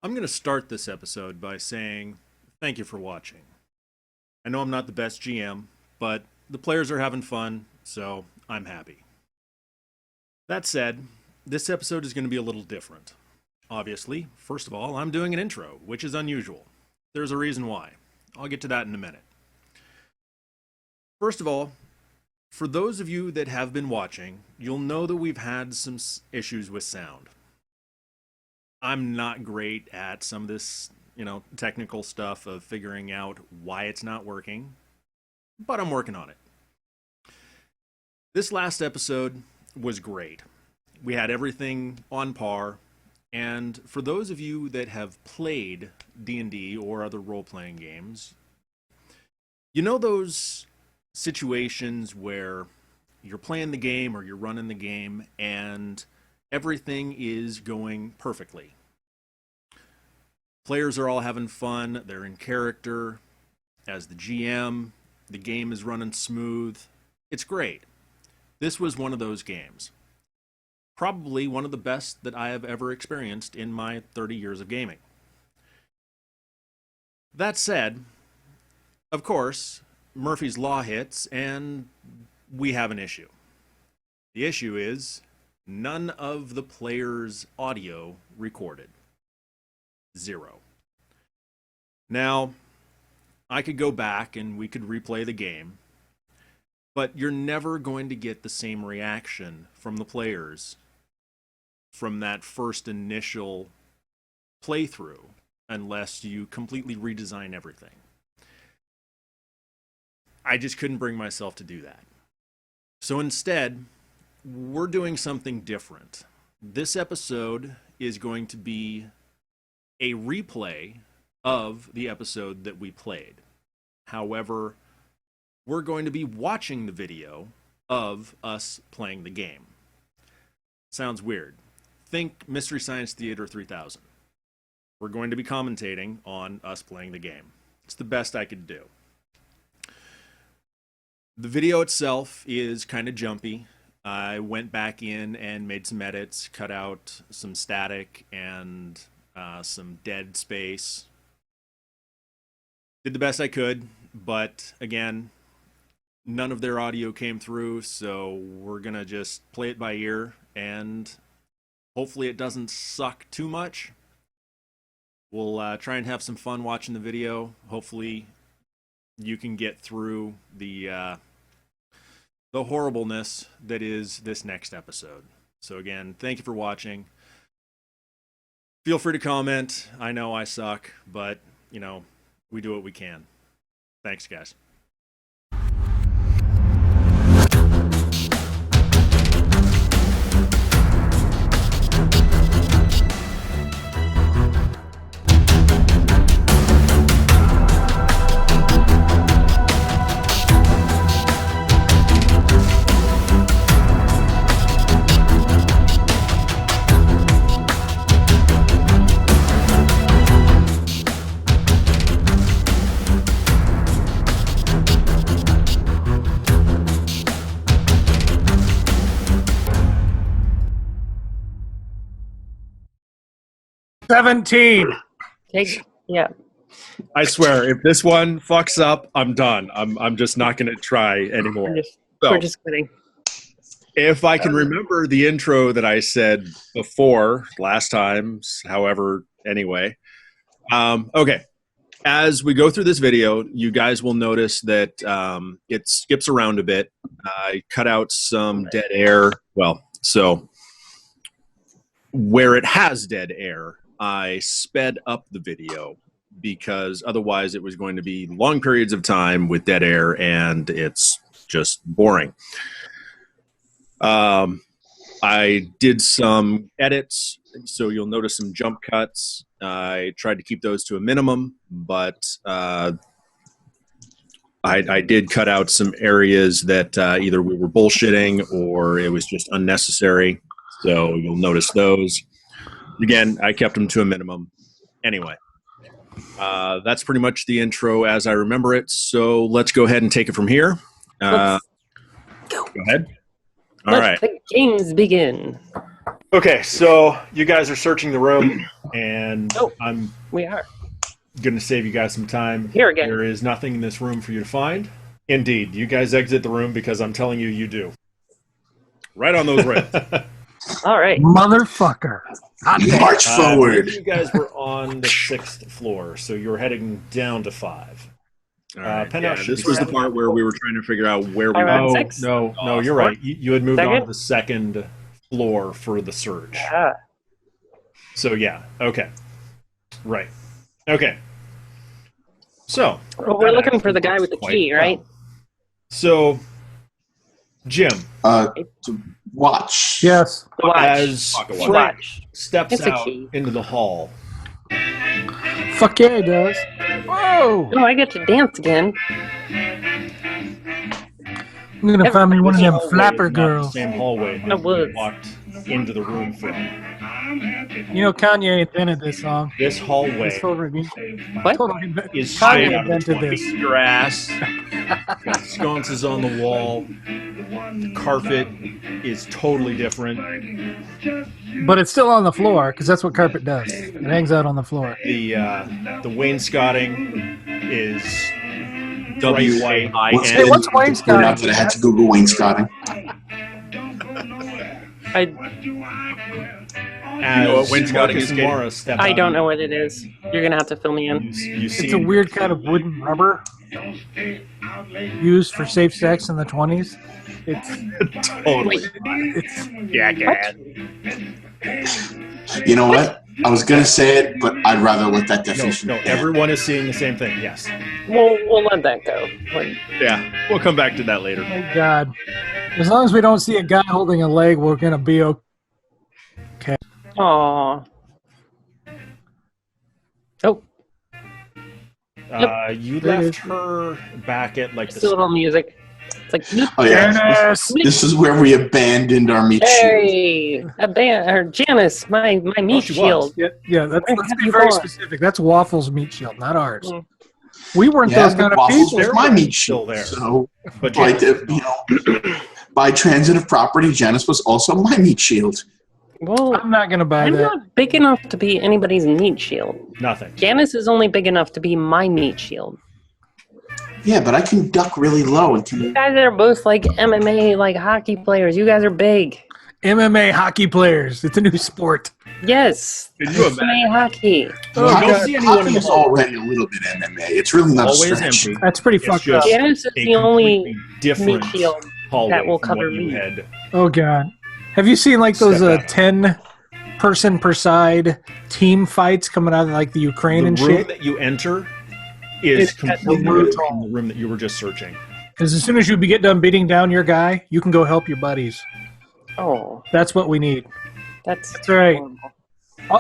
I'm going to start this episode by saying thank you for watching. I know I'm not the best GM, but the players are having fun, so I'm happy. That said, this episode is going to be a little different. Obviously, first of all, I'm doing an intro, which is unusual. There's a reason why. I'll get to that in a minute. First of all, for those of you that have been watching, you'll know that we've had some issues with sound. I'm not great at some of this, technical stuff of figuring out why it's not working, but I'm working on it. This last episode was great. We had everything on par, and for those of you that have played D&D or other role-playing games, you know those situations where you're playing the game or you're running the game and everything is going perfectly. Players are all having fun, they're in character. As the GM, the game is running smooth. It's great. This was one of those games. Probably one of the best that I have ever experienced in my 30 years of gaming. That said, of course, Murphy's Law hits and we have an issue. The issue is none of the players' audio recorded. 0. Now, I could go back and we could replay the game, but you're never going to get the same reaction from the players from that first initial playthrough unless you completely redesign everything. I just couldn't bring myself to do that. So instead, we're doing something different. This episode is going to be a replay of the episode that we played. However, we're going to be watching the video of us playing the game. Sounds weird. Think Mystery Science Theater 3000. We're going to be commentating on us playing the game. It's the best I could do. The video itself is kind of jumpy. I went back in and made some edits, cut out some static and some dead space. Did the best I could, but again, none of their audio came through, so we're gonna just play it by ear, and hopefully it doesn't suck too much. We'll try and have some fun watching the video. Hopefully you can get through the horribleness that is this next episode. So again, thank you for watching. Feel free to comment. I know I suck, but, we do what we can. Thanks, guys. Yeah. I swear, if this one fucks up, I'm done. I'm just not going to try anymore. We're just kidding. If I can remember the intro that I said before, last time, however, anyway. Okay. As we go through this video, you guys will notice that it skips around a bit. I cut out some dead air. Well, so where it has dead air, I sped up the video because otherwise it was going to be long periods of time with dead air and it's just boring. I did some edits, so you'll notice some jump cuts. I tried to keep those to a minimum, but I did cut out some areas that either we were bullshitting or it was just unnecessary. So you'll notice those. Again, I kept them to a minimum. Anyway, that's pretty much the intro as I remember it. So let's go ahead and take it from here. Go ahead. All right. Let the games begin. Okay, so you guys are searching the room, and I'm We are. going to save you guys some time. Here again. There is nothing in this room for you to find. Indeed, you guys exit the room because I'm telling you, you do. Right on those rails. All right. Motherfucker. March forward. You guys were on the 6th floor, so you're heading down to 5. All right. Penthouse should This be was the seven. part where we were trying to figure out where we All right. were. No, Six? no, you're right. You had moved on Second? to the 2nd floor for the search. Ah. So, yeah. Okay. Right. Okay. So. Well, we're looking for the guy with the quite key, right? well. So, Jim, To watch. Yes. The watch. as Fuck a watch. Frank Watch. steps It's a out key. into the hall, Fuck yeah, he does. Whoa! Oh, I get to dance again. I'm gonna find me one of this them hallway flapper is not girls. the same hallway I that was. you walked into the room from. You know, Kanye invented this song. This hallway This whole review. What? Totally invented. is Kanye straight out of the invented 20s. this. Your ass. Got sconces on the wall. The carpet is totally different. But it's still on the floor because that's what carpet does. It hangs out on the floor. The wainscoting is bright white. Once Hey, again, what's to point wainscoting? out that I had to Google wainscoting. As know what wainscoting Marcus is, and Katie? Mara step I out, don't know what it is. You're gonna have to fill me in. You see It's a weird kind of wooden rubber used for safe sex in the 20s. It's Totally. it's Jackass. You know what? I was gonna say it, but I'd rather let that No, definition. no, everyone is seeing the same thing. Yes. We'll let that go. When- Yeah, we'll come back to that later. thank God. As long as we don't see a guy holding a leg, we're gonna be okay. Aw. Oh, You There it left is. her back at like just a the little music. It's like, Oh yeah, Janice! this is where we abandoned our meat shield. hey, a band, or Janice, my meat she was. shield. Yeah, let's Have be you very gone? specific. That's Waffles' meat shield, not ours. Mm. We weren't Yeah, those but kind of Waffles people. was my meat Still shield. there. So, But by, Janice, by transitive property, Janice was also my meat shield. Well, I'm not gonna buy I'm that. not big enough to be anybody's meat shield. nothing. Janice is only big enough to be my meat shield. Yeah, but I can duck really low and You can. guys are both like MMA, like hockey players. You guys are big. MMA hockey players. It's a new sport. Yes. Could you imagine? MMA hockey. Oh, Hockey, God. see anyone in hockey the is hall. already a little bit MMA. It's really not a Always stretch. empty. That's pretty It's fucked just up. Janice is a the only completely different meat shield hallway that will from cover what you me. had. Oh God. Have you seen like those Step out. 10 person per side team fights coming out of like the Ukraine The and room shit? that you enter is It's completely brutal. different from the room that you were just searching. Because as soon as you get done beating down your guy, you can go help your buddies. Oh, That's what we need. that's right. horrible.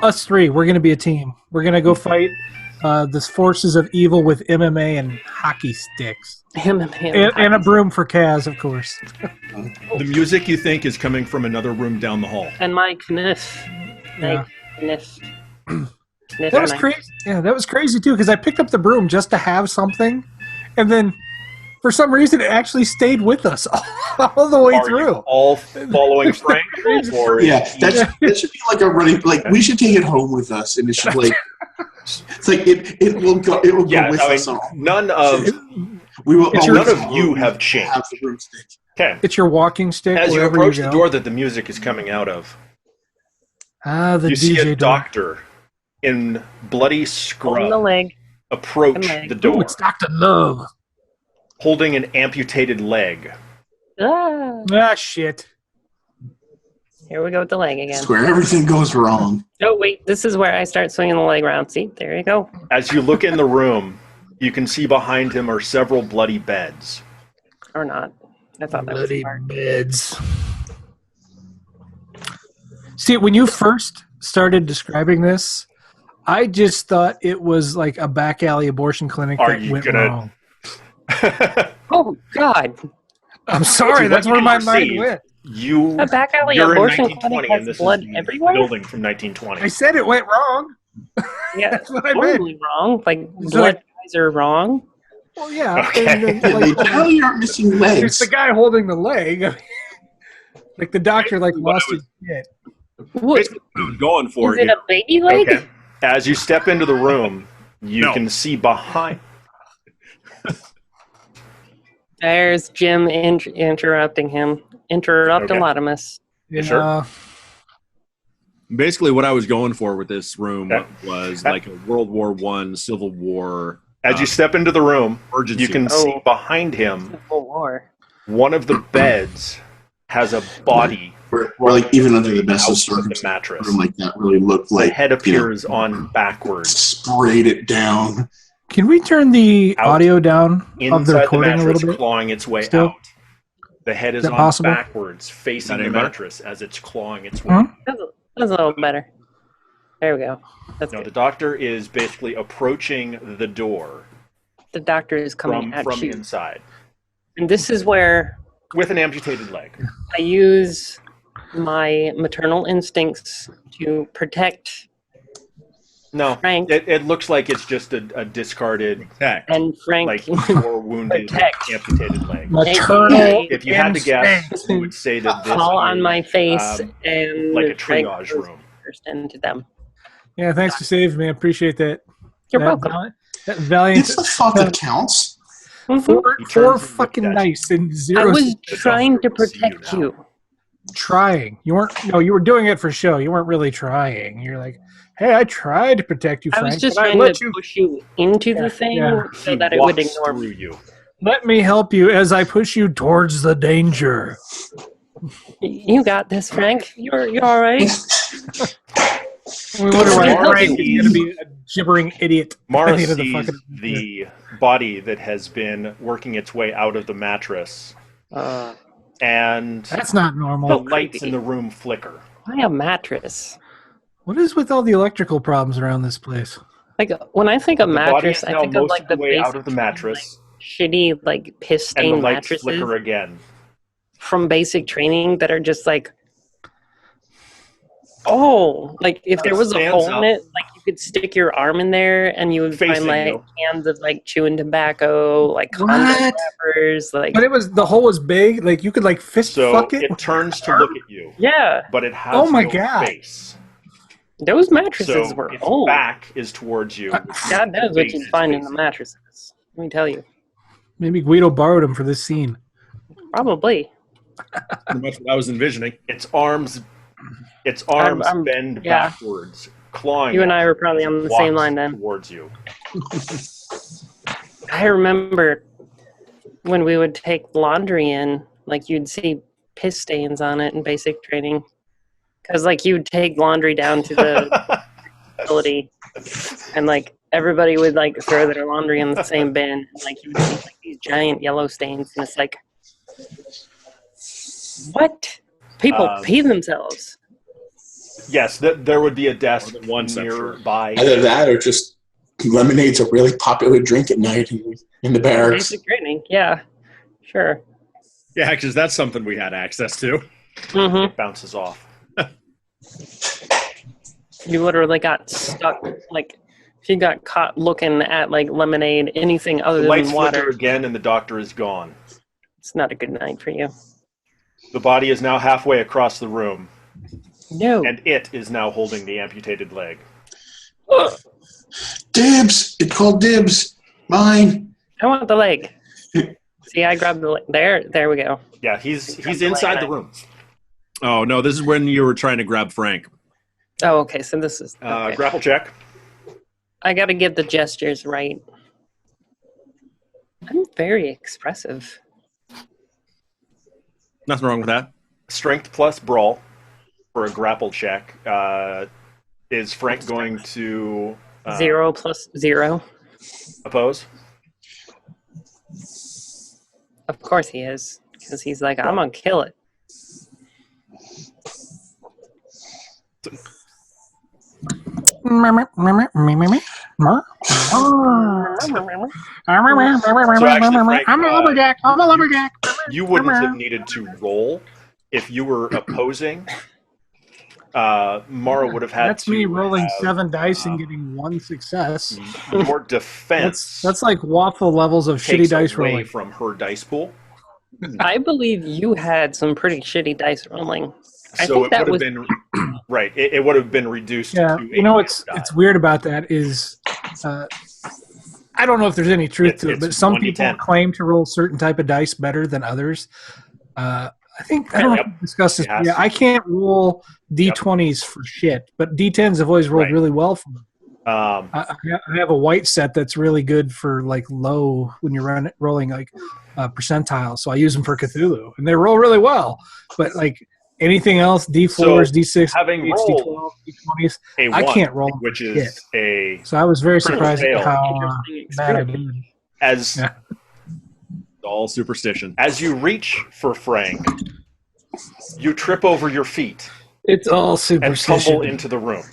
Us three, we're gonna be a team. We're gonna go fight the forces of evil with MMA and hockey sticks. MMA. And a broom for Kaz, of course. The music you think is coming from another room down the hall. And my kniff. Yeah. Kniff. That was crazy. Yeah, that was crazy too. Because I picked up the broom just to have something, and then for some reason it actually stayed with us all the way Are through. you all following Frank? Or Yeah, that should be like a running. Like we should take it home with us, and it should like. It's like it will go. It will Yeah, go with I us mean, all. none of We will. It's always your- none of you have changed. Have the broomstick. Okay. It's your walking stick. As you wherever approach you the go. door that the music is coming out of, the you see DJ a door. doctor in bloody Holding the scrub leg. approach leg. the Ooh, door, it's Dr. Love. holding an amputated leg. Ah, Ah, shit. here we go with the leg again. It's where everything goes wrong. Oh, wait. This is where I start swinging the leg around. See? There you go. As you look in the room, you can see behind him are several bloody beds. Or not. I thought that was Bloody smart. beds. See, when you first started describing this, I just thought it was like a back alley abortion clinic Are that you went gonna- wrong. Oh, God. I'm sorry, What that's you where my can mind perceive, went. A back alley You're in abortion 1920, clinic and has this blood is the everywhere? building from I 1920. said it went wrong. Yeah, That's what I meant. totally wrong. Like, It's blood like- guys are wrong. Well, yeah. Okay. And then, Yeah, they like, generally aren't missing it's legs. the guy holding the leg. Like the doctor, like What I lost was- his shit. What? Basically, what I was going for Is it a baby leg? Okay. As you step into the room, you No. can see behind. There's Jim interrupting him. Interruptilotimus. Yeah, sure. Basically, what I was going for with this room Okay. was like a World War One, Civil War. As you step into the room, Emergency. you can see behind him Civil War. one of the beds has a body. Or like even under the best of out of the circumstances, mattress. a room like that really looked The like head appears on backwards. sprayed it down. Can we turn the Out. audio down of the Inside the recording a mattress, little bit? clawing its way Still? out. The head is that on possible? backwards, facing the any better? mattress as it's clawing its way. Huh? That's a little better. There we go. That's No, good. the doctor is basically approaching the door The doctor is coming from at you. inside And this is where with an amputated leg. I use my maternal instincts to protect No, Frank. it looks like it's just a discarded, Tech. And Frank. like or wounded, Protect. amputated leg. Maternal. If you had to guess, instinct. you would say that this fall on is, my face and like a Frank triage goes room. first into them. Yeah, thanks for saving me. I appreciate that. You're that welcome. That valiant. It's the thought that counts. Mhm. Four He turns and fucking looks at you. dice and I zero. was The trying to doctor will see you protect now. you. Trying. You weren't. No, you were doing it for show. You weren't really trying. You're like, hey, I tried to protect you, I Frank. was just but I trying let to you. push you into Yeah, the thing yeah. so He that it would walks ignore through me. you. Let me help you as I push you towards the danger. You got this, Frank. You're all right. We wonder why Mara Frank is sees- going to be a gibbering idiot. Mara at the end of the sees fucking- the body that has been working its way out of the mattress, and That's not the normal. lights in the room flicker. Why a mattress? What is with all the electrical problems around this place? Like when I think of The body mattress, is I now think of most like of the the way out basic of the mattress, shitty like piss and the stained lights mattresses flicker again. from basic training that are just like, oh, like if there was a Stands hole in up. it, like you could stick your arm in there and you would find Facing like you. cans of like chewing tobacco, like condom What? wrappers, like But it was the hole was big. Like you could like fist So fuck it. it turns to look at you, yeah, but it has Oh my no God. face. those mattresses So were its old. back is towards you. God knows what Face you'd is find in the facing. mattresses. Let me tell you, Maybe Guido borrowed him for this scene. probably. Pretty much what I was envisioning. Its arms I'm- bend yeah. backwards, clawing. You and at I you were probably as on it the same walks line then. Towards you. I remember when we would take laundry in, like you'd see piss stains on it in basic training. Because like you'd take laundry down to the facility and like everybody would like throw their laundry in the same bin. And, like you would see like these giant yellow stains and it's like, what? People pee themselves. Yes, there would be a desk More than once, I'm sure. nearby. Either that or just lemonade's a really popular drink at night in the barracks. Basic training, yeah. Sure. Yeah, because that's something we had access to. Mm-hmm. It bounces off. You literally got stuck, like, if you got caught looking at, like, lemonade, anything other The lights than water, flicker again, and the doctor is gone. it's not a good night for you. The body is now halfway across the room, No. and it is now holding the amputated leg. Dibs! It called dibs. Mine. I want the leg. See, I grabbed the leg. There we go. Yeah, he's inside the room. Oh, no, this is when you were trying to grab Frank. Oh, okay, so this is... Okay. Grapple check. I gotta get the gestures right. I'm very expressive. Nothing wrong with that. Strength plus brawl for a grapple check. Is Frank going to 0 plus 0. oppose? Of course he is. Because he's like, I'm gonna kill it. Frank, I'm a lumberjack. I'm a lumberjack. you wouldn't have needed to roll if you were opposing. Mara would have had That's to me rolling have 7 dice and getting 1 success. your defense. That's like waffle levels of shitty takes dice away rolling. from her dice pool. I believe you had some pretty shitty dice rolling. I So think it that would was have been Right. It would have been reduced Yeah, to you know it's it's weird about that is, I don't know if there's any truth to it, It's but some 1d10. people claim to roll certain type of dice better than others. I don't know if we've discussed this. It has Yeah, to. I can't roll D20s for shit, but D10s have always rolled Right. really well for me. Um, I have a white set that's really good for like low when you're rolling like percentiles. So I use them for Cthulhu, and they roll really well. But like anything else, D4s, So, D6, having D8s, rolled D12s, D20s, a I 1, can't roll them which for is shit. a So I was very critical surprised fail. at how Interesting bad I experience. did. as Yeah. All superstition. as you reach for Frank, you trip over your feet It's all and superstition. tumble into the room.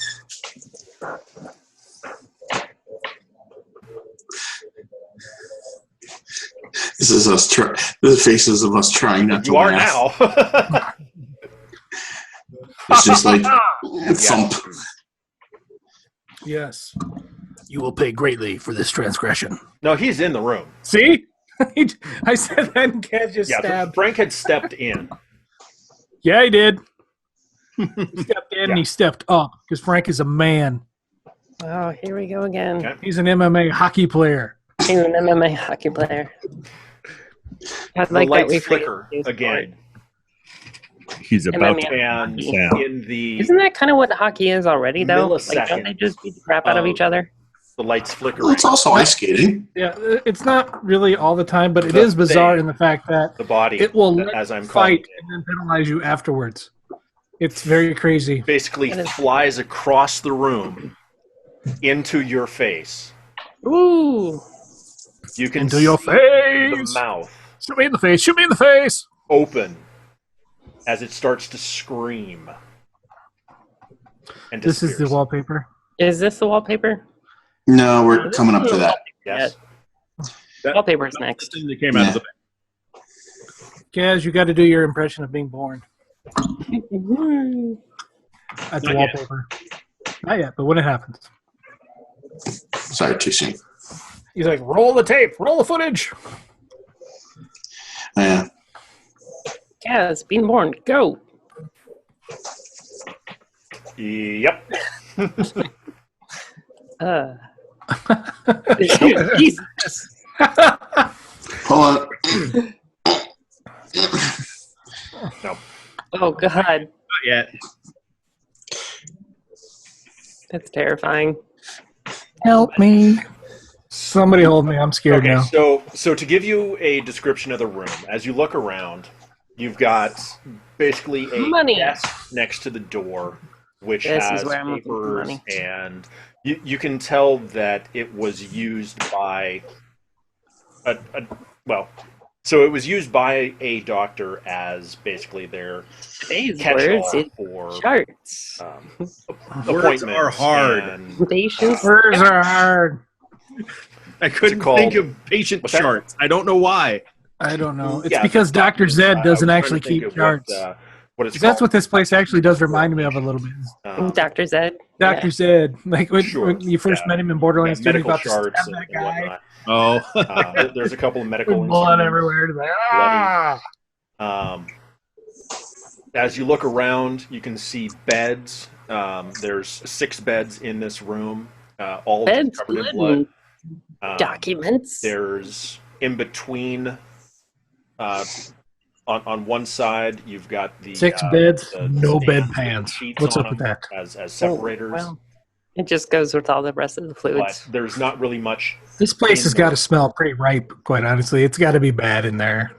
This is us. The faces of us trying not to You are laugh. now. It's just like thump. Yes. You will pay greatly for this transgression. No, he's in the room. See? I said that and Kaz just Yeah, stabbed. Frank had stepped in. Yeah, he did. He stepped in and Yeah. he stepped up because Frank is a man. Oh, here we go again. Okay. He's an MMA hockey player. He's an MMA hockey player. I'd The like that lights we flicker forget again. He's about MMA. to. And Yeah. in the Isn't that kind of what hockey is already, though? Like, don't they Millisecond just beat the crap out of each other? the lights flicker, Well, it's also ice skating. Yeah, it's not really all the time, but it The is bizarre thing. in the fact that the body, it will let as I'm you calling fight it, and then penalize you afterwards. It's very crazy. basically That is- flies across the room into your face. Ooh. You can Into your see the face! mouth Shoot me in the face! Shoot me in the face! open as it starts to scream. And This is the disappears. wallpaper. Is this the wallpaper? No, we're coming up to that. Yes. Wallpaper's That's next. the thing that came out of the Kaz, you got to do your impression of being born at the Not yet. wallpaper. Not yet, but when it happens. Sorry, too soon. He's like, roll the tape, roll the footage. Yeah. Kaz, being born, go. Yep. Jesus. Hold on. No. Oh, God. Not yet. That's terrifying. Help me. Somebody hold me. I'm scared Okay, now. so to give you a description of the room, as you look around, you've got basically a Money. desk next to the door, which This has is where I'm looking for papers, money. and you can tell that it was used by so it was used by a doctor as basically their Today's catch-all words is for charts. Words appointments are hard. and, Patience. Words are hard. I couldn't called? think of patient What's that? charts. I don't know why. I don't know. It's Yeah, because Dr. Zed I doesn't was actually trying to think keep of charts. What it's That's called. what this place actually does remind me of a little bit. Dr. Zed. Dr. Zed. Like when, Sure. when you first Yeah. met him in Borderlands 2, he medical about to stab charts that and guy. whatnot. Oh, There's a couple of medical With blood instruments. everywhere. He's like, Bloody. ah! As you look around, you can see beds. There's 6 beds in this room, all Beds, covered in blood, blood. and documents. There's in between. On one side, you've got the 6 beds, the no stands bed with pans. sheets What's on up with them that? as separators. Well, it just goes with all the rest of the But fluids. there's not really much. This place has in got the- to smell pretty ripe, quite honestly. It's got to be bad in there.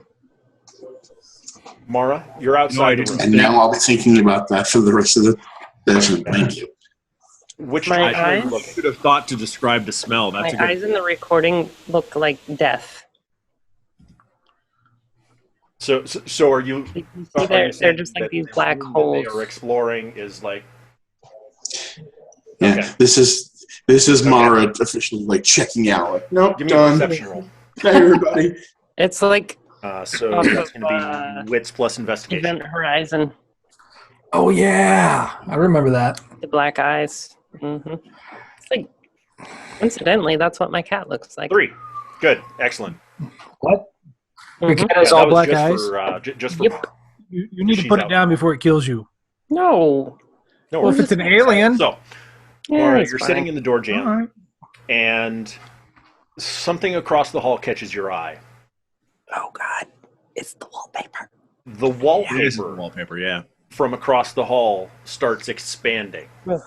Mara, you're No, I outside the didn't. room. And now I'll be thinking about that for the rest of the session. Thank you. Which My direction are you eyes? looking? I should have thought to describe the smell. My That's a good. eyes in the recording look like death. So are you? You are see you they're saying just like that these the black room that holes. they are exploring is like Yeah, Okay. this is Mara officially like checking out. Like, nope, give me a done. perception roll. Hi, everybody. It's like So Off that's of, going to be wits plus investigation. Event Horizon, Oh, yeah. I remember that. the black eyes. It's like, incidentally, that's what my cat looks like. 3. Good. Excellent. What? Mhm. Your cat has all that was black just eyes? For, just for Yep. Mara. You need to She's put it out. down before it kills you. No, No Well, if worries. it's an alien, So, Yeah, Laura, it's you're fine. sitting in the door all jam, right. and something across the hall catches your eye. Oh God, it's the wallpaper. The It is the wallpaper wallpaper, yeah. from across the hall starts expanding. Ugh.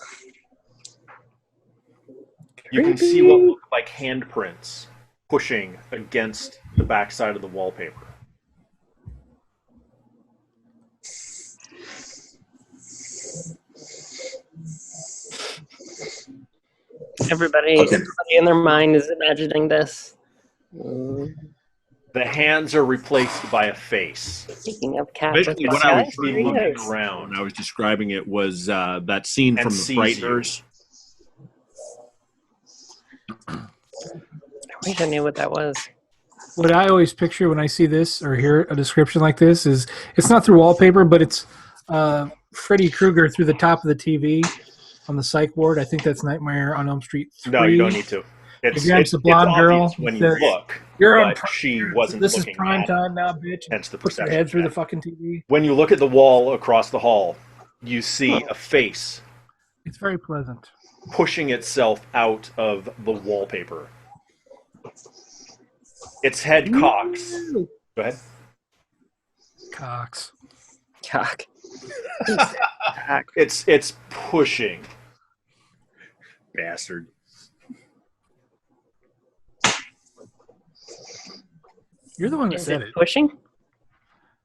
You can see what look like handprints pushing against the backside of the wallpaper. Everybody Okay. in their mind is imagining this. The hands are replaced by a face. Speaking of cat Basically, with what I was butt Be looking eyes. around. When I was describing it was that scene And from The sees you. Frighteners. I wish I knew what that was. What I always picture when I see this or hear a description like this is it's not through wallpaper, but it's Freddy Krueger through the top of the TV on the psych ward. I think that's Nightmare on Elm Street 3. No, you don't need to. He grabs the blonde girl obvious when and you says, look, "You're on but she wasn't This is looking prime at time now, bitch." it, hence the Puts her perception head through the check. fucking TV. When you look at the wall across the hall, you see a face It's very pleasant. pushing itself out of the wallpaper. Its head cocks. Go ahead. Cox. Cock. Cock. It's pushing. Bastard. You're the one that Is said it it. pushing?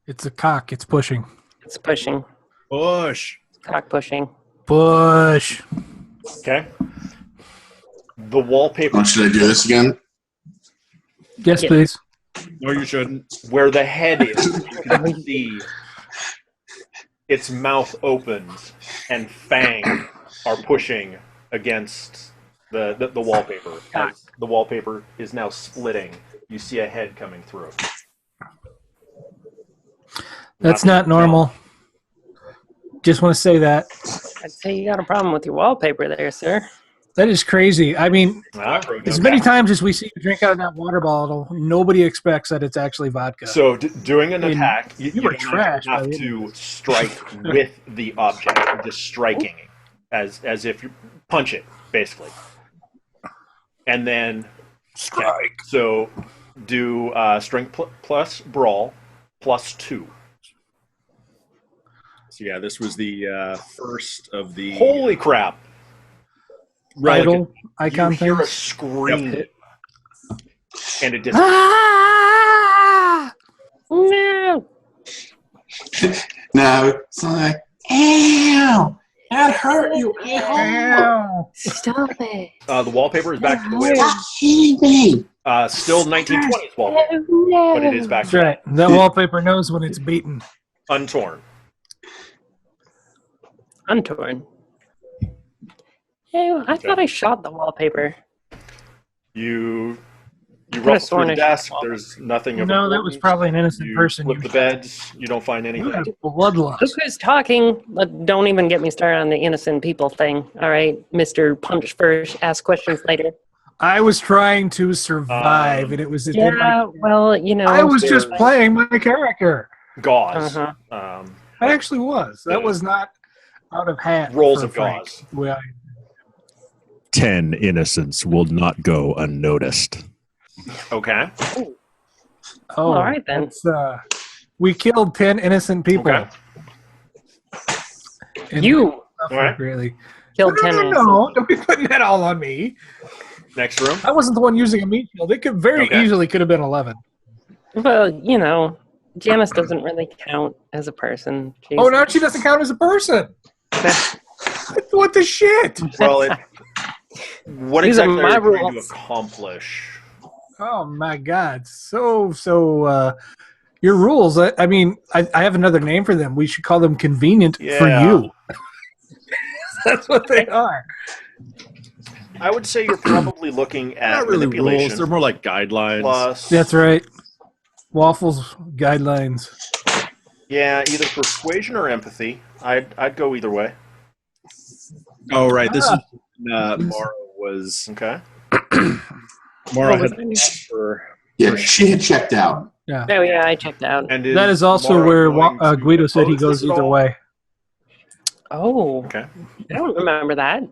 It's a cock. It's pushing. It's pushing. Push. Cock pushing. Push. Okay. The wallpaper Oh, should I do this again? Yes, Yeah. please. No, you shouldn't. where the head is, you can see its mouth opens and fangs are pushing against the wallpaper. As the wallpaper is now splitting, you see a head coming through. That's not normal. Just want to say that. I'd say you got a problem with your wallpaper there, sir. That is crazy. I mean, Okay. as many times as we see you drink out of that water bottle, nobody expects that it's actually vodka. So doing an And attack, you were don't trash have by the to strike with the object. You're just striking it as if you punch it, basically. And then Strike. So do strength plus brawl +2. So yeah, this was the first of the Holy crap! Idol You icon hear a things. scream, and it Ah! No. Now it's like, ow, that hurt you, ow. Ow. Stop it. the wallpaper is back to the way it Stop hitting me. was. Still 1920s wallpaper, No. but it is back That's to right. That wallpaper knows when it's beaten. untorn. Untorn. Hey, I thought I shot the wallpaper. You Could've ruffle through sworn the I shot desk. the wallpaper. There's nothing of No, that was importance. probably an innocent You person. flip the beds. You don't find You anything. have bloodlust. Look who's talking. Don't even get me started on the innocent people thing. All right, Mr. Punch first, ask questions later. I was trying to survive, and it was. Yeah, well, you know. I was just there's- playing my character. Gauze. Uh-huh. I actually was. That was not out of hat. Rolls for of Frank, gauze. the way I- 10 innocents will not go unnoticed. Okay. Oh, All right, then. that's, we killed 10 innocent people. Okay. And You suffered All right. greatly. killed No, 10 no, innocent. no, don't be putting that all on me. Next room. I wasn't the one using a meat shield. It could very Okay. easily could have been 11. Well, you know, Janice doesn't really count as a person. She's, Oh, now she doesn't count as a person. What the shit? Well, what These are exactly my are you trying to rules. accomplish? Oh my God! So your rules. I mean, I have another name for them. We should call them convenient for Yeah. you. That's what they are. I would say you're probably looking at Not really manipulation rules. They're more like guidelines. plus. That's right. Waffles guidelines. Yeah, either persuasion or empathy. I'd go either way. Oh, right. This Ah. is Mara was. Okay. Mara was had I? asked for. Yeah, she had checked out. Yeah. Oh, yeah, I checked out. And That is also Mara where going to Guido said he oppose goes this at either all? way. Oh, Okay. I don't remember that.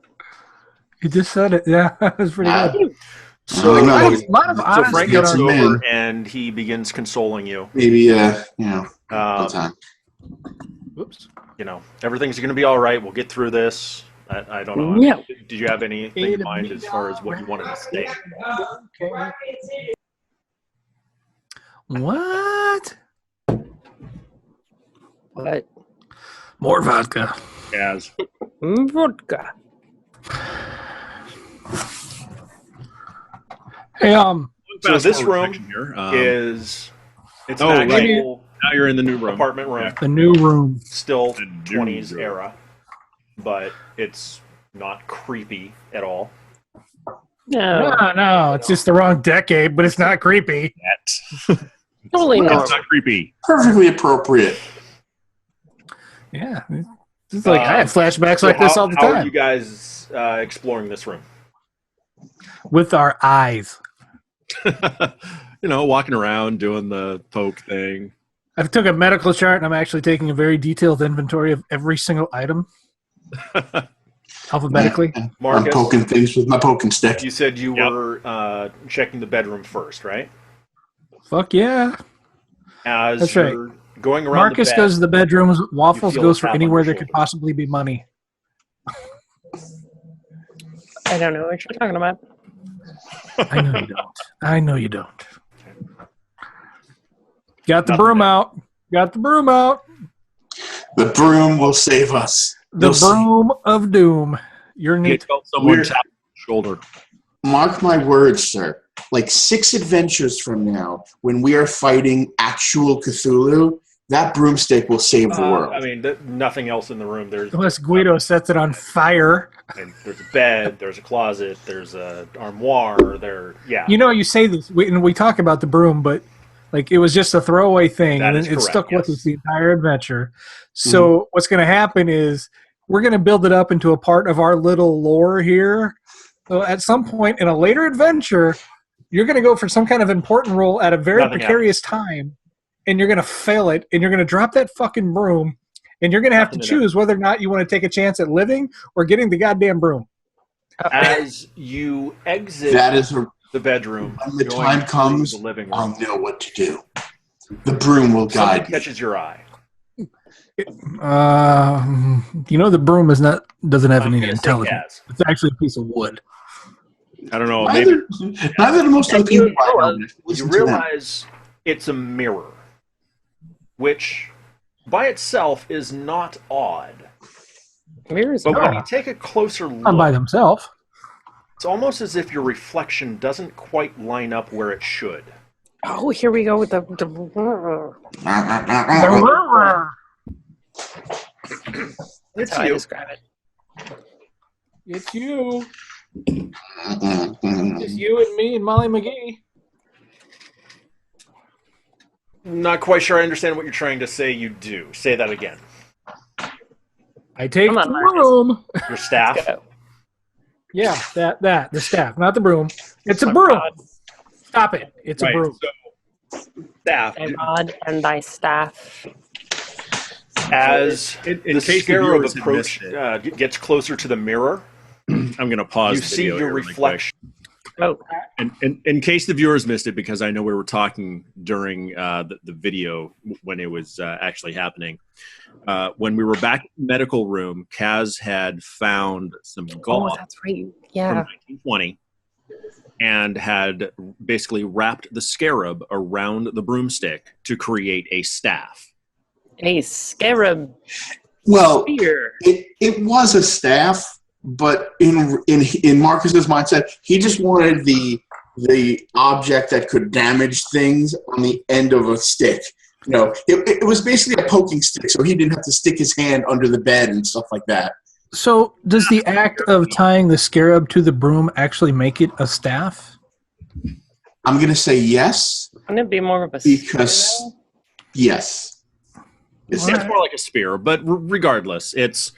You just said it. Yeah, that was pretty Ah. good. So, I A know. lot of so honest Frank good comes some argument. over men. and he begins consoling you. Maybe, all the Um, time. Whoops. you know, everything's going to be all right. We'll get through this. I don't know. No. Did you have anything in mind as far as what you wanted to say? Okay. What? What? More vodka. As Vodka. Hey, So fast this forward room section here. is it's Oh, an right. actual Now you're in the new room. apartment room. Yeah. the new room. Still The new 20s room. era, but it's not creepy at all. No. No, it's just the wrong decade, but it's not creepy. Totally normal. It's not creepy. Perfectly appropriate. Yeah. It's like I have flashbacks So like this all the how are time. you guys exploring this room? With our eyes. You know, walking around doing the poke thing. I took a medical chart and I'm actually taking a very detailed inventory of every single item alphabetically. I'm Marcus, poking things with my poking stick. you said you Yep. were checking the bedroom first, right? Fuck yeah. As That's right. you're going around Marcus the bed, goes to the bedrooms. Waffles feel a goes for tap on anywhere your there could shoulder. possibly be money. I don't know what you're talking about. I know you don't. I know you don't. Got the Nothing broom there. out. Got the broom out. The broom will save us. The You'll see. broom of doom. You're You neat. felt someone We're- tap on your shoulder. Mark my words, sir. Like 6 adventures from now, when we are fighting actual Cthulhu, that broomstick will save the world. I mean, nothing else in the room. There's Unless Guido sets it on fire. and there's a bed, there's a closet, there's a armoire. Yeah. You know, you say this, and we talk about the broom, but like it was just a throwaway thing, That and is then it correct, stuck with yes. us the entire adventure. So what's going to happen is we're going to build it up into a part of our little lore here. So at some point in a later adventure, you're going to go for some kind of important role at a very Nothing precarious time, and you're going to fail it, and you're going to drop that fucking broom, and you're going to have to Nothing to choose whether or not you want to take a chance at living or getting the goddamn broom. As you exit That is the bedroom, when the going time through comes, the living I'll room, know what to do. The broom will something guide me. catches your eye. You know, the broom doesn't have I'm any gonna say intelligence. Kaz. It's actually a piece of wood. I don't know. Maybe Neither the most That you unclean know I of. know. You Listen to them. realize it's a mirror, which by itself is not odd. Mirrors. But when No. you take a closer Not by look, themselves. it's almost as if your reflection doesn't quite line up where it should. Oh, here we go with the It's That's how I you. describe it. It's you. It's you and me and Molly McGee. Not quite sure I understand what you're trying to say. You do. Say that again. I take Come on, the Marcus. broom. Your staff. Go. Yeah, the staff, not the broom. It's a Oh, broom. God. Stop it. It's a right. broom. So, staff. Thy rod and thy staff. As In the case the scarab viewers had approach missed gets closer to the mirror, I'm going to pause you the see video your here really quick. reflection. Oh, And in case the viewers missed it, because I know we were talking during the video when it was actually happening. When we were back in the medical room, Kaz had found some oh, gauze that's right. from Yeah. 1920 and had basically wrapped the scarab around the broomstick to create a staff. A scarab Well, spear. it was a staff, but in Marcus's mindset, he just wanted the object that could damage things on the end of a stick. You know, it was basically a poking stick, so he didn't have to stick his hand under the bed and stuff like that. So, does the act of tying the scarab to the broom actually make it a staff? I'm going to say yes, Wouldn't it be more of a because spear, yes. It's more like a spear, but regardless, it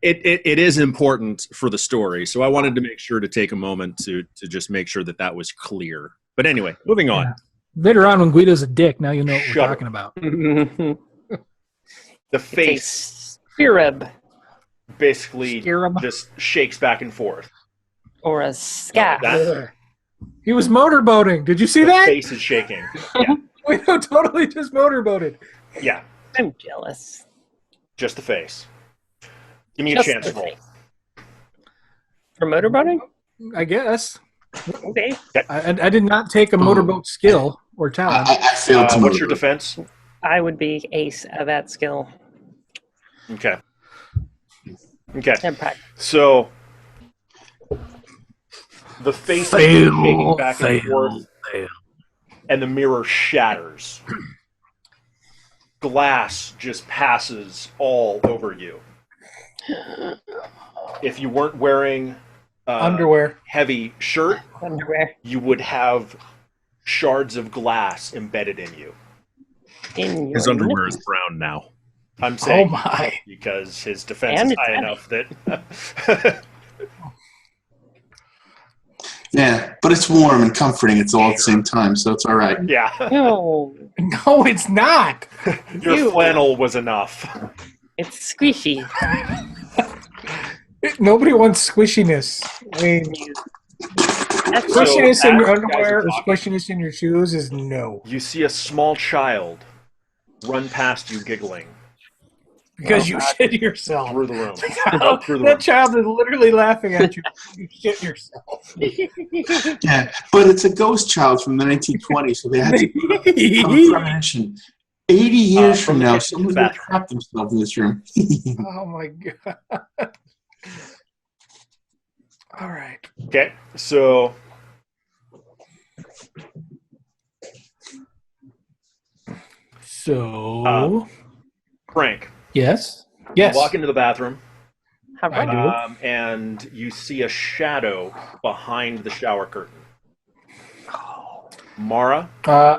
is important for the story. So I wanted to make sure to take a moment to just make sure that was clear. But anyway, moving on. Yeah. Later on, when Guido's a dick, now you know what Shut we're up. talking about. The It's a face scarab. basically Scare 'em. just shakes back and forth. Or a scat. That- He was motorboating. Did you see The that? face is shaking. Yeah, We totally just motorboated. yeah, I'm jealous. just the face. Give me a Just chance the roll. face. For motorboating? I guess. Okay. I did not take a motorboat skill or talent. I failed to What's your move. defense? I would be ace at that skill. Okay. Okay. And practice. So the face is shaking back and forth, and the mirror shatters. Glass just passes all over you. If you weren't wearing Underwear. heavy shirt, Underwear. you would have shards of glass embedded in you. In your His underwear is brown now. I'm Oh saying my. because his defense And is it's high heavy. enough that Yeah, but it's warm and comforting. It's all at the same time, so it's all right. yeah, No, No, it's not. your Ew. flannel was enough. it's squishy. Nobody wants squishiness. I mean, That's So, squishiness in your as you guys underwear are or talking- squishiness in your shoes is no. You see a small child run past you, giggling Because you shit yourself. through the room. Oh, Through the that room. child is literally laughing at you. You shit yourself. Yeah, but it's a ghost child from the 1920s, so they had to have a premonition. 80 years From from the now, kitchen to the someone's going to bathroom. crap themselves in this room. Oh my god. All right. Okay, so So Frank, yes. you Yes. walk into the bathroom How I right. do. and you see a shadow behind the shower curtain. Mara,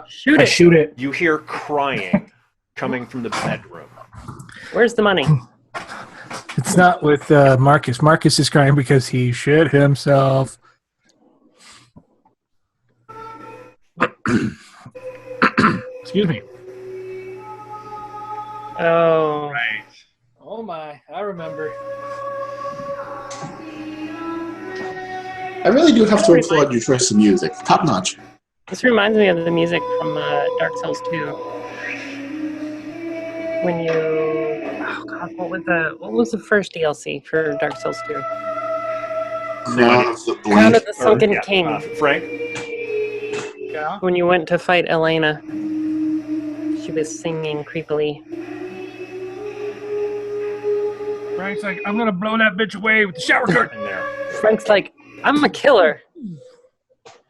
Shoot I it. shoot it. you hear crying coming from the bedroom. Where's the money? It's not with Marcus. Marcus is crying because he shit himself. Excuse me. Oh, Right. Oh my, I remember. I really do have to applaud your choice of music. Top notch. this reminds me of the music from Dark Souls 2. When you, oh god, what was the first DLC for Dark Souls 2? Crown of the Crown Blink. of the Sunken Yeah, King. Frank, Yeah. When you went to fight Elena, she was singing creepily. Frank's like, I'm gonna blow that bitch away with the shower curtain. in there. Frank's like, I'm a killer.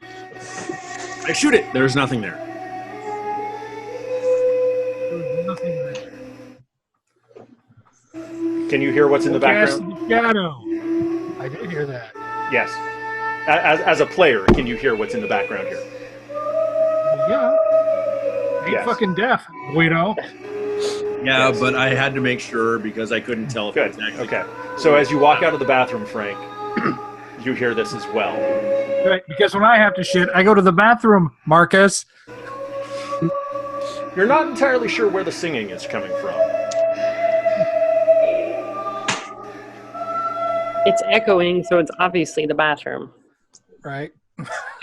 I shoot it. There's nothing there. There's nothing there. Can you hear what's in the Cast background? the shadow. I did hear that. Yes. As a player, can you hear what's in the background here? Yeah. Ain't Yes. fucking deaf, Guido. Yeah, Yes. but I had to make sure because I couldn't tell if Good. it was actually. Okay. So as you walk out of the bathroom, Frank, you hear this as well. Right, because when I have to shit, I go to the bathroom, Marcus. You're not entirely sure where the singing is coming from. It's echoing, so it's obviously the bathroom. Right.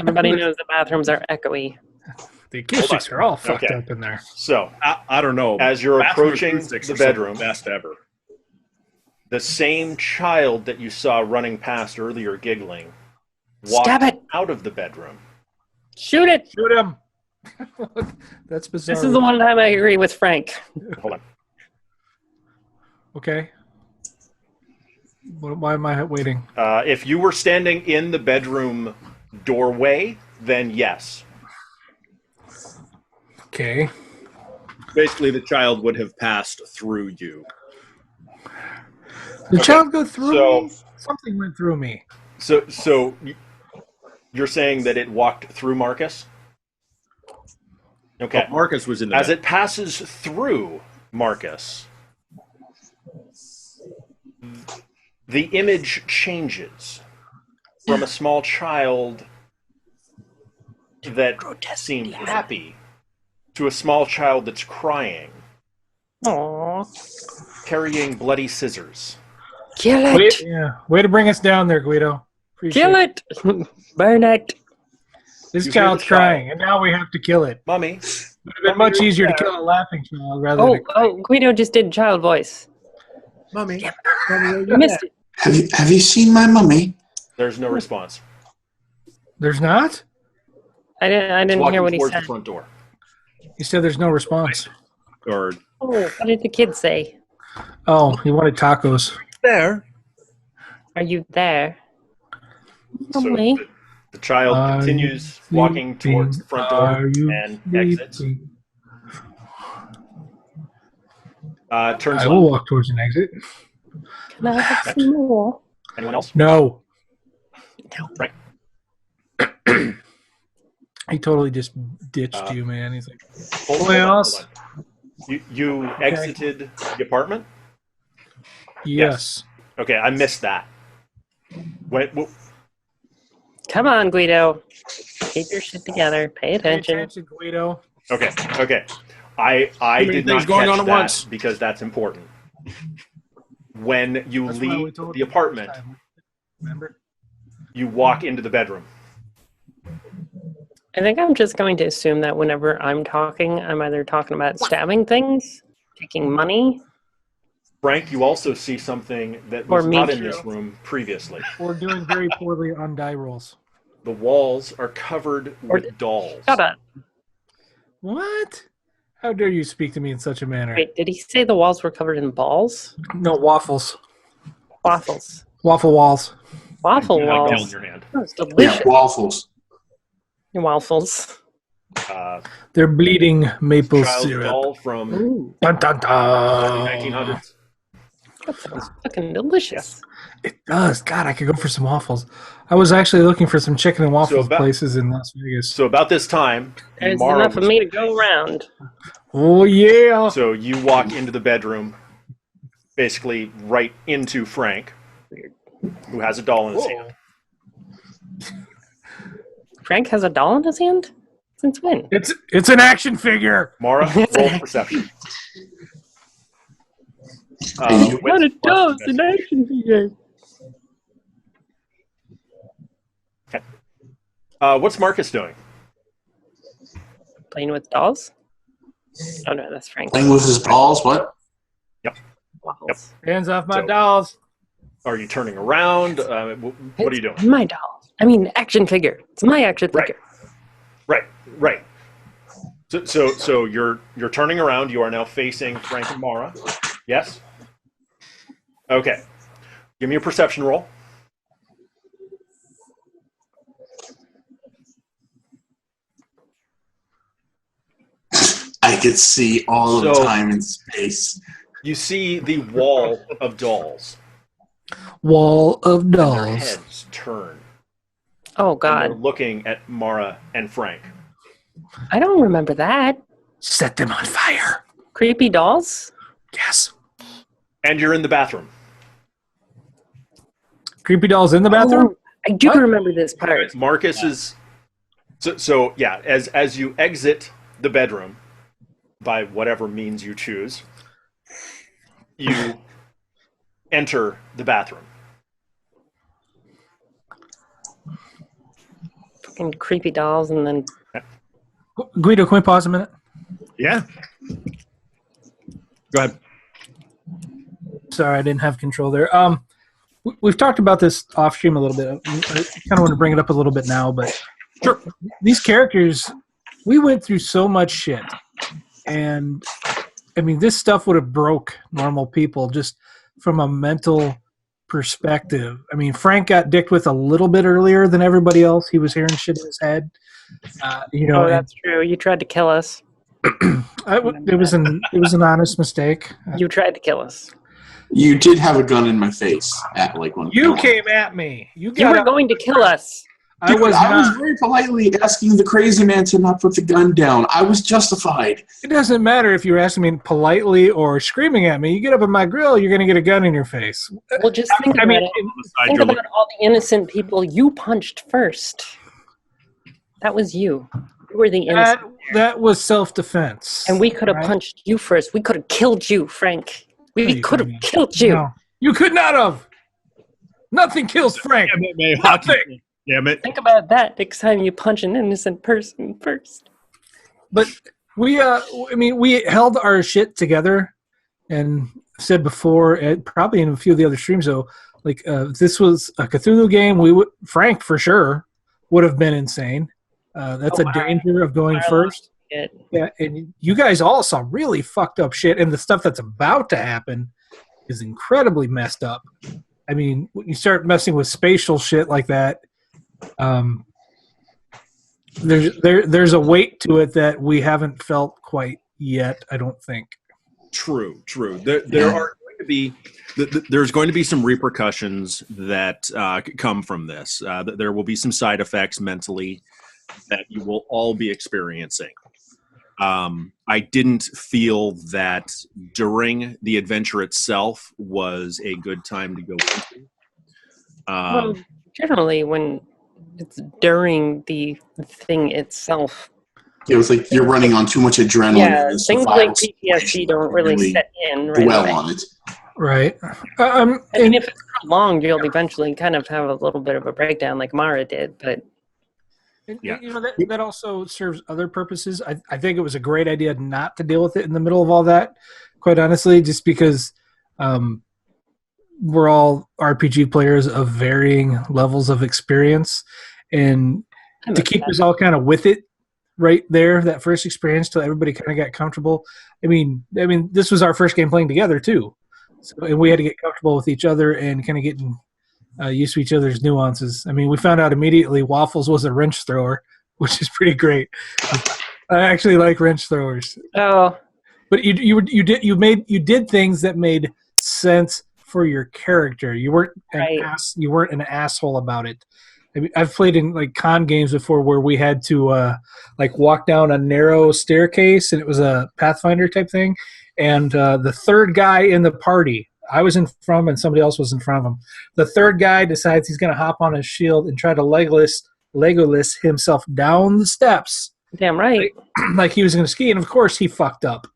Everybody knows the bathrooms are echoey. The acoustics are all fucked Okay. up in there. So I don't know. as you're Bathroom approaching acoustics the are some of bedroom, best ever. the same child that you saw running past earlier giggling walked Stab it! out of the bedroom. Shoot it! Shoot him. That's bizarre. This is the one time I agree with Frank. Hold on. Okay. Why am I waiting? If you were standing in the bedroom doorway, then yes. Okay. Basically, the child would have passed through you. Did the child go through so- me? Something went through me. So you're saying that it walked through Marcus? Okay. But Marcus was in the As bed. it passes through Marcus, the image changes from a small child that seemed happy to a small child that's crying, Aww. carrying bloody scissors. Kill it! Way to bring us down there, Guido. Appreciate Kill it! Burn it! This You hear child's the child. crying, and now we have to kill it. Mummy. It would have been much easier to kill a laughing child rather than Oh, Guido just did child voice. Mummy. You missed it. Have you seen my mummy? There's no response. There's not? I didn't Walking hear what he towards said. the front door. He said there's no response. Or Oh, what did the kid say? Oh, he wanted tacos. there. Are you there? So Mommy. the child Are continues you walking towards the front door Are you and exits. sleeping? Turns I will left. walk towards an exit. Can I have some more? Anyone else? No. Right. He totally just ditched you, man. He's like, Hold Anyone on, else? hold on. You exited the apartment? yes. Okay, I missed that. Come on, Guido. Keep your shit together. Pay attention. Guido. Okay. I many did things not going catch on at that once. because that's important. When you That's why we leave told the you apartment, last time. Remember? you walk into the bedroom. I think I'm just going to assume that whenever I'm talking, I'm either talking about stabbing things, taking money. Frank, you also see something that Or was me not in too. this room previously. We're doing very poorly on die rolls. The walls are covered with dolls. Shut up. What? How dare you speak to me in such a manner? Wait, did he say the walls were covered in balls? No, waffles. Waffles. Waffle walls. Waffle You have a doll in walls. your hand. Oh, it's Yeah, delicious. waffles. Waffles. They're bleeding maple Child syrup. doll from Ooh, Dun, dun, dun. 1900s. that sounds fucking delicious. It does. God, I could go for some waffles. I was actually looking for some chicken and waffles about- places in Las Vegas. So about this time, There's Mara enough of was- me to go around. Oh, yeah. So you walk into the bedroom, basically right into Frank, who has a doll in his hand. Frank has a doll in his hand? Since when? It's an action figure. Mara, roll perception. Hey, What a doll, it's what's an action figure. what's Marcus doing? Playing with dolls? Oh no, that's Frank. Playing with his balls. What? Waffles. Hands off my So- dolls. Are you turning around? What are you doing? It's my doll. I mean, action figure. It's my action figure. Right. So you're turning around. You are now facing Frank and Mara. Yes. Okay. Give me a perception roll. I could see all of So- time and space. You see the wall of dolls. Wall of Their dolls. heads turn. Oh And they're god. looking at Mara and Frank. I don't remember that. Set them on fire. Creepy dolls? Yes. And you're in the bathroom. Creepy dolls in the bathroom? Oh, I do What? remember this part. Marcus is so yeah, as you exit the bedroom by whatever means you choose, you enter the bathroom. Fucking creepy dolls and then Guido, can we pause a minute? Yeah. Go ahead. Sorry, I didn't have control there. We've talked about this off stream a little bit. I kind of want to bring it up a little bit now, but Sure. These characters, we went through so much shit, and I mean, this stuff would have broke normal people just from a mental perspective. I mean, Frank got dicked with a little bit earlier than everybody else. He was hearing shit in his head, oh, that's true. You tried to kill us. it was an honest mistake. You tried to kill us. You did have a gun in my face at like one You point. came at me. You You were got. going to kill us. I Dude, was I was not. very politely asking the crazy man to not put the gun down. I was justified. It doesn't matter if you're asking me politely or screaming at me. You get up on my grill, you're going to get a gun in your face. Well, just think I about mean, it. On the side, Think you're about all the innocent people you punched first. That was you. You were the innocent. that was self-defense. And we could have right? punched you first. We could have killed you, Frank. No, We you could have couldn't. killed you. No, You could not have. Nothing kills Frank. Nothing. Damn it. Think about that next time you punch an innocent person first. But we held our shit together, and said before, probably in a few of the other streams though, like if this was a Cthulhu game, Frank for sure would have been insane. That's a danger of going first. Yeah, and you guys all saw really fucked up shit, and the stuff that's about to happen is incredibly messed up. I mean, when you start messing with spatial shit like that, there's a weight to it that we haven't felt quite yet, I don't think. True. There's going to be some repercussions that come from this. There will be some side effects mentally that you will all be experiencing. I didn't feel that during the adventure itself was a good time to go into. Well, generally, when it's during the thing itself. It was like you're running on too much adrenaline. Yeah, things like PTSD don't really set in right away. On it. Right. And if it's prolonged, you'll eventually kind of have a little bit of a breakdown like Mara did, but... Yeah. That also serves other purposes. I think it was a great idea not to deal with it in the middle of all that, quite honestly, just because we're all RPG players of varying levels of experience, and to keep us all kind of with it right there, that first experience, till everybody kind of got comfortable. I mean, this was our first game playing together too, and we had to get comfortable with each other and kind of getting used to each other's nuances. I mean, we found out immediately Waffles was a wrench thrower, which is pretty great. I actually like wrench throwers. Oh, but you did things that made sense for your character. You weren't an asshole about it. I mean, I've played in like con games before where we had to like walk down a narrow staircase, and it was a Pathfinder type thing, and the third guy in the party, I was in front of him and somebody else was in front of him. The third guy decides he's going to hop on his shield and try to Legolas himself down the steps. Damn right. Like he was going to ski, and of course he fucked up.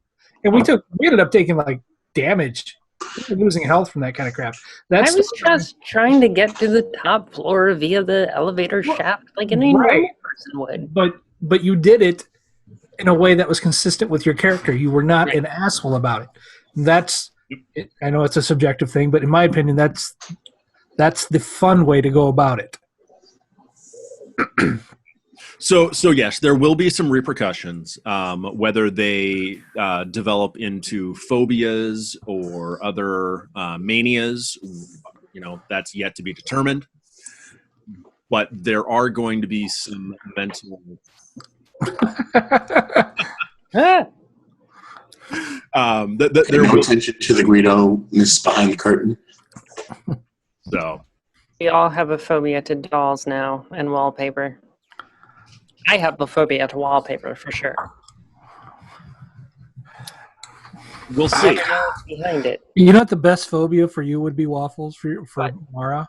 And we ended up taking like damage, losing health from that kind of crap. I was just trying to get to the top floor via the elevator shaft like any normal person would. But you did it in a way that was consistent with your character. You were not an asshole about it. I know it's a subjective thing, but in my opinion, that's the fun way to go about it. So yes, there will be some repercussions, whether they develop into phobias or other manias. That's yet to be determined. But there are going to be some mental. Pay no attention to the Greedo behind the curtain. So we all have a phobia to dolls now and wallpaper. I have a phobia to wallpaper for sure. We'll see. Behind it. You know what the best phobia for you would be, Waffles, for Mara?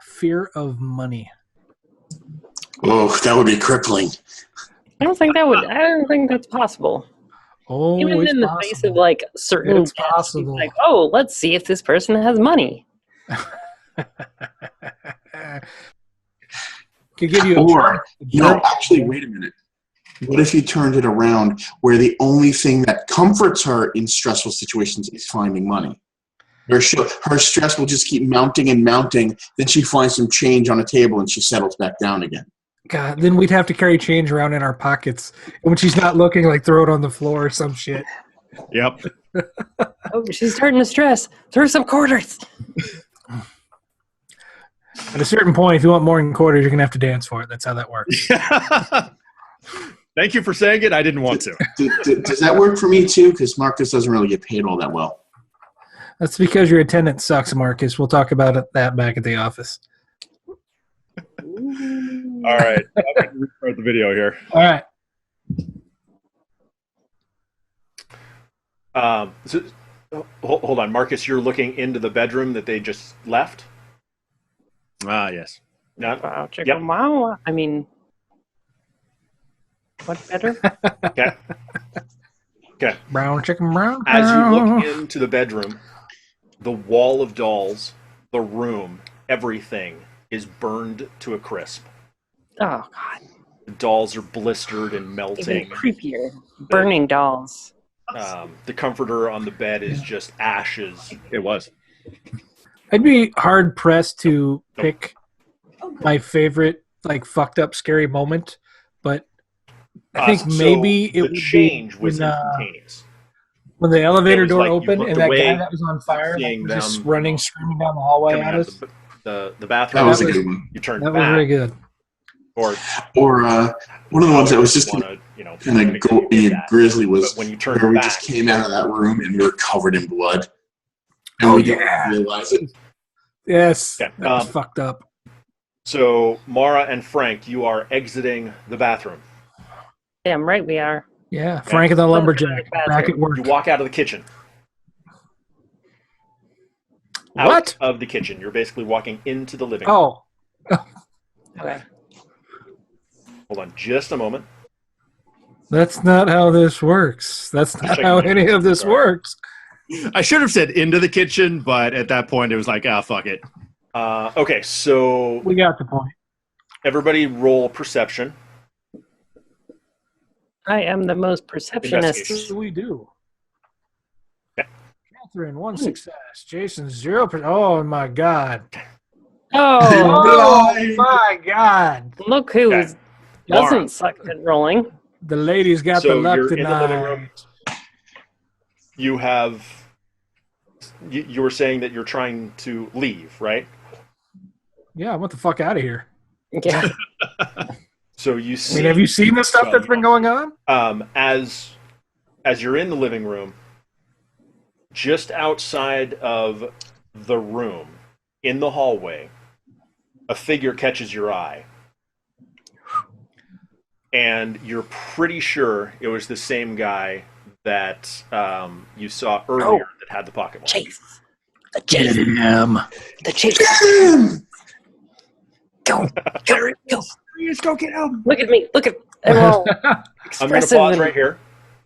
Fear of money. Oh, that would be crippling. I don't think that's possible. Oh, even in the face of like certain it's possible. Like, oh, let's see if this person has money. Could give you actually, wait a minute. What if you turned it around where the only thing that comforts her in stressful situations is finding money? Her stress will just keep mounting and mounting. Then she finds some change on a table and she settles back down again. God, then we'd have to carry change around in our pockets. And when she's not looking, like throw it on the floor or some shit. Yep. Oh, she's starting to stress. Throw some quarters. At a certain point, if you want more than quarters, you're going to have to dance for it. That's how that works. Thank you for saying it. I didn't want to. Does that work for me too? Because Marcus doesn't really get paid all that well. That's because your attendance sucks, Marcus. We'll talk about that back at the office. All right. I'm going to restart the video here. All right. So, hold on. Marcus, you're looking into the bedroom that they just left? Yes. Wow, chicken. Wow. I mean, what better? Okay. Brown chicken brown. As you look into the bedroom, The wall of dolls, the room, everything is burned to a crisp. Oh God, The dolls are blistered and even melting. creepier. Burning dolls. The comforter on the bed is just ashes. It was. I'd be hard pressed to pick my favorite like fucked up scary moment, but I think maybe it the would change be was when, instantaneous. when the elevator It was door like you opened looked and that away, guy that was on fire seeing was just them running, screaming down the hallway coming at out us. of the That bathroom. was a was- good one. You turned That was back, very good. or Or one of the ones that was just kind kind of grisly was But when you turned where we back, just came out of that room and we were covered in blood. And Oh, we didn't yeah. realize it. Yes, Okay, that was fucked up. So Mara and Frank, you are exiting the bathroom. Damn right we are. Yeah, Frank and the lumberjack back at Bathroom. work. You walk out of the kitchen. What? Out of the kitchen. You're basically walking into the living room. Oh, Okay. Hold on just a moment. that's not how this works. That's not checking how my any of this Sorry. works. I should have said into the kitchen, but at that point it was like, fuck it. Okay, so We got the point. everybody roll perception. I am the most perceptionist. Investigation. We do. Okay. Catherine, 1 success. Jason, 0%. Oh, my God. Oh, Oh, my God. look who Okay. doesn't Mara. suck at rolling. The lady's got the So luck you're in the living tonight. room. You have. You were saying that you're trying to leave, right? Yeah, I want the fuck out of here. Yeah. So you I see. mean, have you seen the stuff Well, that's you been don't. going on? As you're in the living room, just outside of the room, in the hallway, a figure catches your eye. And you're pretty sure it was the same guy that you saw earlier that had the pocket watch. Chase. The chase. him. The chase. Go. Go. Go. Let's go get him. Look at me. Look at everyone. I'm going to Expressive pause and- right here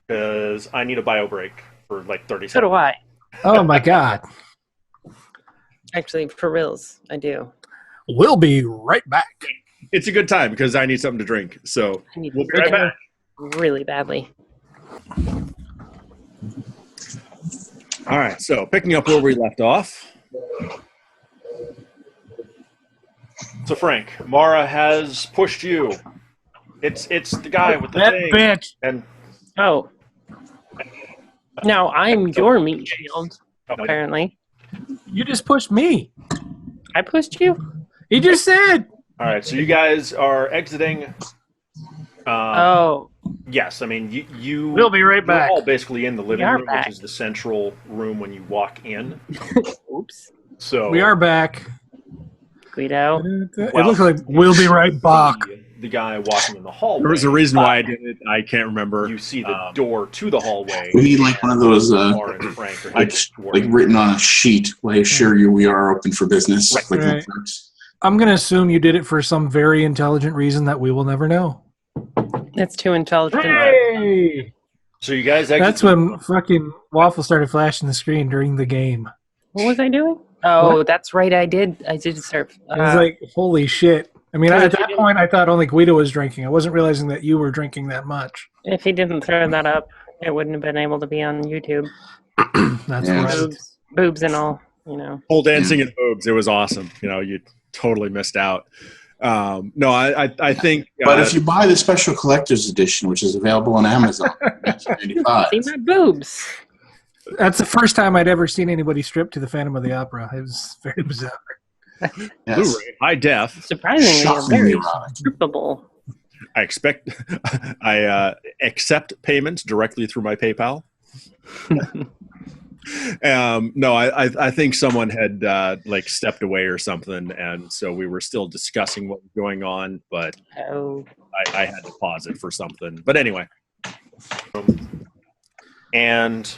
because I need a bio break for like 30 So do seconds. I. Oh, my God. Actually, for reals, I do. We'll be right back. It's a good time because I need something to drink. So I need we'll be right back. really badly. All right. So picking up where we left off. So Frank, Mara has pushed you. It's the guy with the That thing. bitch. And Oh. Now I'm your meat shield, apparently. You just pushed me. I pushed you? He just said. all right, so you guys are exiting. Oh. Yes, I mean you. We'll be right You're back. all basically in the living are room, back. which is the central room when you walk in. Oops. So We are back. Guido. It Well, looks like we'll be right back. The guy walking in the hallway. There was a reason why I did it. I can't remember. You see the door to the hallway. We need like one of those Mara and Frank are like heading toward like written on a sheet. I assure you we are open for business. Like Right. clerks. I'm going to assume you did it for some very intelligent reason that we will never know. That's too intelligent. Hey! So you guys exit. That's when fucking Waffle started flashing the screen during the game. What was I doing? Oh, What? that's right. I did surf. It was like, holy shit. I mean, at Because that you point, I thought only Guido was drinking. I wasn't realizing that you were drinking that much. if he didn't throw that up, it wouldn't have been able to be on YouTube. That's Yeah. right. Boobs and all, you know. Pole dancing and boobs. It was awesome. You totally missed out. No, I think. But if you buy the special collector's edition, which is available on Amazon, $19.95. See my boobs. That's the first time I'd ever seen anybody strip to the Phantom of the Opera. It was very bizarre. Yes. Blu-ray, high def. Surprisingly, Shockingly very erotic. strippable. I expect. I accept payments directly through my PayPal. No, I think someone had like stepped away or something, and so we were still discussing what was going on, but Oh, I had to pause it for something. But anyway, and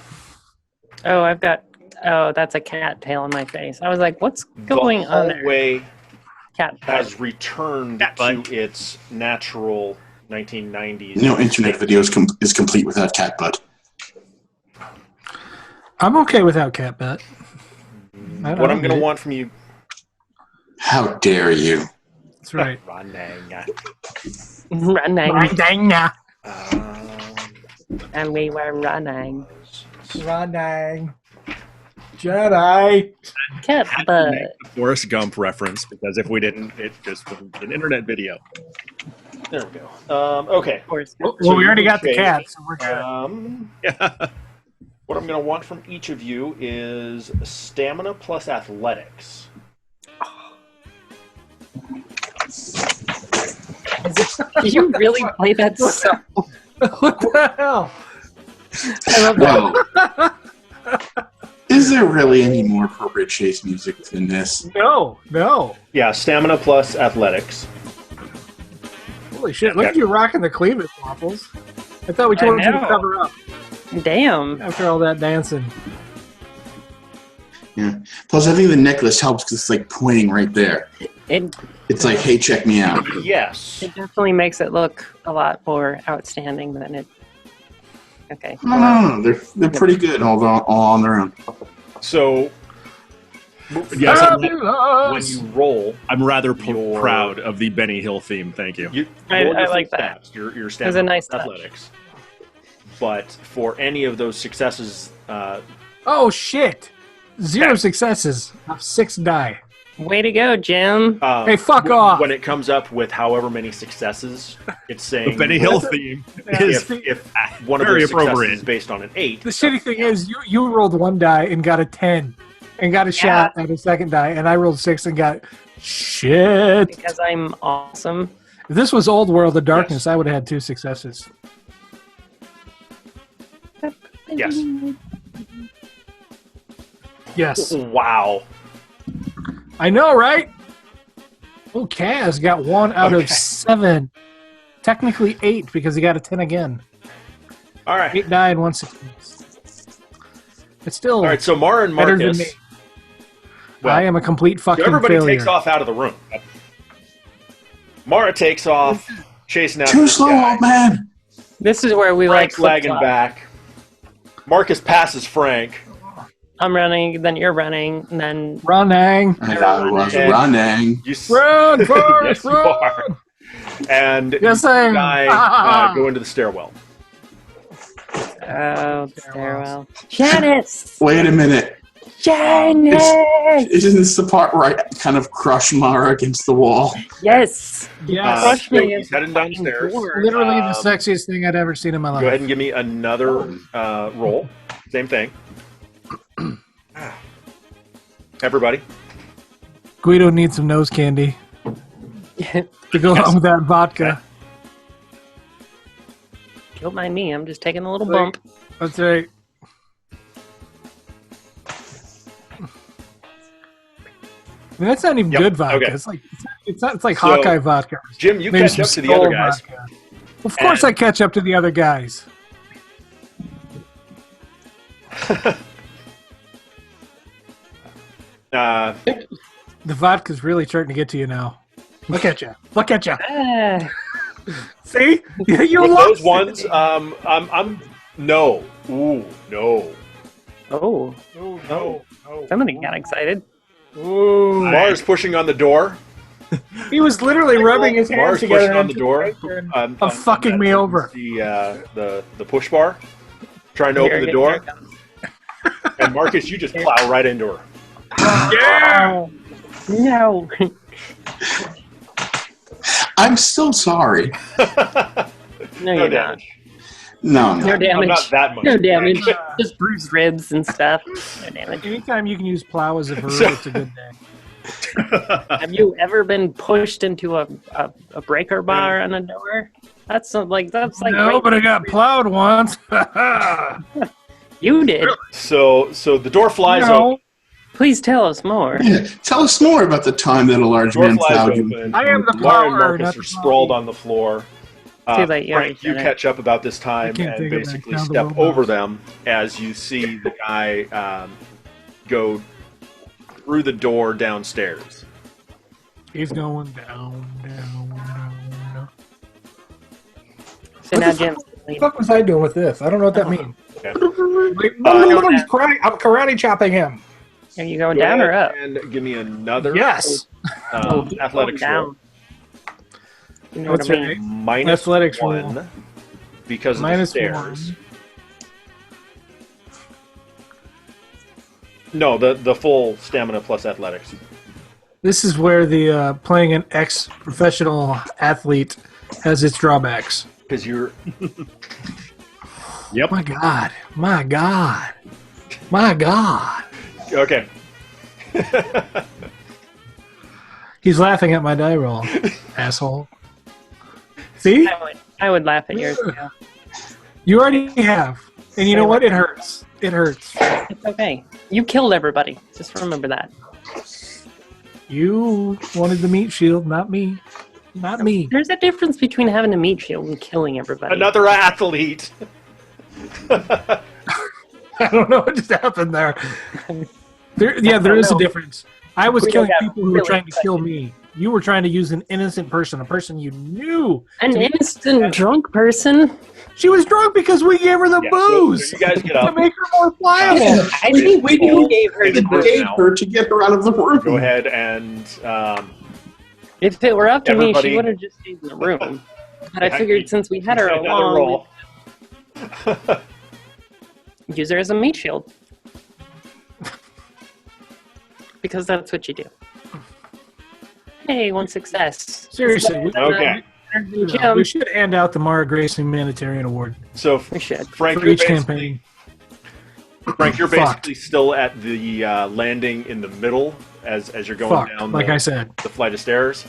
that's a cat tail on my face. I was like, what's going the on there? hallway Cat has returned to its natural 1990s. No internet video is complete without cat butt. I'm okay without cat butt. What I'm going to want from you. How dare you? That's right. Running. Running. And we were running. Running. Jedi. Cat Had to butt. make the Forrest Gump reference because if we didn't, it just wouldn't be an internet video. There we go. Okay. Well, So we already you got the changed. cat, so we're good. What I'm going to want from each of you is stamina plus athletics. Did you really play that song? What the hell? I love that. Well, is there really any more appropriate chase music than this? No. Yeah, stamina plus athletics. Holy shit! Look at you rocking the cleavage, Waffles. I thought we told you to know. cover up Damn. after all that dancing. Yeah. Plus, I think the necklace helps because it's like pointing right there. It's like, hey, check me out. Yes. It definitely makes it look a lot more outstanding than it. Okay. No. They're pretty good all on their own. So, yes, when Fabulous! you roll, I'm rather Your- proud of the Benny Hill theme. Thank you. you I roll your like full that. stats, your It was stamina a nice plus touch. athletics. But for any of those successes, Oh shit! Zero Okay. successes. 6 die. Way to go, Jim. Hey, fuck off! When it comes up with however many successes, it's saying The Benny Hill theme is if one of very those successes appropriate. is based on an 8. The shitty thing is, you rolled 1 die and got a 10, and got a shot at a second die, and I rolled 6 and got shit. Because I'm awesome. If this was Old World of Darkness, Yes. I would have had 2 successes. Yes. Yes, Wow. I know, right? Oh, Kaz got 1 out of Okay. 7. Technically 8 because he got a 10 again. All right. 8 die and 1 success. It's still All right. So Mara and better Marcus. than me. Well, I am a complete so fucking everybody failure. takes off out of the room. Mara takes off, chasing after Too this slow, guy. old man. This is where we Frank's like lagging flip-flop. back. Marcus passes Frank. I'm running, then you're running, and then Running. I was And- running. You Run, Forrest, yes, you run! are. And Yes, the I am. guy go into the stairwell. oh, stairwell. Janice! Wait a minute. Janice! Isn't this the part where I kind of crush Mara against the wall? Yes. Yes. Crush me so in he's heading downstairs. door. Literally the Um, sexiest thing I'd ever seen in my life. Go ahead and give me another roll. Same thing. Everybody. Guido needs some nose candy to go along with that vodka. Don't mind me. I'm just taking a little Like- bump. That's right. I mean, that's not even Yep, good vodka. okay. It's like So- Hawkeye vodka. Jim, you Maybe catch some up to the other Skull guys. vodka. Of course, And- I catch up to the other guys. The vodka's really starting to get to you now. Look at you. Look at you. Ah, See? You With lost those ones, I'm no. Ooh, no. oh, Oh, no. somebody got excited. Ooh. Mars pushing on the door. He was literally rubbing his hands Mars together pushing on the and door. fucking me over. The push bar. Trying to open the Here door. it comes. And Marcus, you just plow right into her. Yeah. No. I'm still sorry. No, you're not. damage. No, No no. damage. Not that much. No damage. Just bruised ribs and stuff. No damage. Anytime you can use plow as a verb, So- it's a good day. Have you ever been pushed into a breaker bar on a door? That's like No, right- but I got plowed once. You did. So the door flies open. No, Please tell us more. Yeah. Tell us more about the time that a large Door man flies plowed you. open. I am the Laura and plower, Marcus not are the sprawled plow. on the floor. Too late, you already Frank, you said it. catch up about this time can't and take it back. basically Now the step world over knows. them as you see the guy go through the door downstairs. he's going down, down, down. So now Jim's What the fuck was I doing with this? I don't know what that means. Okay. I'm karate chopping him. Are you going Go down or ahead up? And give me another Yes. athletics roll. Down. You know What's what I your mean? name? Minus Athletics one roll. because of Minus the stairs. 1. No, the full stamina plus athletics. This is where the playing an ex-professional athlete has its drawbacks. Because you're Yep. My God. My God. My God. okay. He's laughing at my die roll, asshole. See? I would laugh at yours too. You already have. And you know what? It hurts. It hurts. It's okay. You killed everybody. Just remember that. You wanted the meat shield, not me. Not me. There's a difference between having a meat shield and killing everybody. Another athlete. I don't know what just happened there. There is a difference. I was We killing got people who were really trying to kill me. You were trying to use an innocent person, a person you knew. An innocent drunk person. She was drunk because we gave her the Yeah, booze so you guys get to up. make her more pliable. I think we gave her the Group Gave now. her to get her out of the room. Go ahead and If it were up to me, Everybody- she would have just stayed in the room. But I Yeah, figured since we had her another along, roll. we'd use her as a meat shield. Because that's what you do. Hey, one success. Seriously, Okay. we should hand out the Mara Grace Humanitarian Award So We should. Frank, for you're each basically, campaign. Frank, you're Fucked. basically still at the landing in the middle as you're going Fuck, down like the, I said. the flight of stairs.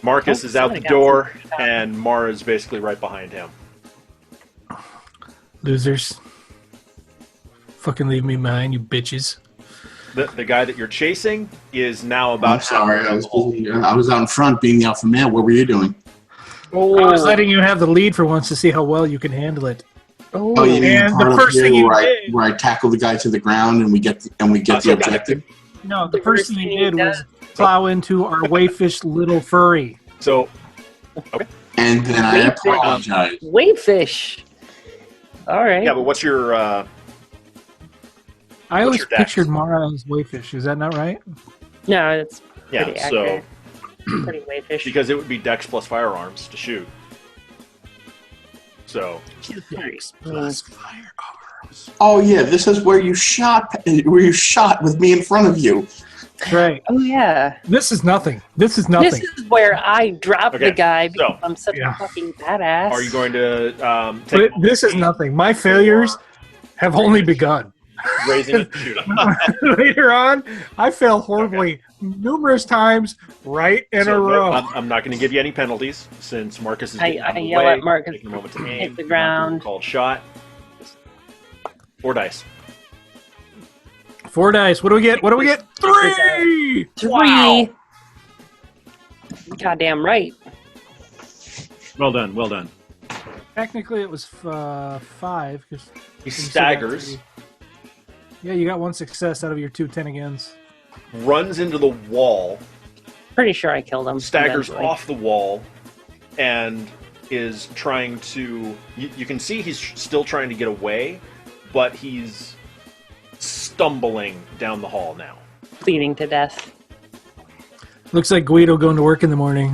Marcus Oh, is out the somebody got door, something. and Mara's basically right behind him. Losers. Fucking leave me behind, you bitches. The guy that you're chasing is now I'm about. sorry. I was out in front being the alpha male. What were you doing? I was letting you have the lead for once to see how well you can handle it. Oh, you mean And the part the up first here thing you where did- I tackle the guy to the ground and we get the objective? No, the The first first thing thing you he did was does- plow into our wayfish little furry. So And then I Wait, apologize. Wavefish. All right. yeah, but what's your? I always your dex? pictured Mara as wayfish. Is that not right? No, it's Yeah, pretty so accurate. Pretty wavefish. because it would be Dex plus firearms to shoot. So Oh yeah, this is where you shot with me in front of you. Right. Oh yeah. This is nothing. This is This nothing. is where I dropped Okay, the guy because so- I'm such Yeah. a fucking badass. are you going to But this is nothing. My failures have only begun. raising it to shoot him? Later on, I fail horribly numerous times right in So, a row. I'm not going to give you any penalties since Marcus is I getting out of the yell way, at Marcus, taking a moment to hit aim, the not ground. called shot. 4 dice. 4 dice. What do we get? What do we get? 3! 3. Wow. Goddamn right. Well done. Well done. Technically, it was 5. He staggers, Yeah, you got 1 success out of your 2 10 agains. runs into the wall, Pretty sure I killed him. staggers eventually. off the wall, and is trying to. You can see he's still trying to get away, but he's stumbling down the hall now. Bleeding to death. Looks like Guido going to work in the morning.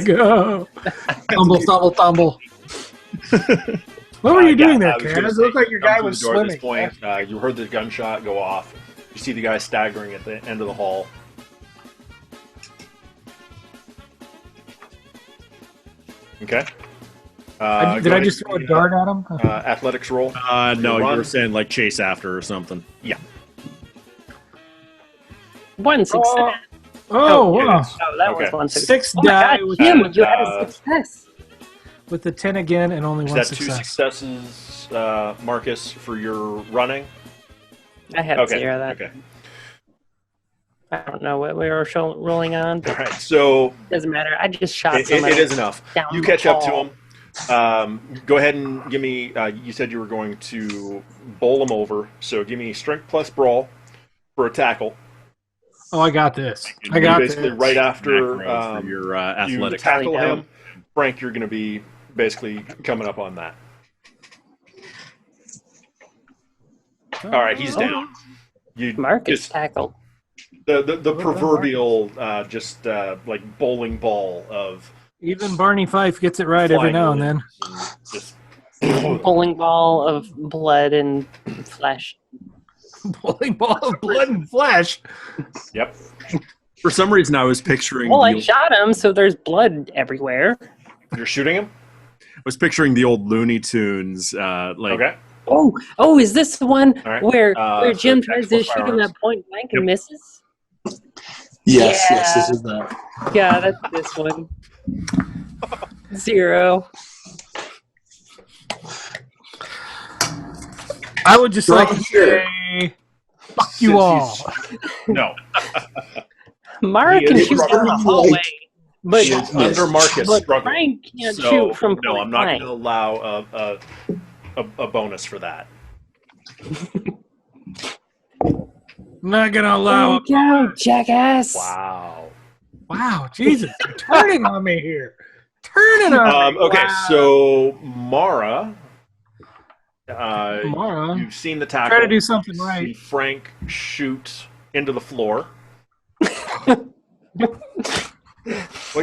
Go. Tumble, tumble, tumble. What were you doing there, I was gonna Kaz? It say, looked like your come guy through was the door at this swimming. point. You heard the gunshot go off. You see the guy staggering at the end of the hall. Okay. Did I just throw a dart at him? Athletics roll. No, you Run. were saying like chase after or something. Yeah. 1 success. Oh, it wow. is. Oh, that was Okay. 1 success. 6 Oh my die God, with, Tim, you had uh, a success. with the 10 again and only Is 1 that 2 success. successes, Marcus, for your running? I had Okay. 0 that. Okay. I don't know what we were rolling on, All but right. So it doesn't matter. I just shot it somebody. is enough. down You the catch up to hall. him. Go ahead and give me. You said you were going to bowl him over. So give me strength plus brawl for a tackle. Oh, I got this. I You got basically this. right after Macros for your you athletics. tackle Tally down. him, Frank, you're going to be basically coming up on that. All right, he's down. You Mark is just tackled. the proverbial like bowling ball of Even Barney Fife gets it right every flying now and then. limbs and just Bowling ball of blood and flesh. Bowling ball of blood and flesh. Yep. For some reason, I was picturing. Well, I shot him, so there's blood everywhere. You're shooting him. I was picturing the old Looney Tunes, Okay. Oh, is this the one All right. where So Jim tries to X4 shoot him firearms. at point blank and misses? Yes, Yeah. yes, this is that. Yeah, that's this one. 0. I would just like From to here. say, fuck you Since all. No. Mark He can is shoot from down the right. hallway, but He is under Marcus but struggling. Frank can't So, shoot from no, point I'm not going blank. to allow a bonus for that. I'm not going to allow There you go, jackass. Wow. Wow, Jesus, you're turning on me here. Turning on me. Okay, Wow. so Mara, Mara, you've seen the tackle. try to do something You right. see Frank shoot into the floor. Way you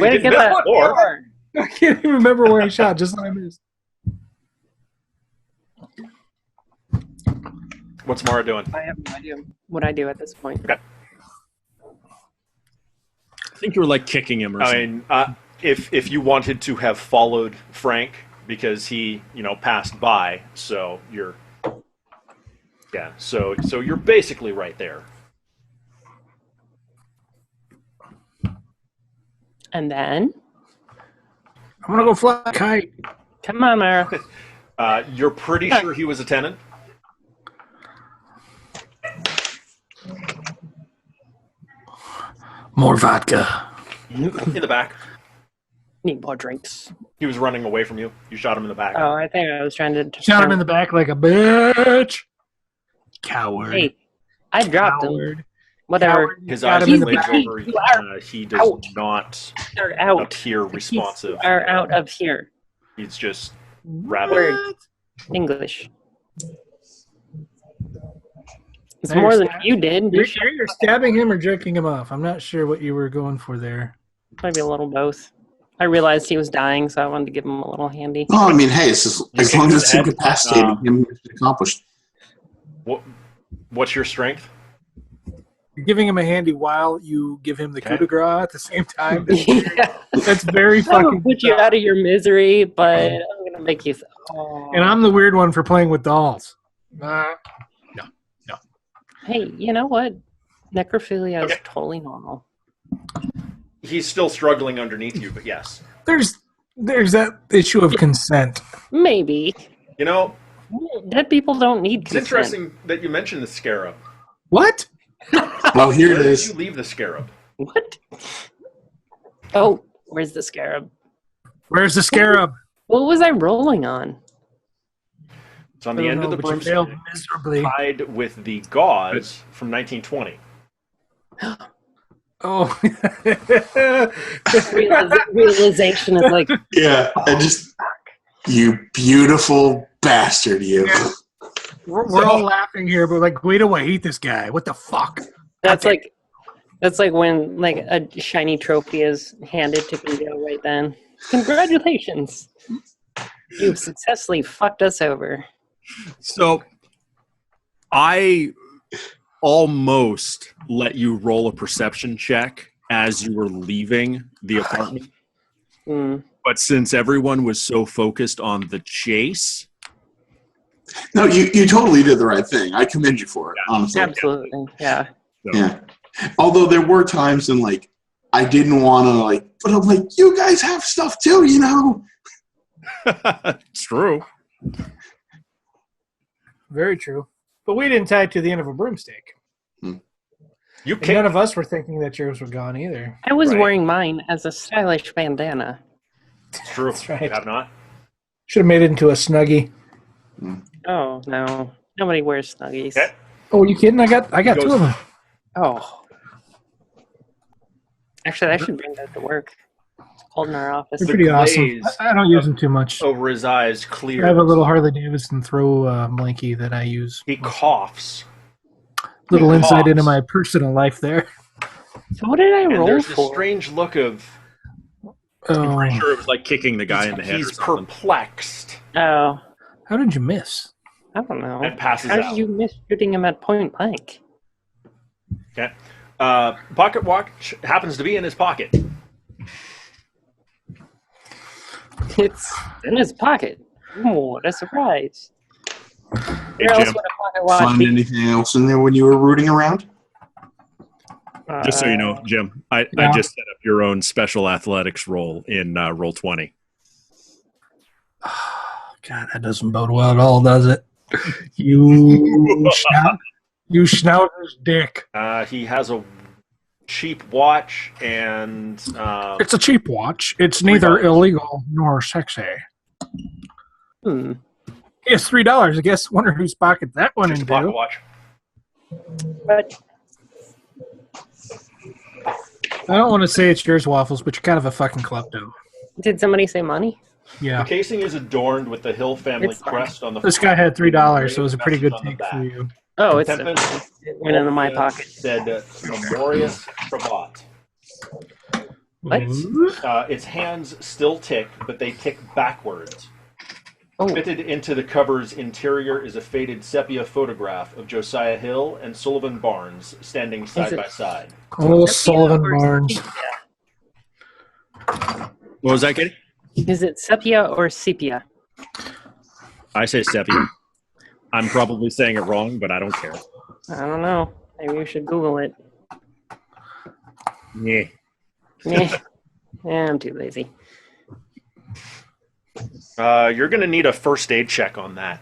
to didn't get miss that the floor. floor. I can't even remember where I shot, just what I missed. What's Mara doing? I have no idea what I do at this point. Okay. I think you were like kicking him or I something. mean, if you wanted to have followed Frank because he, passed by, so you're, so you're basically right there. And then, I'm going to go fly a kite. come on, Mara. You're pretty sure he was a tenant. More vodka. In the back. Need more drinks. He was running away from you. You shot him in the back. Oh, I think I was trying to Shot him in the back like a bitch. Coward. Hey, I dropped him. Coward. Whatever. Coward. His Got eyes him in the glaze back. over. You are He does out. not They're out. appear responsive. You are out of here. He's just rather. Word. English. It's Now more you're than stab- you did. You're sure you're stabbing him or jerking him off? I'm not sure what you were going for there. Maybe a little both. I realized he was dying, so I wanted to give him a little handy. Oh, I mean, hey, it's just, as Okay, long as go it's ahead. incapacitating him, it's accomplished. What's your strength? You're giving him a handy while you give him the coup de grace at the same time. Yeah. That's very I'm gonna fucking put you out of your misery, but I'm gonna make you. And I'm the weird one for playing with dolls. Hey, you know what? Necrophilia Okay. is totally normal. He's still struggling underneath you, but yes. There's that issue of consent. Maybe. Dead people don't need It's consent. interesting that you mentioned the scarab. What? Well, here Where it did is. you leave the scarab? What? Oh, where's the scarab? Where's the scarab? What was I rolling on? It's on the end of the But you failed broomstick, miserably. tied with the gauze from 1920. Oh. Realization is like, Yeah, I just, you beautiful bastard, you. We're all laughing here, but like, wait till I hate this guy. What the fuck? that's like when like a shiny trophy is handed to Bingo right then. Congratulations. You've successfully fucked us over. So I almost let you roll a perception check as you were leaving the apartment. But since everyone was so focused on the chase, No, you totally did the right thing. I commend you for it, honestly. Absolutely. Yeah. Yeah. Although there were times when, like, I didn't want to, but I'm like, you guys have stuff too, it's true. Very true. But we didn't tie it to the end of a broomstick. You And kicked none of us were thinking that yours were gone either. I was Right. wearing mine as a stylish bandana. It's true. That's right. You have not. Should have made it into a snuggie. Oh no. Nobody wears snuggies. Okay. Oh, are you kidding? I got Goes- two of them. Oh. Actually, I should bring that to work. It's cold in our office. They're The pretty awesome. glaze I don't use them too much. Over his eyes, clear. I have a little Harley Davidson throw blankie that I use. He coughs. Little insight into Coughs. my personal life there. So what did I And roll there's this for? strange look of Oh, Pretty sure it was like kicking the guy in the head or he's something. perplexed Oh, how did you miss? I don't know. and passes How out. did you miss shooting him at point blank? Okay. Pocket watch happens to be in his pocket. It's in his pocket. Ooh, what a surprise. Hey, Where else Jim, would a pocket watch Find be? anything else in there when you were rooting around? just so you know, Jim, I Yeah. just set up your own special athletics roll in Roll 20. God, that doesn't bode well at all, does it? You schnauzer's dick. He has a cheap watch and It's a cheap watch. It's neither $3. illegal nor sexy. Hmm. It's $3. I guess. Wonder whose pocket that went just a pocket into. watch. But I don't want to say it's yours, Waffles, but you're kind of a fucking klepto. did somebody say money? The Yeah. casing is adorned with the Hill family It's fine. crest on the This guy had $3, so it was a pretty good take for you. Oh, it's Tempest it went into my pocket. said Memorious Cravat. What? Its hands still tick, but they tick backwards. Oh, Fitted into the cover's interior is a faded sepia photograph of Josiah Hill and Sullivan Barnes standing side it- by side. Oh, Sepia Sullivan or Barnes. sepia? What was that, Katie? Is it sepia or sepia? I say sepia. I'm probably saying it wrong, but I don't care. I don't know. Maybe you should Google it. Yeah. Yeah, I'm too lazy. You're going to need a first aid check on that.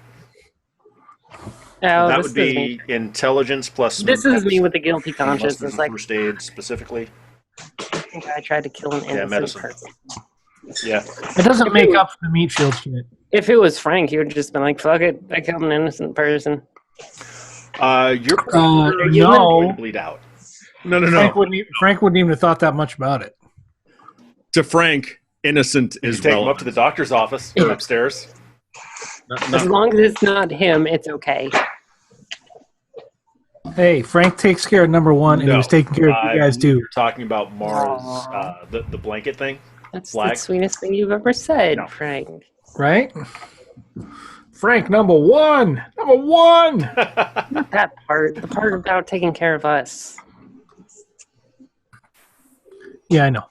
Oh, That this would be intelligence plus. This is me with the guilty unless conscience. there's It's a like first aid specifically. I think I tried to kill an innocent medicine. person. Yeah. It doesn't make up for the meat shield shit. If it was Frank, he would have just been like, "Fuck it, I killed an innocent person." You're going No. to bleed out. No. Frank wouldn't even have thought that much about it. To Frank, innocent You is take him relevant. up to the doctor's office or upstairs. As long as it's not him, it's okay. Hey, Frank takes care of number one, and he was taking care of you guys too. You're talking about Mars, the blanket thing. That's Flag? the sweetest thing you've ever said, No. Frank. Right? Frank, number one! Number one! Not that part. The part about taking care of us. Yeah, I know.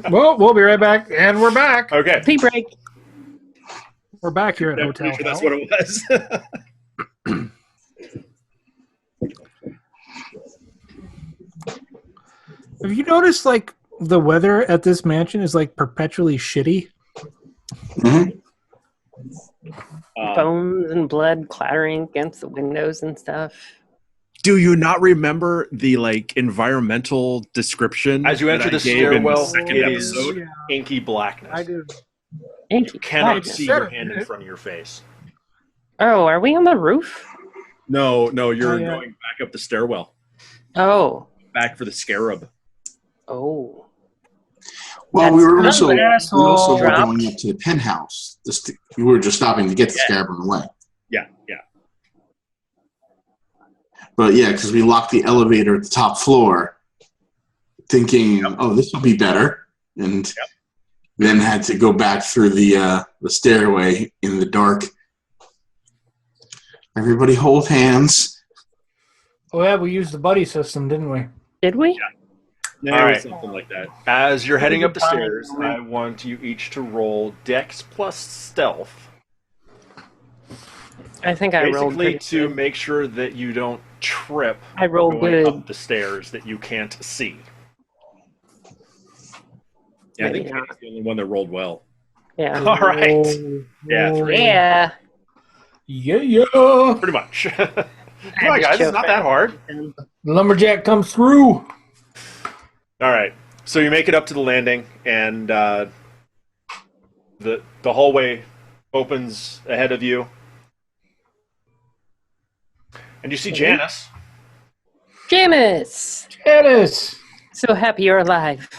Well, we'll be right back, and we're back. Okay. Pee break. We're back here at I'm Hotel pretty sure that's Hell. what it was. Have you noticed, like, the weather at this mansion is, like, perpetually shitty? Mhm. Bones and blood clattering against the windows and stuff. Do you not remember the environmental description? As you enter that I the gave in the stairwell, second it is episode? inky blackness. do. Thank You you. cannot Blackness. see your hand in front of your face. Oh, are we on the roof? No, you're Oh, yeah. going back up the stairwell, Oh. back for the scarab. Oh. Well, we were That's also, we asshole. also were Dropped. going up to the penthouse. We were just stopping to get the scarab on the way. Yeah. But yeah, because we locked the elevator at the top floor, thinking, "Oh, this will be better," and then had to go back through the stairway in the dark. Everybody hold hands. Oh, yeah, we used the buddy system, didn't we? Did we? Yeah, All it was right. something like that. As you're heading up the Fine. stairs, I want you each to roll Dex plus Stealth. I think I rolled Basically, pretty to good. make sure that you don't trip I rolled going good. up the stairs that you can't see. Yeah, I think Yeah. Katie's the only one that rolled well. Yeah. All right. Yeah, 3. Yeah. Yeah. Pretty much. Come on, guys. It's not that hard. Lumberjack comes through. All right. So you make it up to the landing, and the hallway opens ahead of you, and you see Janice. Janice! Janice. So happy you're alive.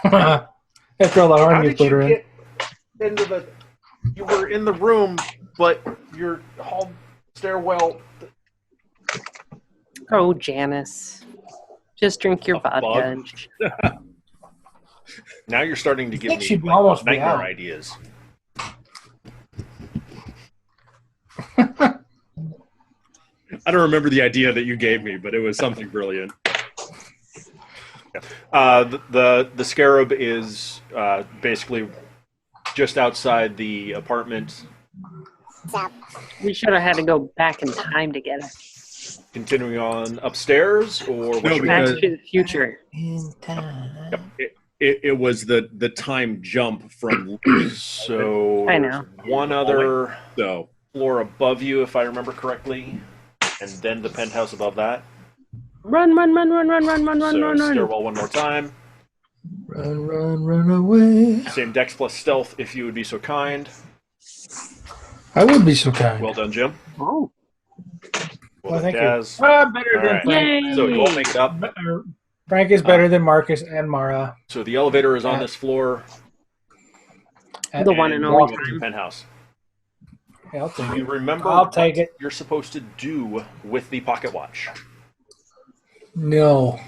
After all the harm How you did put you her in. get into the. You were in the room, but your hall stairwell. Oh, Janice. Just drink your A vodka. bug? And Now you're starting to give think me she'd almost be nightmare out. ideas. I don't remember the idea that you gave me, but it was something brilliant. The scarab is basically just outside the apartment. we should have had to go back in time to get it. Continuing on upstairs, or what No, should we Back because- to the future. In time. It was the time jump from So I there's know. one other so floor above you, if I remember correctly, and then the penthouse above that. Run, run, run, run, run, run, run, run, So run, run. stairwell one more time. Run away. Same dex plus stealth, if you would be so kind. I would be so kind. Well done, Jim. Oh, Well done, thank Kaz. you. Better All than right. Frank. yay! So you all make it up. Frank is better than Marcus and Mara. So the elevator is on this floor. And- The one and going only up to time. penthouse. Yeah, I'll take Do you it. remember I'll what take it. you're supposed to do with the pocket watch? No.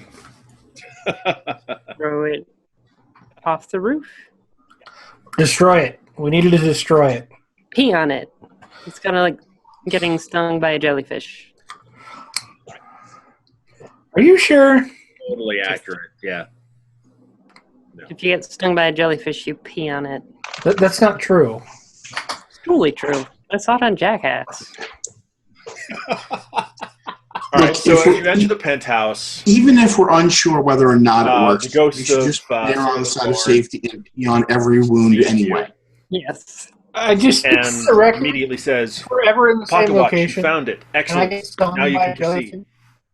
Throw it off the roof. Destroy it. We needed to destroy it. Pee on it. It's kind of like getting stung by a jellyfish. Are you sure? totally accurate. Yeah. If you get stung by a jellyfish, you pee on it. That's not true. It's totally true. I saw it on Jackass. All right, so as you enter the penthouse, Even if we're unsure whether or not it works, the ghost we should of, just err on the side of Sarah safety and pee on every wound sees anyway. Yes. I just and it's the record immediately says, forever in the "Pocket same watch, you location. found it. And I Excellent. get stung Now you by can a jellyfish. proceed.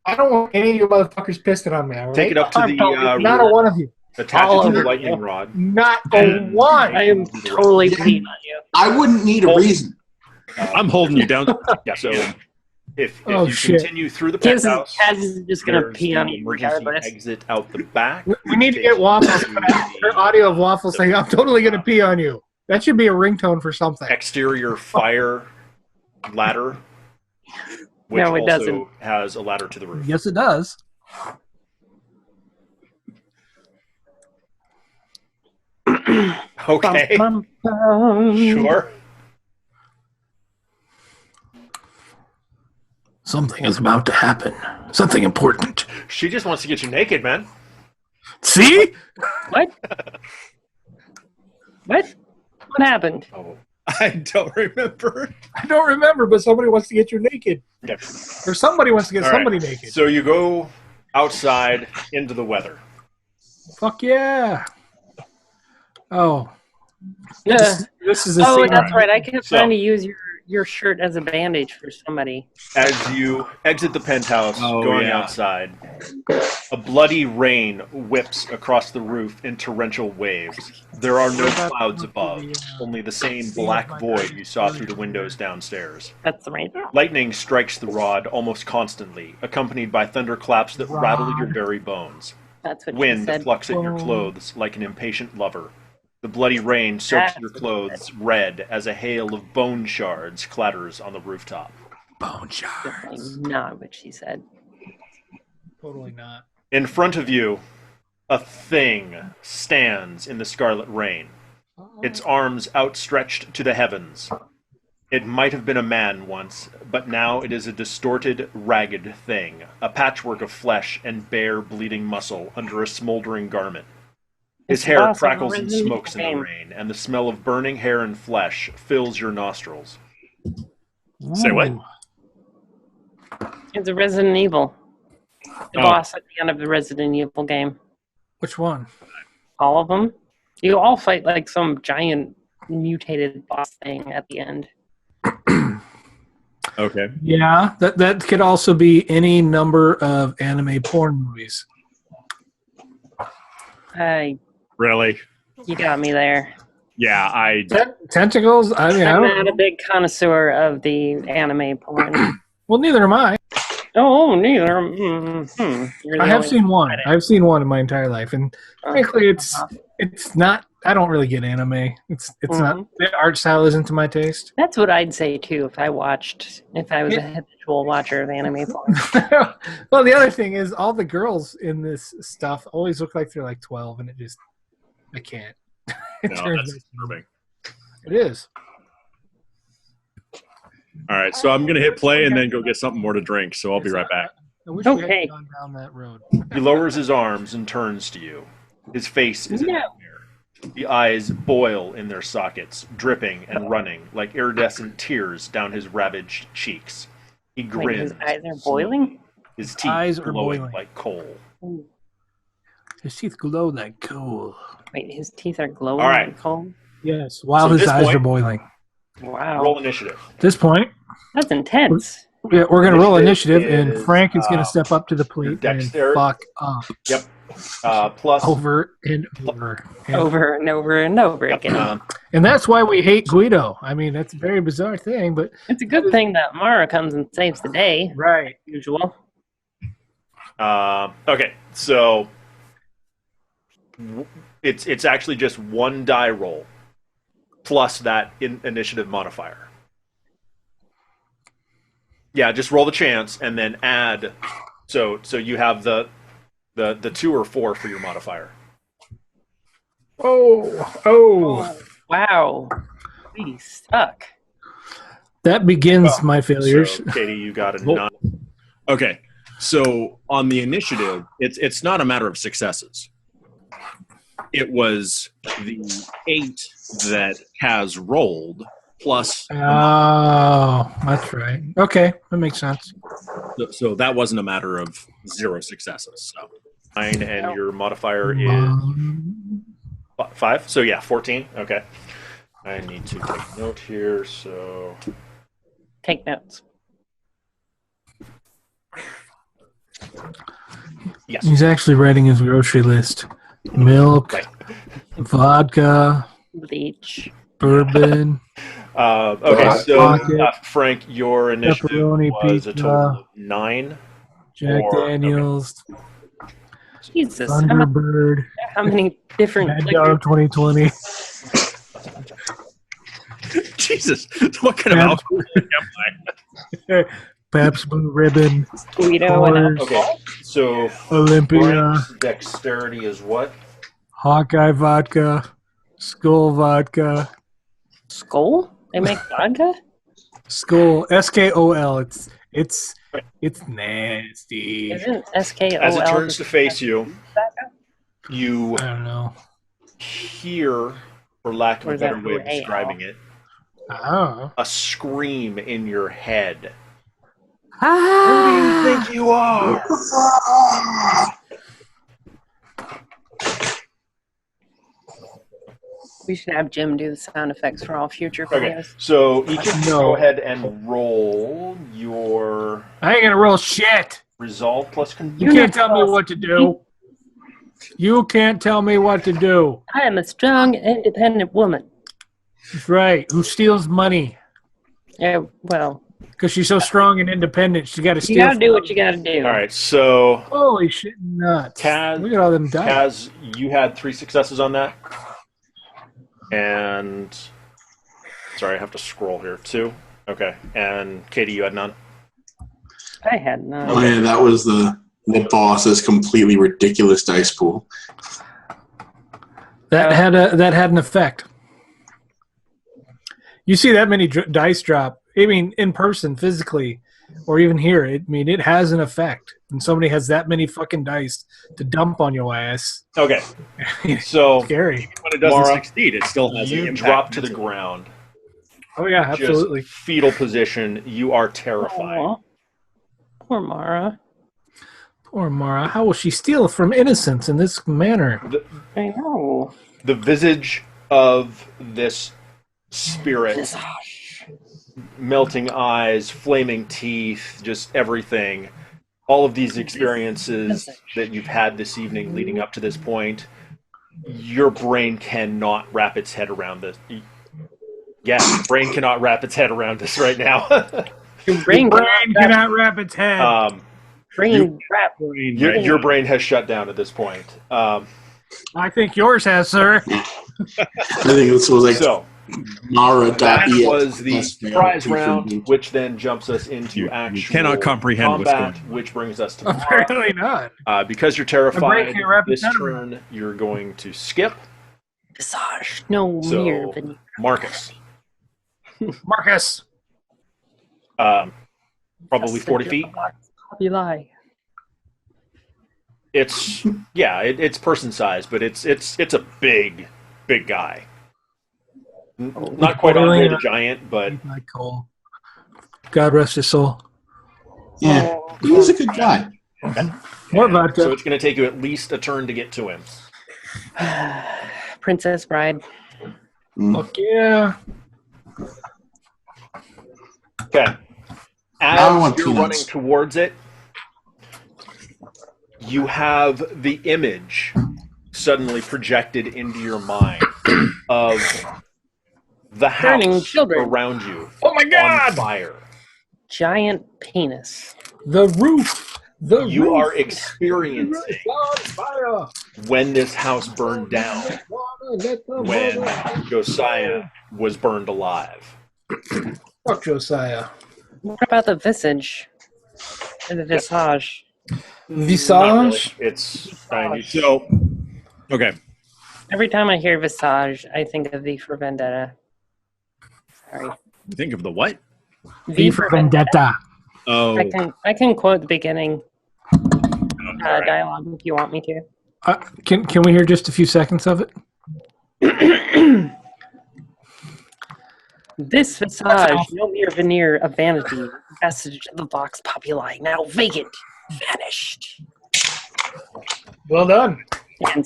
I don't want any of you motherfuckers pissing on me. All right? Take it up to the not a one of you. attach all it to the over lightning you. rod." Not a And- one. I am totally peeing on you. I wouldn't need a reason. I'm holding you down. Yeah, so if Oh, you shit. continue through the Kaz penthouse, is just going to there's pee on the you emergency regardless. exit out the back. We need to get Waffles or audio of Waffles saying, "I'm totally going to pee on you." That should be a ringtone for something. Exterior fire ladder, which No, it also doesn't. has a ladder to the roof. Yes, it does. Okay, Bum, bum, bum. sure. Something is about to happen. Something important. She just wants to get you naked, man. See? What? What? What happened? Oh, I don't remember. I don't remember, but somebody wants to get you naked. okay. Or somebody wants to get All right. somebody naked. So you go outside into the weather. Fuck yeah. Oh. Yeah. This is a Oh, scene. that's right. I kept So- trying to use your shirt as a bandage for somebody. As you exit the penthouse, Oh, going yeah. outside, a bloody rain whips across the roof in torrential waves. There are no clouds above, only the same black void you saw through the windows downstairs. That's right. Lightning strikes the rod almost constantly, accompanied by thunderclaps that rattle your very bones. That's what Wind she said. plucks at your clothes like an impatient lover. The bloody rain soaks your clothes red as a hail of bone shards clatters on the rooftop. Bone shards. Definitely not what she said. Totally not. In front of you, a thing stands in the scarlet rain, its arms outstretched to the heavens. It might have been a man once, but now it is a distorted, ragged thing, a patchwork of flesh and bare, bleeding muscle under a smoldering garment. His It's hair boss of crackles and Resident smokes in the Evil. rain, and the smell of burning hair and flesh fills your nostrils. Say what? Ooh. It's a Resident Evil. The Oh. boss at the end of the Resident Evil game. Which one? All of them. You all fight like some giant mutated boss thing at the end. Okay. Yeah, that could also be any number of anime porn movies. Really? You got me there. Yeah, I Tentacles? I mean, I I'm don't not a big connoisseur of the anime porn. Well, neither am I. Oh, neither. Mm-hmm. I have seen one. I've seen one in my entire life, and frankly, it's not. I don't really get anime. It's not. The art style isn't to my taste. That's what I'd say too if I was a habitual watcher of anime porn. Well, the other thing is all the girls in this stuff always look like they're like 12, and I can't. No, that's disturbing. It is. All right, so I'm going to hit play and then go get something more to drink, so I'll be right back. I wish we had gone down that road. He lowers his arms and turns to you. His face is a nightmare. The eyes boil in their sockets, dripping and running like iridescent tears down his ravaged cheeks. He grins. His eyes are boiling? His teeth are glowing like coal. His teeth glow like coal. Wait, his teeth are glowing like coal? Yes, while his eyes are boiling. Wow. Roll initiative. At this point, that's intense. We're going to roll initiative, and Frank is going to step up to the plate and fuck up. Yep. Plus over and over. Over and over and over again. And that's why we hate Guido. I mean, that's a very bizarre thing, but it's a good thing that Mara comes and saves the day. Right. Usual. Okay, so it's actually just one die roll plus that initiative modifier. Yeah, just roll the chance and then add. So you have the 2 or 4 for your modifier. Oh! Wow. We suck. That begins my failures. So, Katie, you got a 9. Okay, so on the initiative, it's not a matter of successes. It was the 8 that has rolled plus. Oh, that's right. Okay, that makes sense. So that wasn't a matter of 0 successes. So 9 and your modifier is 5. So yeah, 14. Okay. I need to take note here. So take notes. Yes. He's actually writing his grocery list. Milk, vodka, bleach, bourbon. Okay, so Frank, your initiative was a total of 9. Jack Daniels. Jesus. Thunderbird. How many different Mad Dog 2020. Jesus, what kind of alcohol am I? Pabst Blue Ribbon. Guido and okay, so Olympia. Frank's dexterity is what? Hawkeye vodka. Skull vodka. Skull? They make vodka? Skull. SKOL. It's nasty. Isn't SKOL? As it turns to face you, you I don't know. hear, for lack of a better way of describing it, a scream in your head. Who do you think you are? We should have Jim do the sound effects for all future videos. Okay, so each of you go ahead and roll your... I ain't gonna roll shit. Resolve plus... You can't tell me what to do. You can't tell me what to do. I am a strong, independent woman. That's right. Who steals money? Yeah, well... Because she's so strong and independent, she got to steal. You got to do what you got to do. All right, so... Holy shit nuts. Kaz, look at all them dice. Kaz, you had 3 successes on that. And... Sorry, I have to scroll here. 2. Okay. And Katie, you had none? I had none. Oh, yeah, that was the boss's completely ridiculous dice pool. That had an effect. You see that many dice drop, I mean, in person, physically, or even here. It has an effect. And somebody has that many fucking dice to dump on your ass. Okay. So scary. When it doesn't succeed, it still has an you impact. drop to the ground. Oh yeah, absolutely. Just fetal position. You are terrified. Aww. Poor Mara. Poor Mara. How will she steal from innocence in this manner? I know. The visage of this spirit, melting eyes, flaming teeth, just everything. All of these experiences that you've had this evening leading up to this point, your brain cannot wrap its head around this. Yeah, brain cannot wrap its head around this right now. Your brain cannot wrap its head. brain wrap. Your brain has shut down at this point. I think yours has, sir. I think this was like So Mara. that was the surprise round, which then jumps us into actual cannot comprehend what's combat, going on. which brings us to Mara. Apparently not. Because you're My brain terrified, can't wrap this its head around. turn you're going to skip. Visage. No So mirror veneer. Marcus, Marcus. probably 40 feet. Populi. It's it's person size, but it's a big guy. Not quite Andre the Giant, but Like Cole. God rest his soul. Yeah, he was a good guy. More vodka. so it's going to take you at least a turn to get to him. Princess Bride. Fuck yeah. Okay. I want As you're peanuts. running towards it, you have the image suddenly projected into your mind of the Burning house children. around you Oh my on God! fire. Giant penis. The roof. The You roof. are experiencing is on fire. when this house burned down, when Josiah was burned alive. Fuck Josiah. What about the visage? Or the visage? Not really. Visage. It's So, okay. Every time I hear visage, I think of V for Vendetta. Sorry. Think of the what? V for Vendetta. Oh, I can quote the beginning right. dialogue if you want me to. Can we hear just a few seconds of it? This visage, no mere veneer of vanity, vestige of the vox populi, now vacant, vanished. Well done. And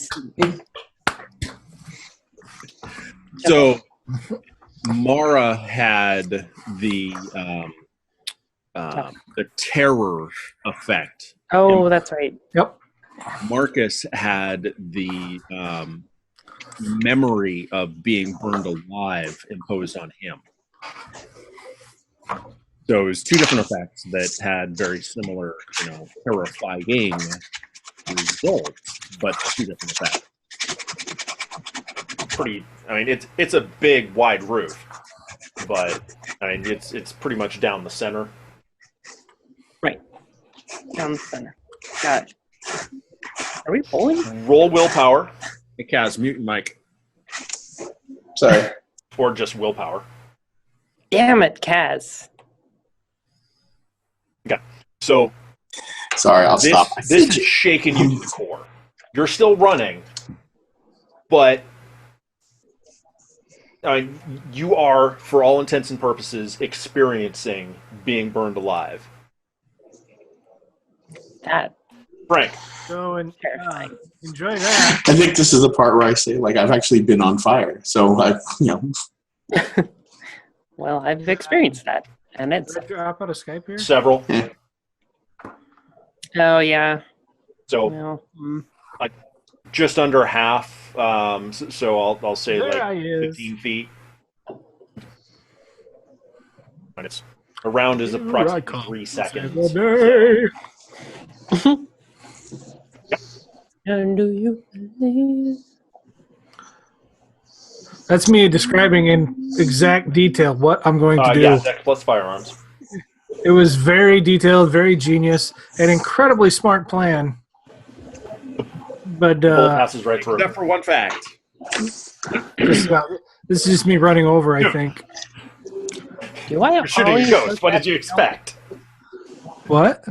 So Mara had the terror effect. oh, that's right. Yep. Marcus had the memory of being burned alive imposed on him. So it was two different effects that had very similar, terrifying results, but two different effects. it's a big, wide roof, but it's pretty much down the center. Right. Down the center. Got it. Are we bowling? Roll willpower, Hey, Kaz, mute your mic. Sorry. or just willpower. Damn it, Kaz. Okay, so Sorry, I'll stop. this is shaking you to the core. You're still running, but you are, for all intents and purposes, experiencing being burned alive. That Frank, So terrifying. enjoy that. I think this is the part where I say, like, I've actually been on fire. So, Well, I've experienced that, and it's Did I drop out of Skype here? several. oh yeah. So Well, just under half. So I'll say There like he is. 15 feet. And it's a round is Here I approximately come. 3 seconds. Day. and do you believe? That's me describing in exact detail what I'm going to do. Yeah, dex plus firearms. It was very detailed, very genius, an incredibly smart plan. But Bullet passes right through. Except for one fact. this is just me running over, I think. Do I You're shooting a always ghost. look What at did you expect? What?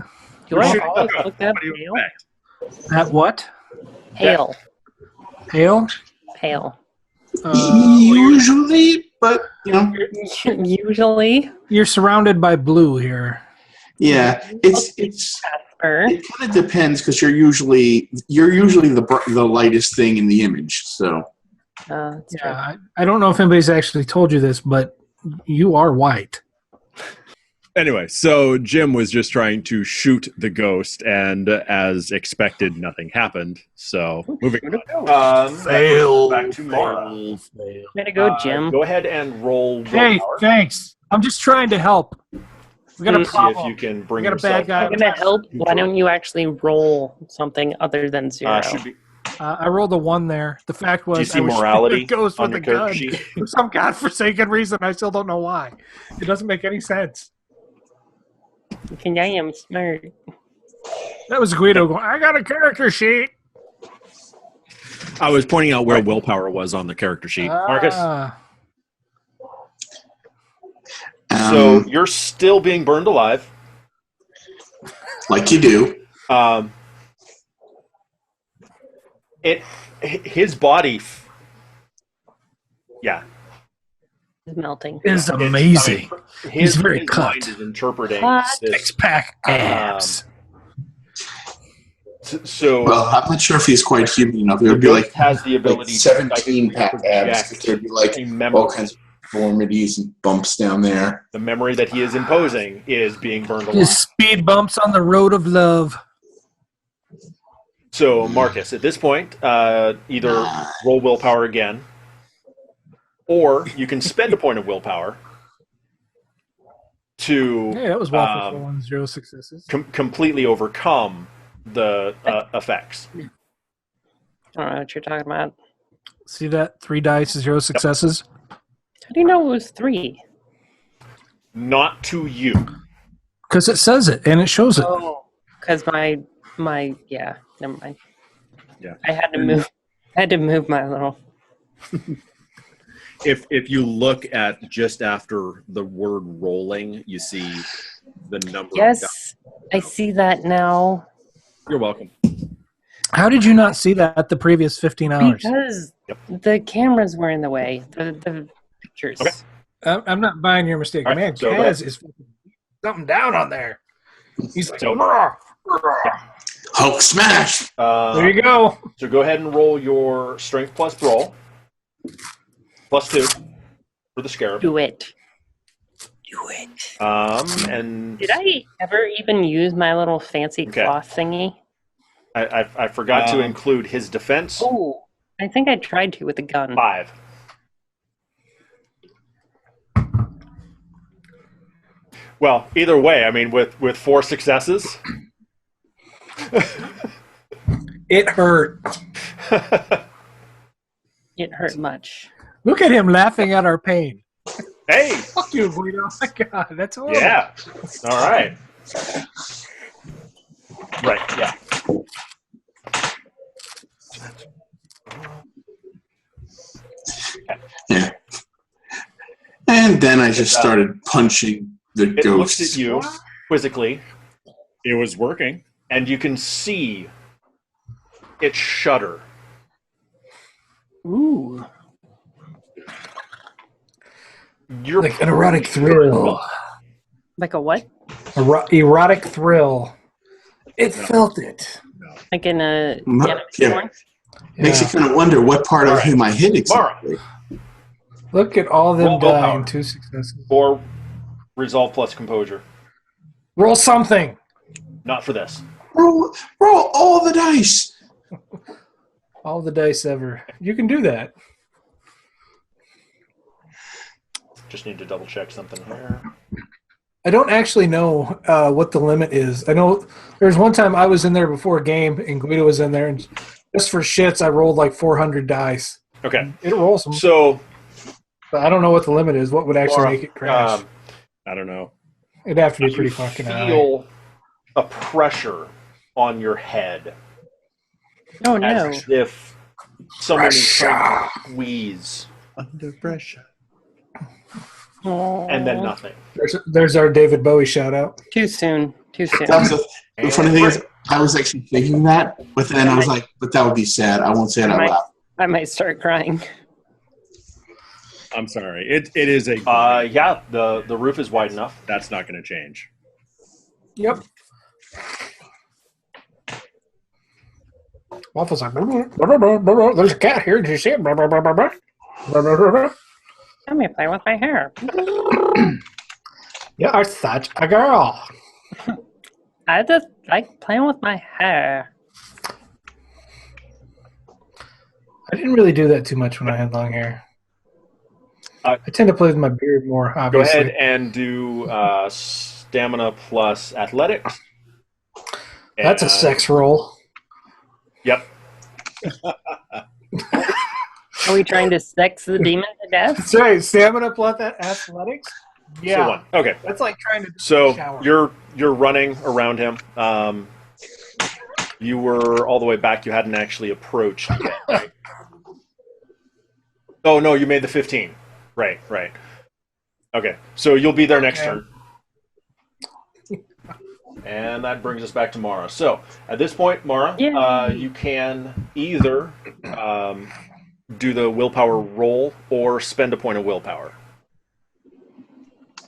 Do I Shooting a always ghost. look that What do you pale? expect? At what? Pale. Hail? Pale. usually, but, Usually. You're surrounded by blue here. yeah, it's Casper. it kind of depends because you're usually the lightest thing in the image. So, That's true. Yeah, I don't know if anybody's actually told you this, but you are white. Anyway, so Jim was just trying to shoot the ghost, and as expected, nothing happened. So, moving on. Fail. Back to Mara. Way to go, Jim. Go ahead and roll Hey, willpower. thanks. I'm just trying to help. We got a See if problem. you can bring We got a yourself bad guy. out I'm of gonna that. help. Why don't you actually roll something other than 0? Should be. I rolled a 1 there. The fact was, Do you see I was morality shooting a ghost on with your a character gun sheet? for some godforsaken reason. I still don't know why. It doesn't make any sense. I am smart. That was Guido going, I got a character sheet. I was pointing out where willpower was on the character sheet. Marcus. So you're still being burned alive. Like you do. His body. Yeah. It's melting. Is amazing. He's very his cut. mind is interpreting Cut. this. Six-pack abs. So Well, I'm not sure if he's quite human enough. It would be like has the ability to 17 pack abs. project There'd be like a memory. all kinds of deformities and bumps down there. The memory that he is imposing is being burned alive. His speed bumps on the road of love. So, Marcus, at this point, either roll willpower again, or you can spend a point of willpower to Yeah, that was waffle for 1, 0 successes. completely overcome the effects. I don't know what you're talking about. See that? 3 dice, 0 successes. How do you know it was 3? Not to you. Because it says it and it shows it. Oh, because my yeah. Never mind. Yeah. I had to move. I had to move my little. If you look at just after the word rolling, you see the number. Yes, I see that now. You're welcome. How did you not see that the previous 15 hours? Because the cameras were in the way. The pictures. Okay. I'm not buying your mistake. All right, Man, so go Kaz is fucking something down on there. He's like, So- "Rah." Hulk smash! There you go. So go ahead and roll your strength plus brawl. +2 for the scarab. Do it. Do it. And Did I ever even use my little fancy Okay. cloth thingy? I forgot to include his defense. Oh, I think I tried to with the gun. 5. Well, either way, I mean, with 4 successes, It hurt. It hurt much. Look at him laughing at our pain. hey, Fuck you, Guido. Oh my God, that's horrible. yeah, all right, right, yeah. Yeah. And then I just started punching the It looks ghosts. at you quizzically, It was working. and you can see it shudder. Ooh. You're Like an erotic thrill. Like a what? Erotic thrill. It felt it. Like in a Ma- anime yeah. porn? Makes Yeah. you kind of wonder what part of him I hit exactly. Look at all them Roll willpower. dying. 2 successes. or resolve plus composure. Roll something. Not for this. Roll all the dice. All the dice ever. You can do that. Just need to double check something here. I don't actually know what the limit is. I know there was one time I was in there before a game and Guido was in there, and just for shits, I rolled like 400 dice. Okay, It rolls them, so but I don't know what the limit is. What would actually Laura, make it crash? I don't know. It'd have to be you pretty fucking high. feel a pressure on your head, Oh no. as if someone is trying to squeeze, Under pressure. and then nothing. There's our David Bowie shout out. Too soon. Too soon. That was the funny thing is, I was actually thinking that, but then I was like, but that would be sad. I won't say it out loud. I might start crying. I'm sorry. It is a. Yeah, the roof is wide enough. That's not going to change. Yep. Waffle's like, there's a cat here. Did you see it? Let me play with my hair. You are such a girl. I just like playing with my hair. I didn't really do that too much when I had long hair. I tend to play with my beard more, Go obviously. ahead and do stamina plus athletics. That's a sex roll. Yep. Are we trying to sex the demon to death? That's right. Stamina plus athletics. Yeah, So 1. Okay. that's like trying to So shower. you're running around him. You were all the way back. You hadn't actually approached yet, right? Oh no, you made the 15. Right. Okay, so you'll be there next turn. And that brings us back to Mara. So at this point, Mara, you can either do the willpower roll or spend a point of willpower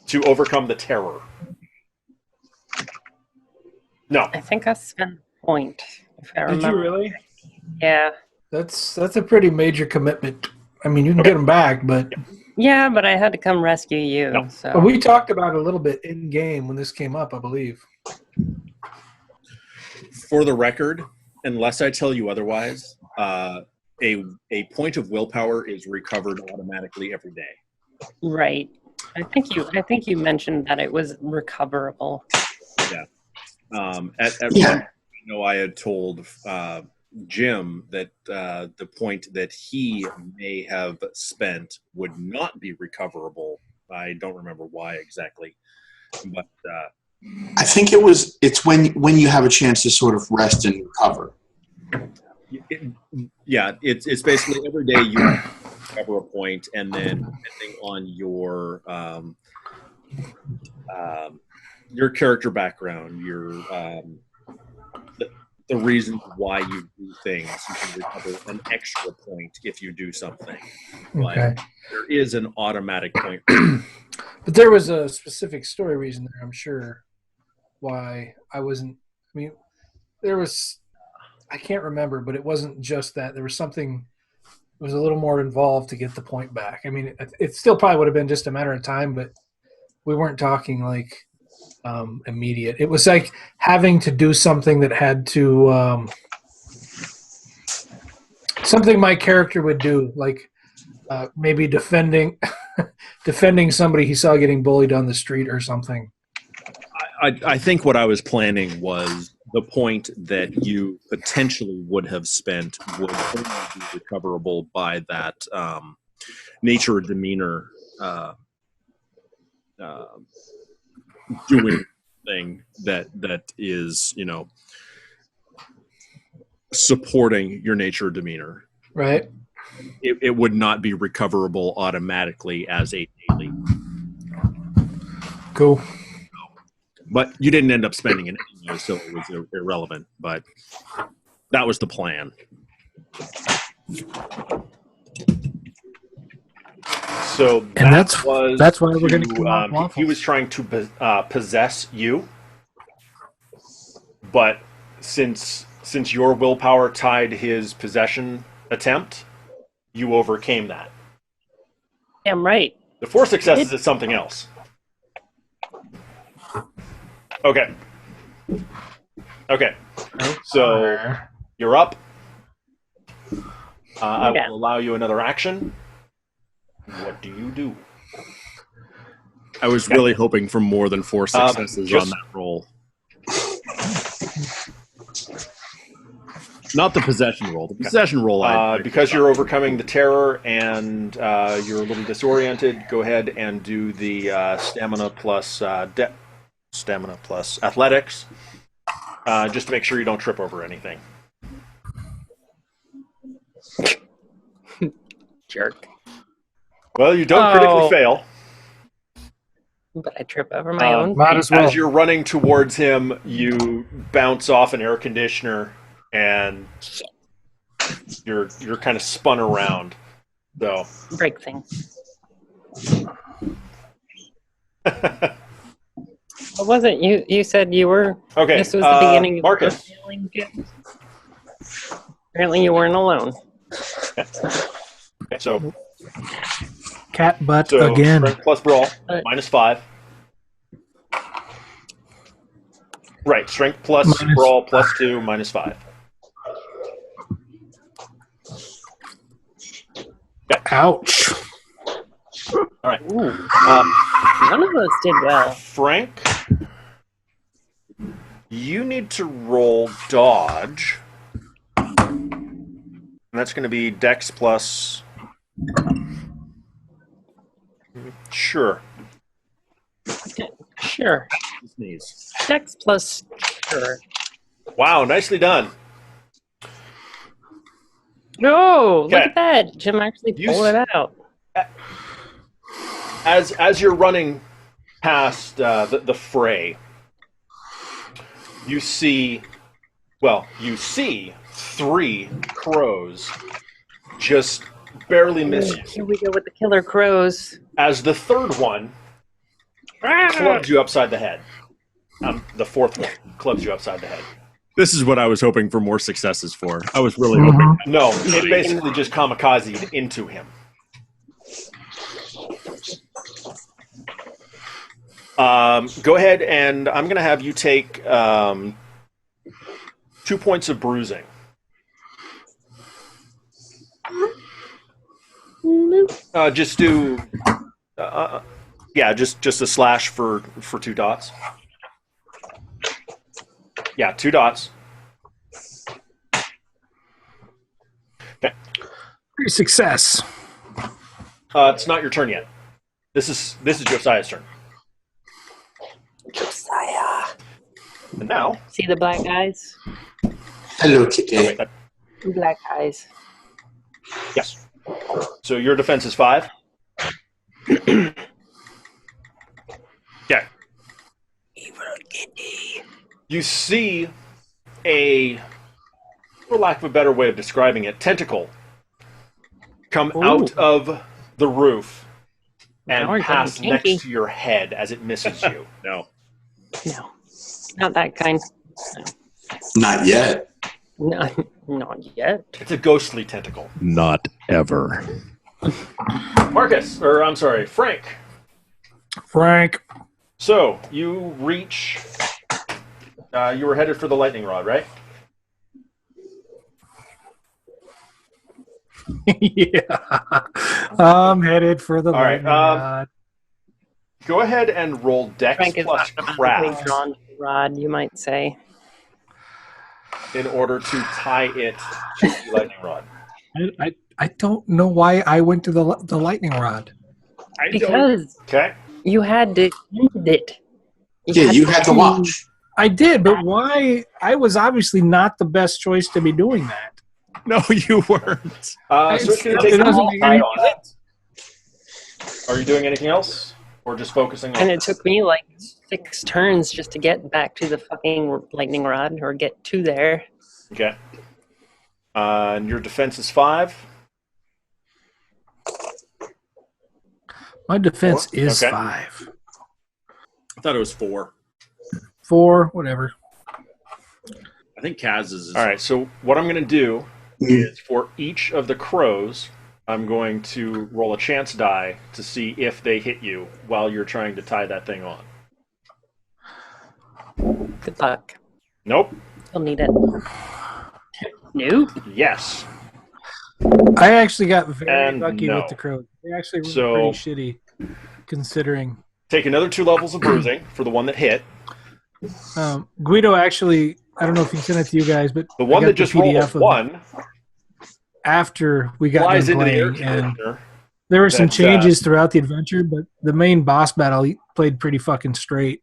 to overcome the terror. No. I think I spent a point, if I remember. Did you really? Yeah. That's a pretty major commitment. I mean, you can get them back, but Yeah, but I had to come rescue you. No. So but we talked about it a little bit in game when this came up, I believe. For the record, unless I tell you otherwise, a point of willpower is recovered automatically every day. right. I think you mentioned that it was recoverable. Yeah. At Yeah. one point, I know I had told Jim that the point that he may have spent would not be recoverable. I don't remember why exactly, but I think it's when you have a chance to sort of rest and recover. it's basically every day you recover a point, and then depending on your character background, the reasons why you do things, you can recover an extra point if you do something. Okay. But there is an automatic point. But there was a specific story reason there, I'm sure, why I wasn't. I mean, there was. I can't remember, but it wasn't just that. There was something. It was a little more involved to get the point back. I mean, it still probably would have been just a matter of time, but we weren't talking like immediate. It was like having to do something that had to something my character would do, like maybe defending somebody he saw getting bullied on the street or something. I think what I was planning was the point that you potentially would have spent would only be recoverable by that nature or demeanor doing thing that is, supporting your nature or demeanor. Right. It would not be recoverable automatically as a daily. Cool. But you didn't end up spending it anyway, so it was irrelevant. But that was the plan. So And that's why we're going to to, come out waffles. he was trying to possess you, but since your willpower tied his possession attempt, you overcame that. Damn right. The 4 successes is something else. Okay. So you're up. I will allow you another action. What do you do? I was really hoping for more than 4 successes on that roll. Not the possession roll. The possession roll, because you're overcoming the terror and you're a little disoriented, go ahead and do the stamina plus athletics, just to make sure you don't trip over anything. Jerk. Well, you don't critically fail. But I trip over my own. Might as well. As you're running towards him, you bounce off an air conditioner, and you're kind of spun around. So Break things. What was it? You said you were. okay. This was the beginning of Marcus. your feeling good. Apparently, you weren't alone. So Cat butt again. strength plus brawl -5. Right, strength plus brawl +2 -5. Ouch. All right. Ooh. None of us did well. Frank, You need to roll dodge. And that's going to be Dex plus... Sure. Sure. Sneeze. Dex plus sure. Wow, nicely done. No, look Okay. at that. Jim actually You pulled it out. As you're running past the fray, you see 3 crows just barely miss you. Here we go with the killer crows. As the third one clubs you upside the head. The fourth one clubs you upside the head. This is what I was hoping for more successes for. I was really hoping. No, it basically just kamikazed into him. Go ahead, and I'm going to have you take 2 points of bruising. Just do, just a slash for 2 dots. Yeah, 2 dots. Okay. Great success. It's not your turn yet. This is Josiah's turn. Josiah. And now, See the black eyes? Hello, Kitty. Black eyes. yes. So your defense is 5. Okay. Evil kitty. You see a, for lack of a better way of describing it, tentacle come out of the roof Now we're and pass getting kinky. next to your head as it misses you. No. No, not that kind. Not yet. No, not yet. It's a ghostly tentacle. Not ever. Marcus, or I'm sorry, Frank. Frank. So you reach. You were headed for the lightning rod, right? Yeah. I'm headed for the All right, lightning rod. Go ahead and roll Dex Frank is plus not craft drawn to the rod, you might say. in order to tie it to the lightning rod. I don't know why I went to the lightning rod. Because Okay. you had to use it. You had to watch. I did, but why? I was obviously not the best choice to be doing that. No, you weren't. So it's going to It take a doesn't small make time any on it. Are you doing anything else? Or just focusing on And it took me like 6 turns just to get back to the fucking lightning rod or get to there. Okay. And your defense is 5. My defense 4? is Okay. 5. I thought it was 4. 4, whatever. I think Kaz's is. All right, so what I'm going to do is for each of the crows, I'm going to roll a chance die to see if they hit you while you're trying to tie that thing on. Good luck. Nope. You'll need it. Nope. Yes. I actually got very And lucky no. with the crows. They actually were So- pretty shitty, considering. Take another 2 levels of bruising for the one that hit. Guido actually, I don't know if he sent it to you guys, but The I one got that just rolled a of it 1 after we got flies done into the air playing, and conditioner. there were some that, changes throughout the adventure, but the main boss battle he played pretty fucking straight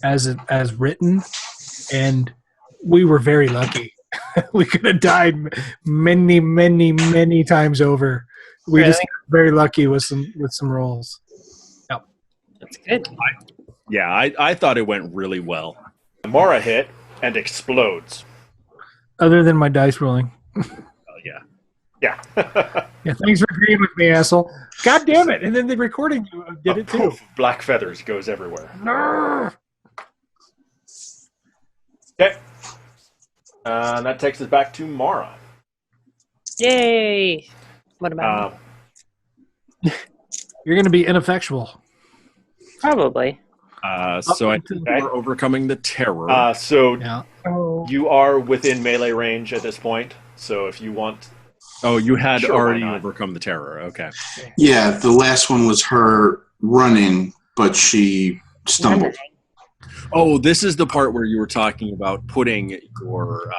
as written, and we were very lucky. We could have died many, many, many times over. We Really? just got very lucky with some rolls. That's good. Yeah, I thought it went really well. Mara hit and explodes. Other than my dice rolling. Oh, yeah. Yeah. Yeah, thanks for agreeing with me, asshole. God damn it! And then the recording did A it too. poof of black feathers goes everywhere. No. Okay. That takes us back to Mara. Yay! What about me? You're going to be ineffectual. Probably. So I Up think Okay. we're overcoming the terror. So Yeah. Oh. you are within melee range at this point. So if you want, oh, you had Sure, why already not? overcome the terror. Okay. Yeah, the last one was her running, but she stumbled. Oh, this is the part where you were talking about putting your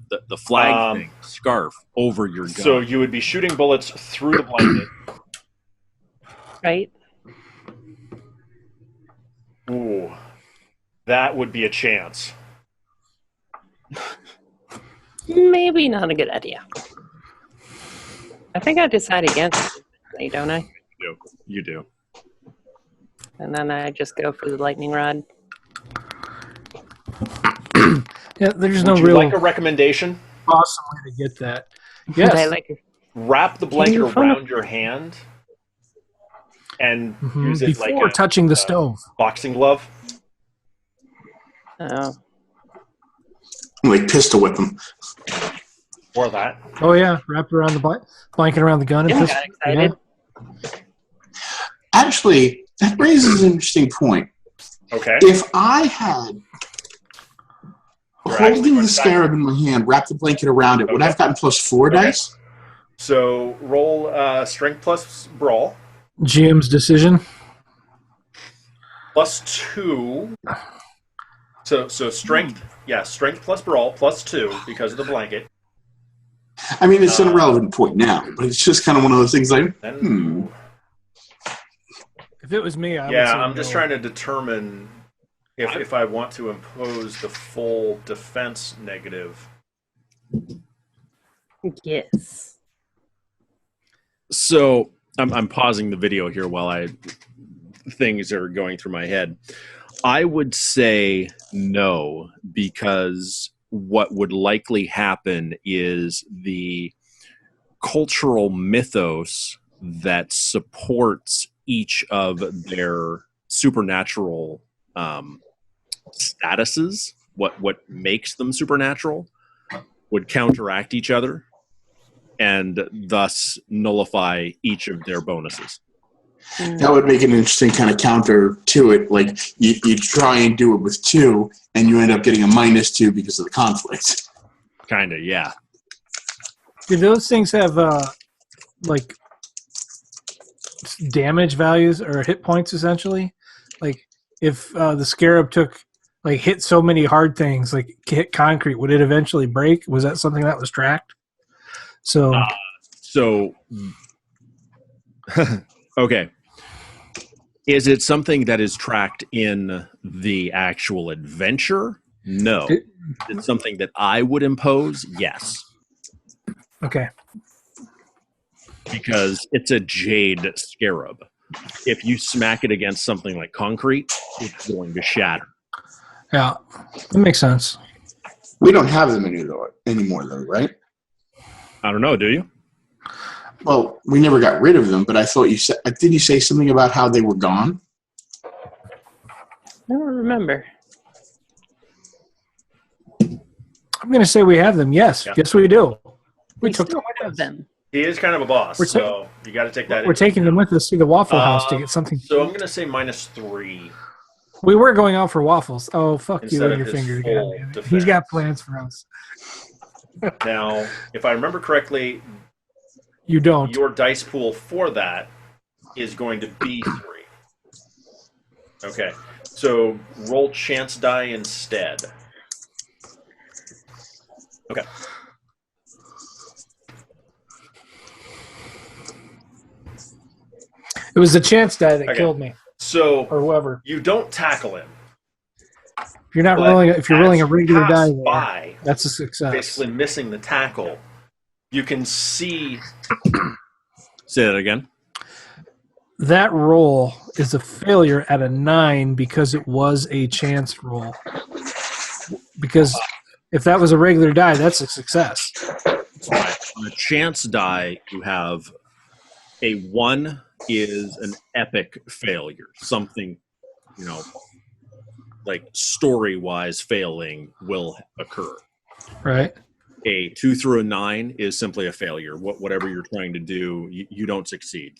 the flag thing, scarf over your gun. So you would be shooting bullets through the blanket. Right? Ooh, that would be a chance. Maybe not a good idea. I think I decide against it, don't I? You do. And then I just go for the lightning rod. Yeah, there's Would no you real like a recommendation? awesome way to get that. But I Yes. like it. Wrap the blanket you find around your hand and use it Before like a touching the stove. boxing glove. Oh. Like pistol whip them. Or that. Oh yeah, wrap it around the blanket around the gun. Jim And got excited. Actually, that raises an interesting point. Okay. If I had You're actually holding going the to scarab in my hand, wrapped the blanket around it, would I have gotten +4 dice? So roll strength plus brawl. GM's decision. +2. So strength, strength plus brawl +2 because of the blanket. I mean, it's an irrelevant point now, but it's just kind of one of those things like, Then, If it was me, I would yeah, say I'm just no. trying to determine if I want to impose the full defense negative. Yes. So I'm pausing the video here while things are going through my head. I would say no, because what would likely happen is the cultural mythos that supports each of their supernatural statuses, what makes them supernatural, would counteract each other and thus nullify each of their bonuses. that would make an interesting kind of counter to it. Like, you try and do it with 2, and you end up getting a -2 because of the conflict. Kind of, yeah. Do those things have like damage values or hit points essentially? Like if the scarab hit so many hard things, like hit concrete, would it eventually break? Was that something that was tracked? So okay. Is it something that is tracked in the actual adventure? No. It's something that I would impose? Yes. okay. Because it's a jade scarab. If you smack it against something like concrete, it's going to shatter. Yeah. That makes sense. We don't have them anymore, though, right? I don't know, do you? Well, we never got rid of them, but I thought you said, did you say something about how they were gone? I don't remember. I'm gonna say we have them. Yes. Yeah. Yes we do. We We took still them with have us. them. He is kind of a boss, We're so you got to take that. We're taking them with us to the Waffle House to get something. So I'm going to say -3. We were going out for waffles. Oh, fuck Instead you and of your his finger. full Goddamn it. defense. He's got plans for us. Now, if I remember correctly, You don't. your dice pool for that is going to be 3. Okay, so roll chance die instead. Okay. It was the chance die that Okay. killed me, So or whoever. you don't tackle him. If you're not but rolling, if you're as rolling a you regular pass die, there, by, that's a success. basically missing the tackle, you can see. Say that again. That roll is a failure at a 9 because it was a chance roll. Because if that was a regular die, that's a success. Right. On a chance die, you have a 1 is an epic failure. Something, like story-wise failing will occur. Right. A 2 through a 9 is simply a failure. Whatever you're trying to do, you don't succeed.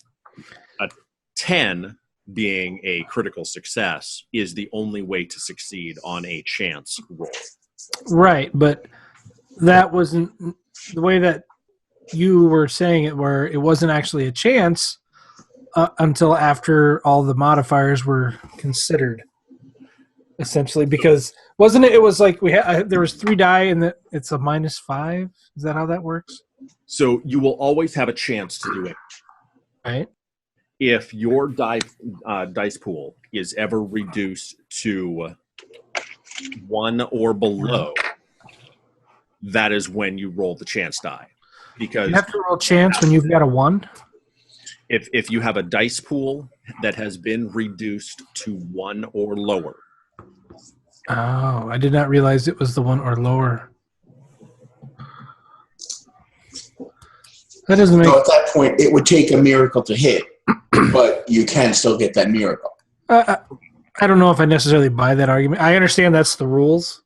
A 10 being a critical success is the only way to succeed on a chance roll. Right, but that wasn't the way that you were saying it, where it wasn't actually a chance until after all the modifiers were considered. essentially, because wasn't it? It was like we had there was 3 die and it's a -5. Is that how that works? So you will always have a chance to do it. Right. If your dice pool is ever reduced to 1 or below, that is when you roll the chance die. Because You have to roll chance when you've got a 1. if you have a dice pool that has been reduced to 1 or lower, Oh, I did not realize it was the 1 or lower. That doesn't make. So at that point, it would take a miracle to hit, but you can still get that miracle. I don't know if I necessarily buy that argument. I understand that's the rules,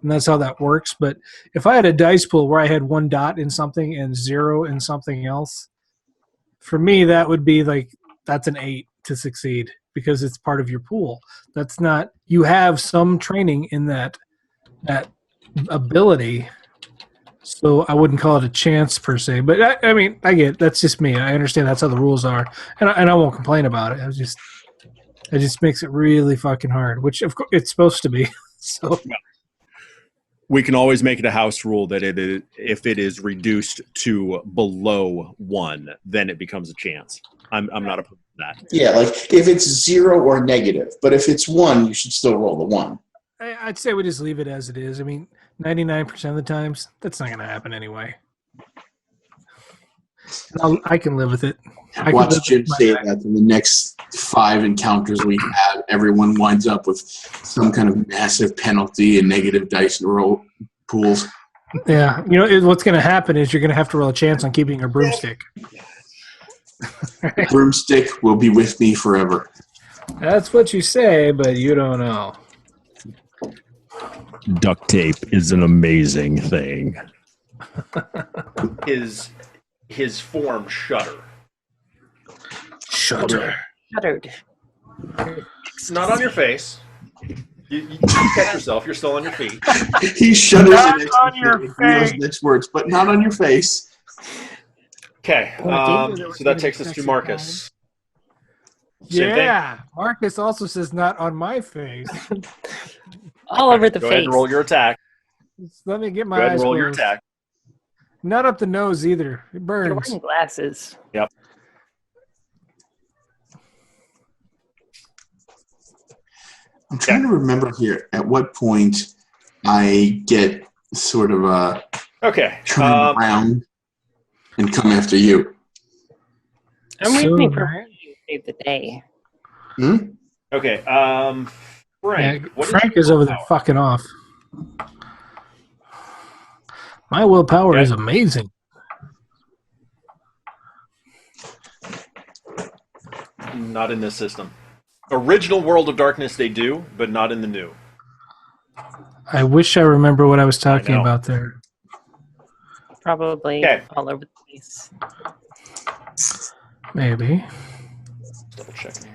and that's how that works. But if I had a dice pool where I had 1 dot in something and 0 in something else, for me that would be like that's an 8 to succeed because it's part of your pool. That's not. You have some training in that ability. So I wouldn't call it a chance per se, but I mean, I get it. That's just me. I understand that's how the rules are, and I won't complain about it. It just makes it really fucking hard, which of course it's supposed to be. So we can always make it a house rule that if it is reduced to below 1, then it becomes a chance. I'm not opposed to that. Yeah, like if it's 0 or negative, but if it's 1, you should still roll the 1. I'd say we just leave it as it is. I mean, 99% of the times, that's not going to happen anyway. I can live with it. Watch Jim say that in the next 5 encounters we have, everyone winds up with some kind of massive penalty and negative dice roll pools. Yeah, what's going to happen is you're going to have to roll a chance on keeping your broomstick. The broomstick will be with me forever. That's what you say, but you don't know. Duct tape is an amazing thing. His form shudder. Shudder. Shuddered. It's not on your face. You catch yourself. You're still on your feet. He shudders Not in on your face. next words, but not on your face. Okay, so that takes us to Marcus. Same Yeah, Marcus also says not on my face. All over the Go face. ahead and roll your attack. Let me get Go my ahead eyes and roll your closed. attack. Not up the nose either. It You're burns. wearing glasses. Yep. I'm trying to remember here at what point I get sort of Okay. turn around and come after you. I'm Soon, waiting for right? you to save the day. Okay. Frank. Yeah, what Frank your is over there willpower? fucking off. My willpower Okay. is amazing. Not in this system. Original World of Darkness they do, but not in the new. I wish I remember what I was talking know. about there. Probably Okay. all over the place. Maybe. Double checking here.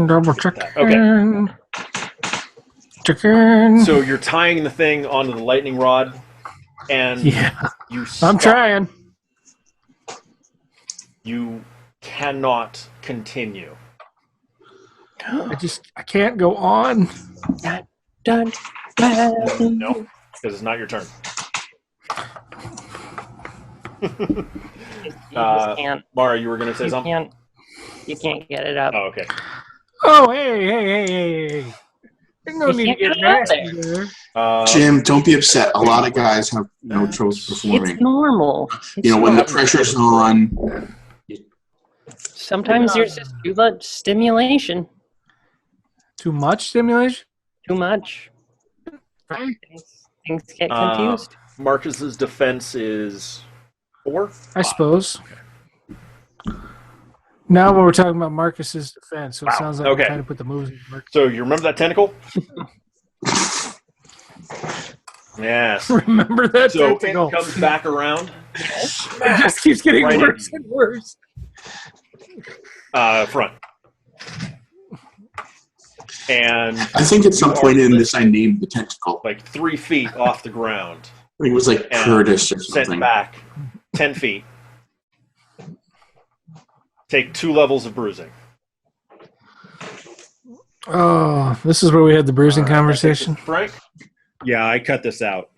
Double checking. Okay. Chicken. So you're tying the thing onto the lightning rod, and Yeah, you I'm stop. trying. You cannot continue. I can't go on. Dun, dun, dun. No, because it's not your turn. You just can't. Mara, you were going to say You something? can't get it up. Oh, okay. Oh, hey. There's no You need to can't get get out nasty there. Jim, don't be upset. A lot of guys have no trouble performing. It's normal. When the pressure's on, Sometimes there's just too much stimulation. Too much stimulation? Too much. Things get confused. Marcus's defense is 4? I suppose. Now we're talking about Marcus's defense, so it sounds like Okay. we're trying to put the moves in work. So you remember that tentacle? Yes. Remember that So tentacle. it comes back around. It just keeps getting Right worse in. and worse. Front. And I think at some point in this I named the tentacle. like 3 feet off the ground. I think it was like And Curtis or sent something. back 10 feet. Take 2 levels of bruising. Oh, this is where we had the bruising All right, conversation. Frank? Yeah, I cut this out.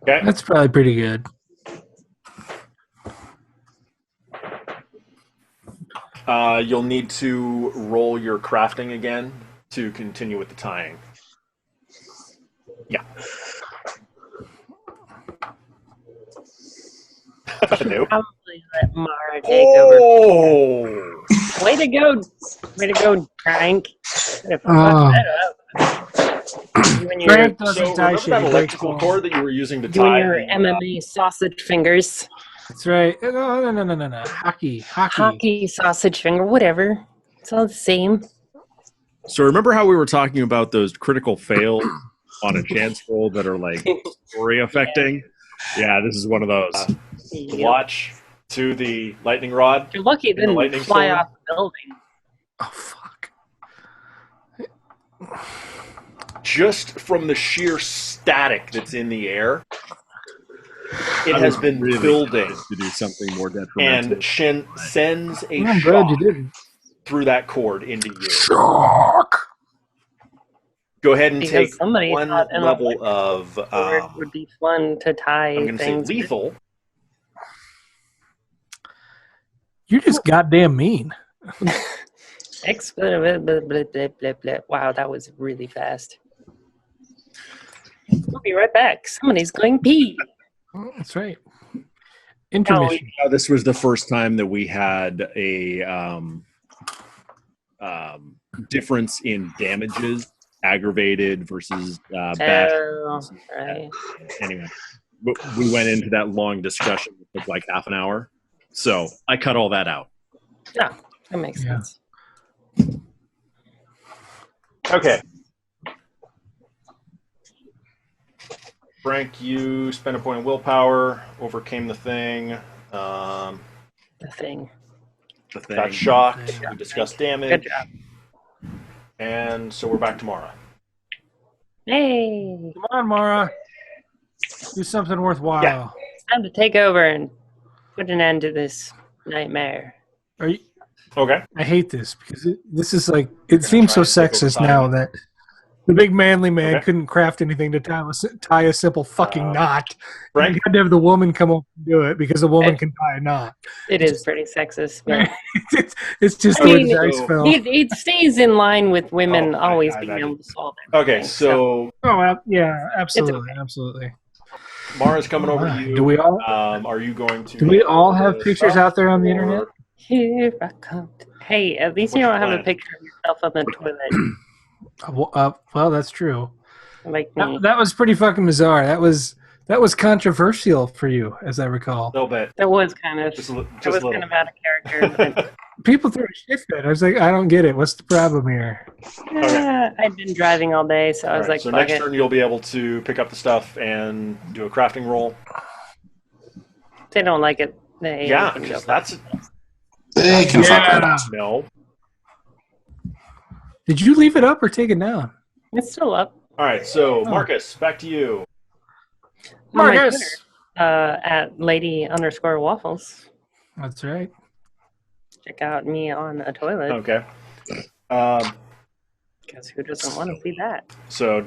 Okay. That's probably pretty good. You'll need to roll your crafting again to continue with the tying. Yeah. Nope. Probably let Mara take over. Oh! Way to go, Frank. Could have fucked Oh. that up. You and your, Frank doesn't So tie remember shit. that He breaks electrical bones. cord that you were using to you and tie your the, MMA sausage fingers. That's right. No. Hockey. Hockey sausage finger, whatever. It's all the same. So remember how we were talking about those critical fails on a chance roll that are like story affecting? Yeah, this is one of those. Yep. watch to the lightning rod. You're lucky it the didn't lightning fly storm? off the building. Oh, fuck. Just from the sheer static that's in the air, it has been really building, to do something more detrimental. and Shen sends a I'm glad you shock didn't. through that cord into you. Shock. Go ahead and Because take somebody one thought an level electrical of, cord would be fun to tie I'm going to say things. with. lethal. You're just goddamn mean. Blah, blah, blah, blah, blah, blah. Wow, that was really fast. We'll be right back. Somebody's going pee. That's right. Intermission. This was the first time that we had a difference in damages, aggravated versus bash. Oh, right. Anyway, we went into that long discussion that took like half an hour. So I cut all that out. No, that makes Yeah. sense. Okay. Frank, you spent a point of willpower, overcame the thing, The thing. The thing. got shocked, Yeah. we discussed Good damage, job. and so we're back tomorrow. Hey, Come on, Mara. Do something worthwhile. Yeah. it's time to take over and put an end to this nightmare. Are you, Okay. I hate this because this is like, it seems so try and take over sexist time. now that the big manly man Okay. couldn't craft anything to tie a simple fucking knot. Frank? You had to have the woman come up and do it because a woman can tie a knot. It is pretty sexist, but It's just I the way mean, the dice so- fell. it stays in line with women Oh, always I being imagine. able to solve it. Okay, so Oh, yeah, absolutely, absolutely. Mara's coming over to Wow. you. Do we all? Are you going to? Do we all have the pictures stuff, out there on the or- internet? Here I come. Hey, at least What's you don't your have a plan? picture of yourself on the toilet Well, that's true. like me. That was pretty fucking bizarre. That was controversial for you, as I recall. A little bit. That was kind of Just a that was little. kind of out of character. But, People threw a shit fit. I was like, I don't get it. What's the problem here? I'd been driving all day, so I was Alright, like, so fuck next it. turn you'll be able to pick up the stuff and do a crafting roll. If they don't like it, they Yeah, can go. 'cause that's They can fuck Yeah. that up. no. Did you leave it up or take it down? It's still up. All right, so Marcus, back to you. On my Marcus! Twitter, at lady_waffles. That's right. Check out me on a toilet, Okay. because who doesn't want to see that? So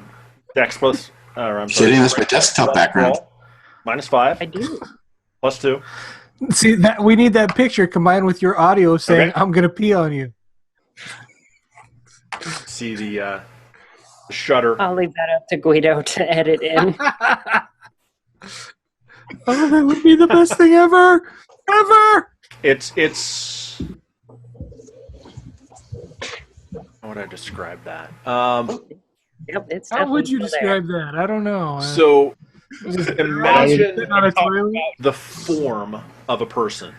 Dex plus. I'm sorry. Shitting, that's my desktop background. Roll, -5 I do. +2. See that we need that picture combined with your audio saying, Okay. "I'm gonna pee on you." See the shutter. I'll leave that up to Guido to edit in. Oh, that would be the best thing ever, ever. It's. How would I describe that? Yep, it's How would definitely you still there. describe that? I don't know. So Just imagine sitting on a toilet. the form of a person,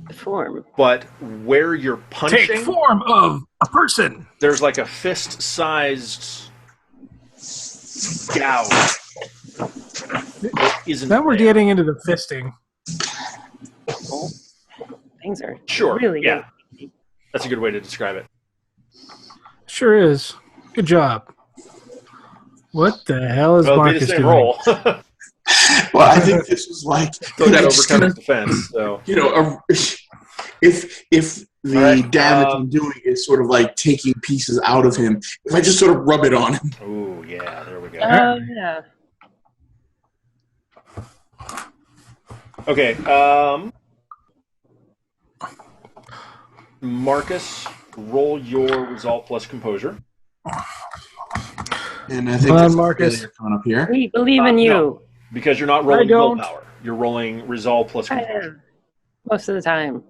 The form. but where you're punching, Take form of a person. there's like a fist-sized gouge. that isn't Now we're there. getting into the fisting. Things are Sure. really Yeah, that's a good way to describe it. Sure is. Good job. What the hell is Well, it'd be the Marcus same doing? roll. Well, I think this was like Throw that it's overcome gonna- his defense. So if the damage I'm doing is sort of like taking pieces out of him. If I just sort of rub it on him. Oh, yeah, there we go. Oh, yeah. Okay, Marcus, roll your resolve plus composure. And I think Come on, that's Marcus. failure coming up here. We believe in you. No. Because you're not rolling don't. willpower. You're rolling resolve plus I composure. am. Most of the time.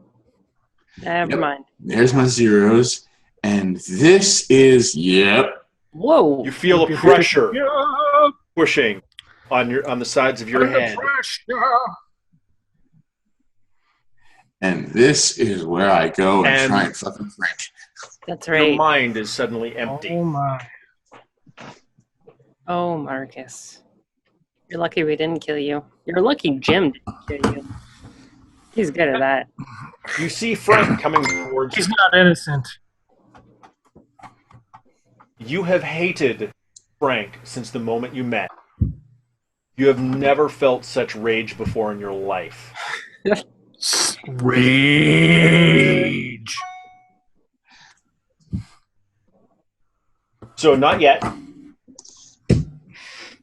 Never Yep. mind. There's my zeros. And this is, yep. Whoa. You feel a pressure pushing on the sides of your head. And this is where I go and And- try and fucking Frank. That's Your right. mind is suddenly empty. Oh my! Oh, Marcus. You're lucky we didn't kill you. You're lucky Jim didn't kill you. He's good at that. You see Frank coming towards you. He's not innocent. You have hated Frank since the moment you met. You have never felt such rage before in your life. Rage. So not yet.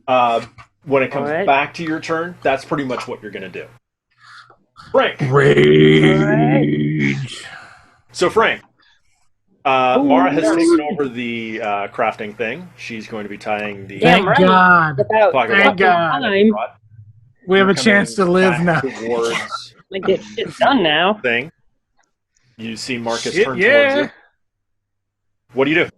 When it comes Alright. back to your turn, that's pretty much what you're going to do. Frank. Rage. So Frank, Mara has taken over the crafting thing. She's going to be tying the Damn Thank right. God. About Thank fucking God. time. We have You're a chance to coming live back now. towards Like, get shit done now. thing. You see Marcus Shit, turn yeah. towards you. What do you do?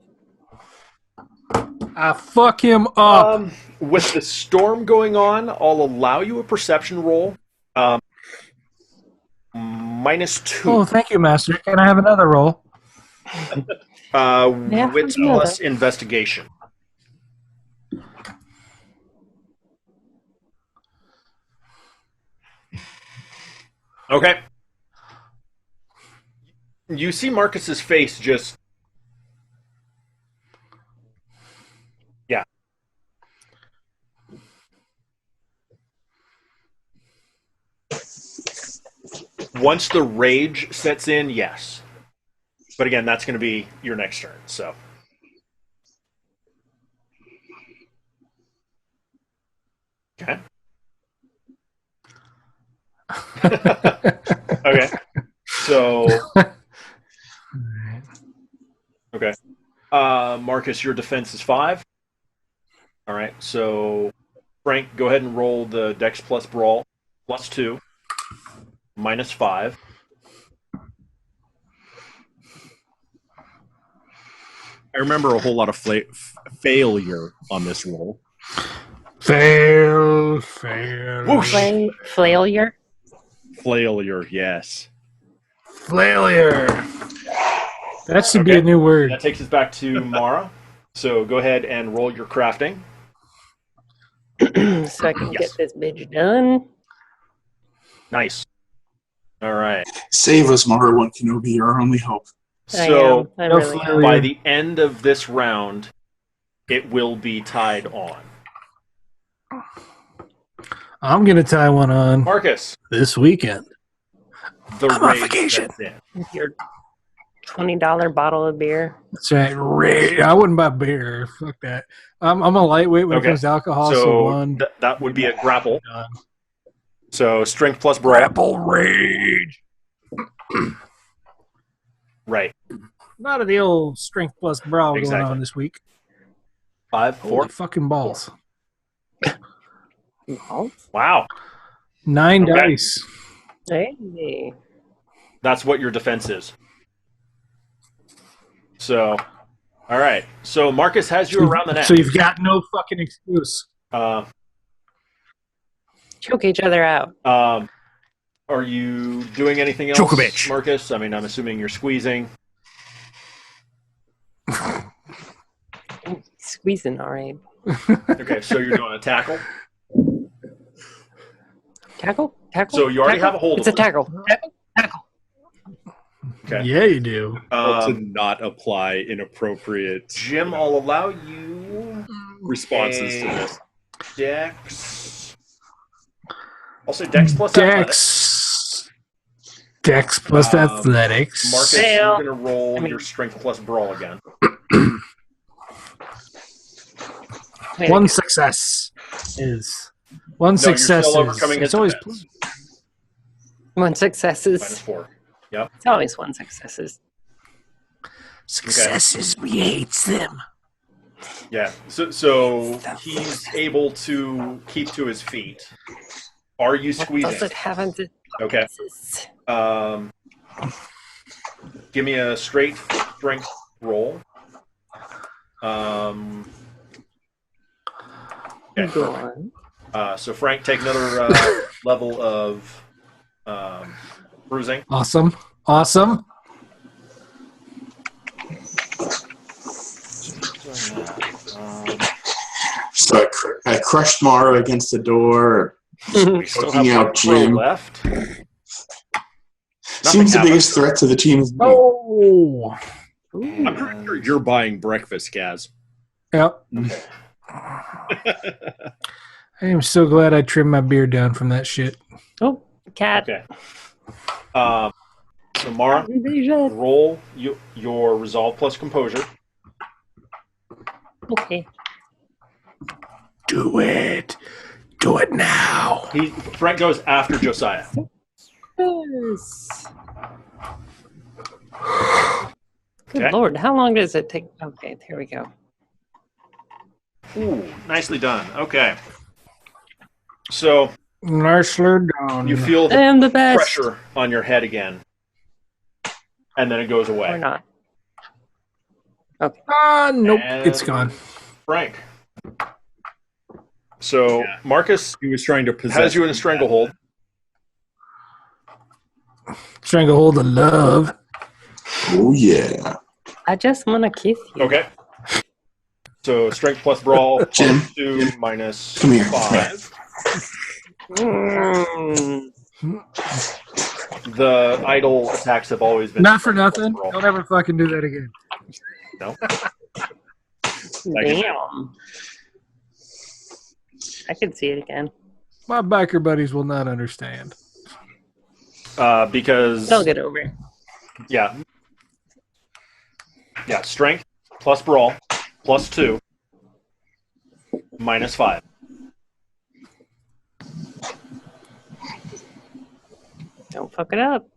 I fuck him up. With the storm going on, I'll allow you a perception roll. -2. Oh, thank you, Master. Can I have another roll? Yeah, Wits another. plus investigation. Okay. You see Marcus's face just... Yeah. Once the rage sets in, yes. But again, that's going to be your next turn, so... Okay. Okay. So, okay. Marcus, your defense is 5. All right. So, Frank, go ahead and roll the Dex plus Brawl +2, -5. I remember a whole lot of failure on this roll. Fail. Whoosh! Failure. Failure, yes. Failure. That should be Okay. a new word. That takes us back to Mara. So go ahead and roll your crafting. So I can Yes. get this bitch done. Nice. All right. Save us, Mara-1 Kenobi, you're our only hope. So I No really am. failure. by the end of this round, it will be tied on. I'm gonna tie one on Marcus, this weekend. the I'm on rage vacation. sets in. With your $20 bottle of beer. That's right. I wouldn't buy beer. Fuck that. I'm a lightweight when Okay. it comes to alcohol. So So one. that would be a grapple. Done. So strength plus brawl. Grapple rage. Right. A lot of the old strength plus brawl going Exactly. on this week. 5, 4. Holy fucking balls. Wow. 9 Okay. dice. Hey. That's what your defense is. So, all right. So Marcus has you around the neck. So you've got no fucking excuse. Choke each other out. Are you doing anything else, Djokovic. Marcus? I mean, I'm assuming you're squeezing. Squeezing, all right. Okay, so you're doing a tackle. Tackle? Tackle? So you already Tackle? have a hold It's of a tackle. Tackle. Okay. Yeah, you do. To not apply inappropriate Jim, I'll allow you responses to this. Dex. I'll say Dex plus athletics. Dex plus athletics. Marcus, Fail. you're going to roll your strength plus brawl again. One success is one success. You're still overcoming it's his always defense. One successes. -4. Yep. It's always one successes. successes. We hates them. Yeah. So he's able to keep to his feet. Are you What squeezing? does it have in the Okay. Give me a straight strength roll. Okay. Go on. So Frank, take another level of bruising. Awesome. So I crushed Mara against the door. We still Poking have out one Jim. left. Seems the happened. biggest threat to the team is me. Oh. I'm pretty sure you're buying breakfast, Kaz. Yep. I am so glad I trimmed my beard down from that shit. Oh, cat. Okay. So Mara, roll your resolve plus composure. Okay. Do it. Do it now. Frank goes after Josiah. Yes. Good Okay. Lord, how long does it take? Okay, here we go. Ooh, nicely done. Okay. So Nicely done. you feel I am the the best. pressure on your head again, and then it goes Or away. not. Nope. And It's gone. Frank. So Marcus He was trying to possess. has you in a stranglehold. Stranglehold of love. Oh, yeah. I just want to kiss you. Okay. So strength plus brawl Jim. plus 2 minus Come here. 5. Mm. The idle attacks have always been Not for nothing. brawl. Don't ever fucking do that again. No. Damn. I could see it again. My biker buddies will not understand. Because They'll get over it. yeah, strength plus brawl plus 2 minus 5. Don't fuck it up.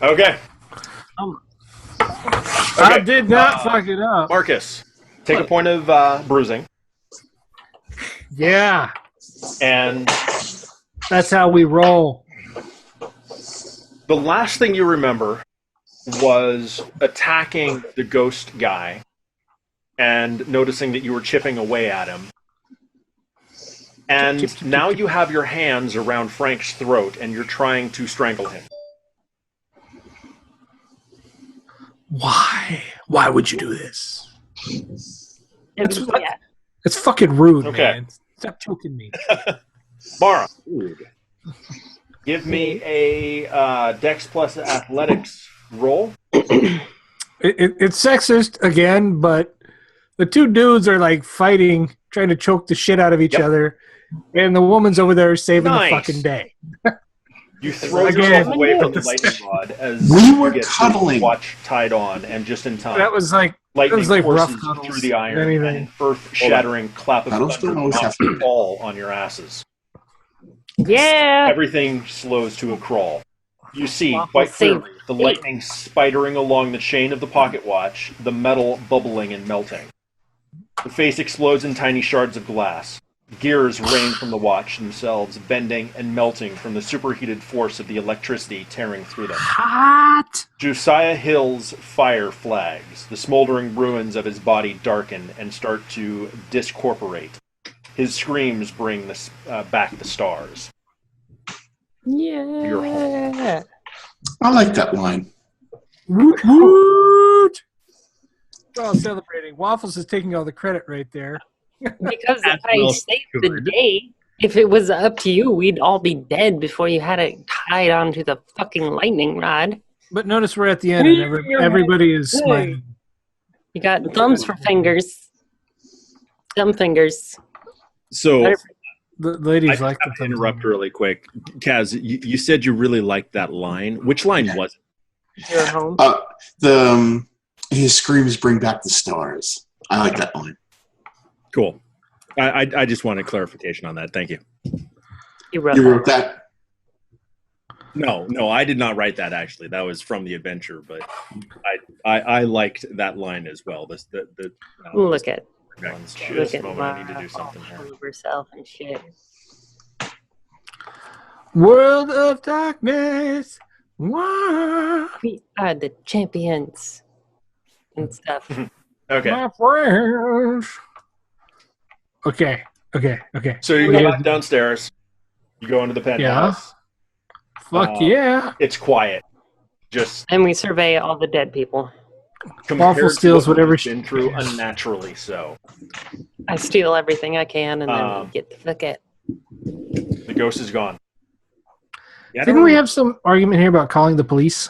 Okay. I did not fuck it up. Marcus, take a point of bruising, Yeah. and That's how we roll. the last thing you remember was attacking the ghost guy and noticing that you were chipping away at him. And now you have your hands around Frank's throat and you're trying to strangle him. Why? Why would you do this? It's, what- yeah. It's fucking rude, Okay. man. Stop choking me. Mara, give me a Dex plus Athletics roll. It's sexist again, but the two dudes are like fighting, trying to choke the shit out of each Yep. other, and the woman's over there saving Nice. the fucking day. You throw Again. yourself away from the lightning rod as We you were get cuddling. the watch tied on, and just in time, That was like lightning was like rough courses cuddles, through the iron, anything. and earth-shattering clap of Cuddles thunder don't always have knocks to you be all on your asses. Yeah. Everything slows to a crawl. You see Waffle quite save. clearly the lightning spidering along the chain of the pocket watch, the metal bubbling and melting. The face explodes in tiny shards of glass. Gears rain from the watch themselves, bending and melting from the superheated force of the electricity tearing through them. hot. Josiah Hill's fire flags. The smoldering ruins of his body darken and start to discorporate. His screams bring back the stars. Yeah. You're home. I like that line. Woot woot. We're all celebrating. Waffles is taking all the credit right there. Because if That's I well saved the good. day, if it was up to you, we'd all be dead before you had it tied onto the fucking lightning rod. But notice we're at the end, and everybody is smiling. You got thumbs for fingers. Thumb fingers. So The ladies I like have the to interrupt really quick. Kaz, you said you really liked that line. Which line was it? Your home. His screams bring back the stars. I like that line. Cool. I just wanted clarification on that. Thank you. You wrote You that. wrote that? No, I did not write that actually. That was from the adventure, but I liked that line as well. Look at Just a moment. I need to do something all here. of herself and shit. World of Darkness. Wow. We are the champions and stuff. Okay. My friends. Okay. So you go back downstairs. You go into the penthouse. Fuck yeah. It's quiet. Just And we survey all the dead people. compared Waffle to steals what whatever we've she been through, can. unnaturally so. I steal everything I can and then we get the fuck out. The ghost is gone. Yeah, Didn't we have some argument here about calling the police?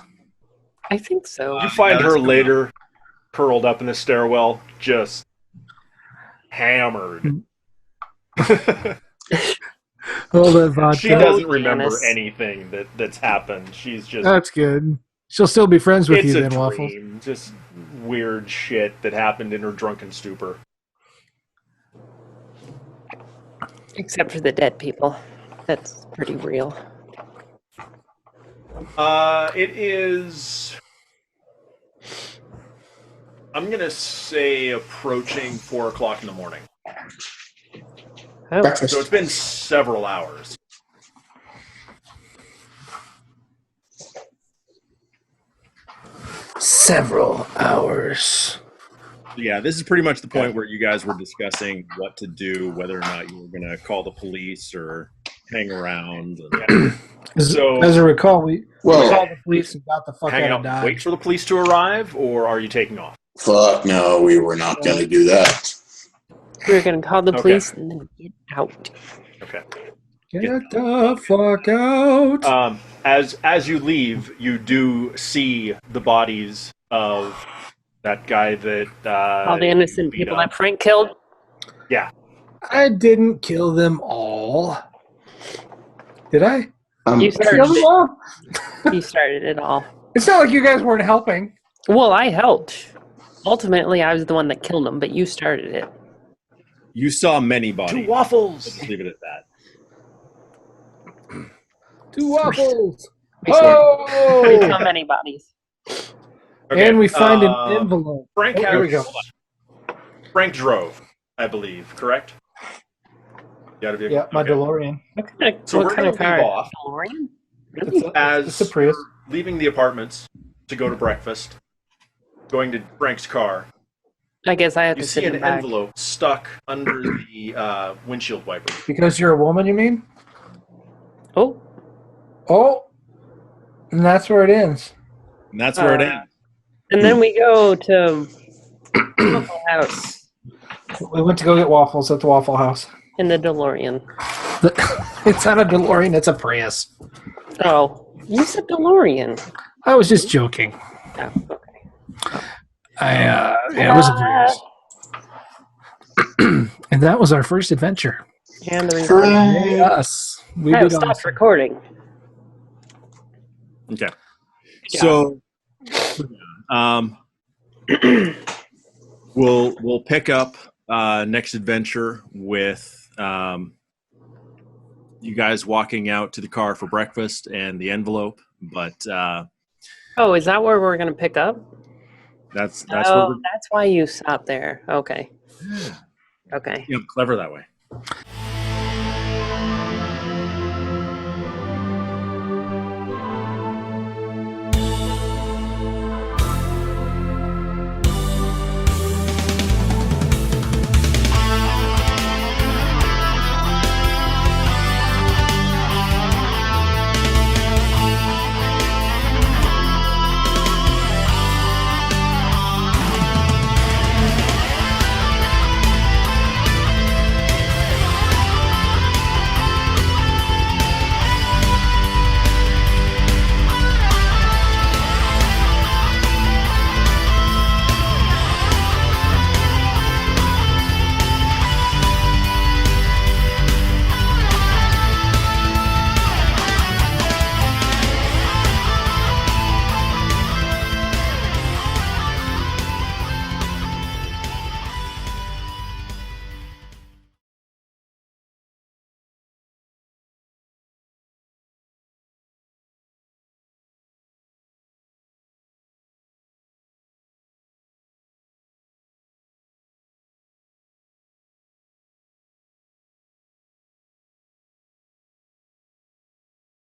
I think so. You find Yeah, her that's later, curled up in the stairwell, just hammered. All that vodka. She doesn't remember Janice. anything that's happened. She's just That's good. She'll still be friends with it's you a then, dream. Waffles. Just weird shit that happened in her drunken stupor. Except for the dead people. That's pretty real. It is. I'm gonna say approaching 4:00 in the morning. Oh, Breakfast. So it's been several hours. Several hours. Yeah, this is pretty much the point where you guys were discussing what to do, whether or not you were going to call the police or hang around. So- as I recall, we Well- called the police and got the fuck Hang out out, of Dodge. wait for the police to arrive, or are you taking off? Fuck no, we were not going to do that. we're going to call the Okay. police and then get out. Okay. Get the fuck out. As you leave, you do see the bodies of that guy that All the innocent beat people up. that Frank killed. I didn't kill them all. Did I? You Kill started them it. all? You started it all. It's not like you guys weren't helping. Well, I helped. Ultimately, I was the one that killed him, but you started it. You saw many bodies. 2 waffles. Let's leave it at that. 2 waffles. We saw Oh! so many bodies. Okay, And we find an envelope. Frank, Oh, here we go. hold on. Frank drove, I believe, correct? You had a vehicle? Yeah, my Okay. DeLorean. So what we're kind of gonna car? leave off. DeLorean? It's Really? As a Prius. we're leaving the apartments to go to breakfast, going to Frank's car, I guess I have you to see sit in an the back. envelope stuck under the windshield wiper. Because you're a woman, you mean? Oh, Oh, and that's where it ends. And that's where it Uh, ends. and then we go to Waffle House We went to go get waffles at the Waffle House. in the DeLorean. It's not a DeLorean, it's a Prius. Oh, you said DeLorean. I was just joking. Oh, okay. It was a Prius. And that was our first adventure. And the recording. Hooray. Us. We I did stopped awesome. recording. Okay. Yeah. So, we'll pick up next adventure with you guys walking out to the car for breakfast and the envelope. But Oh, is that where we're going to pick up? that's Oh, what that's why you stopped there. Okay. Okay. we're clever that way.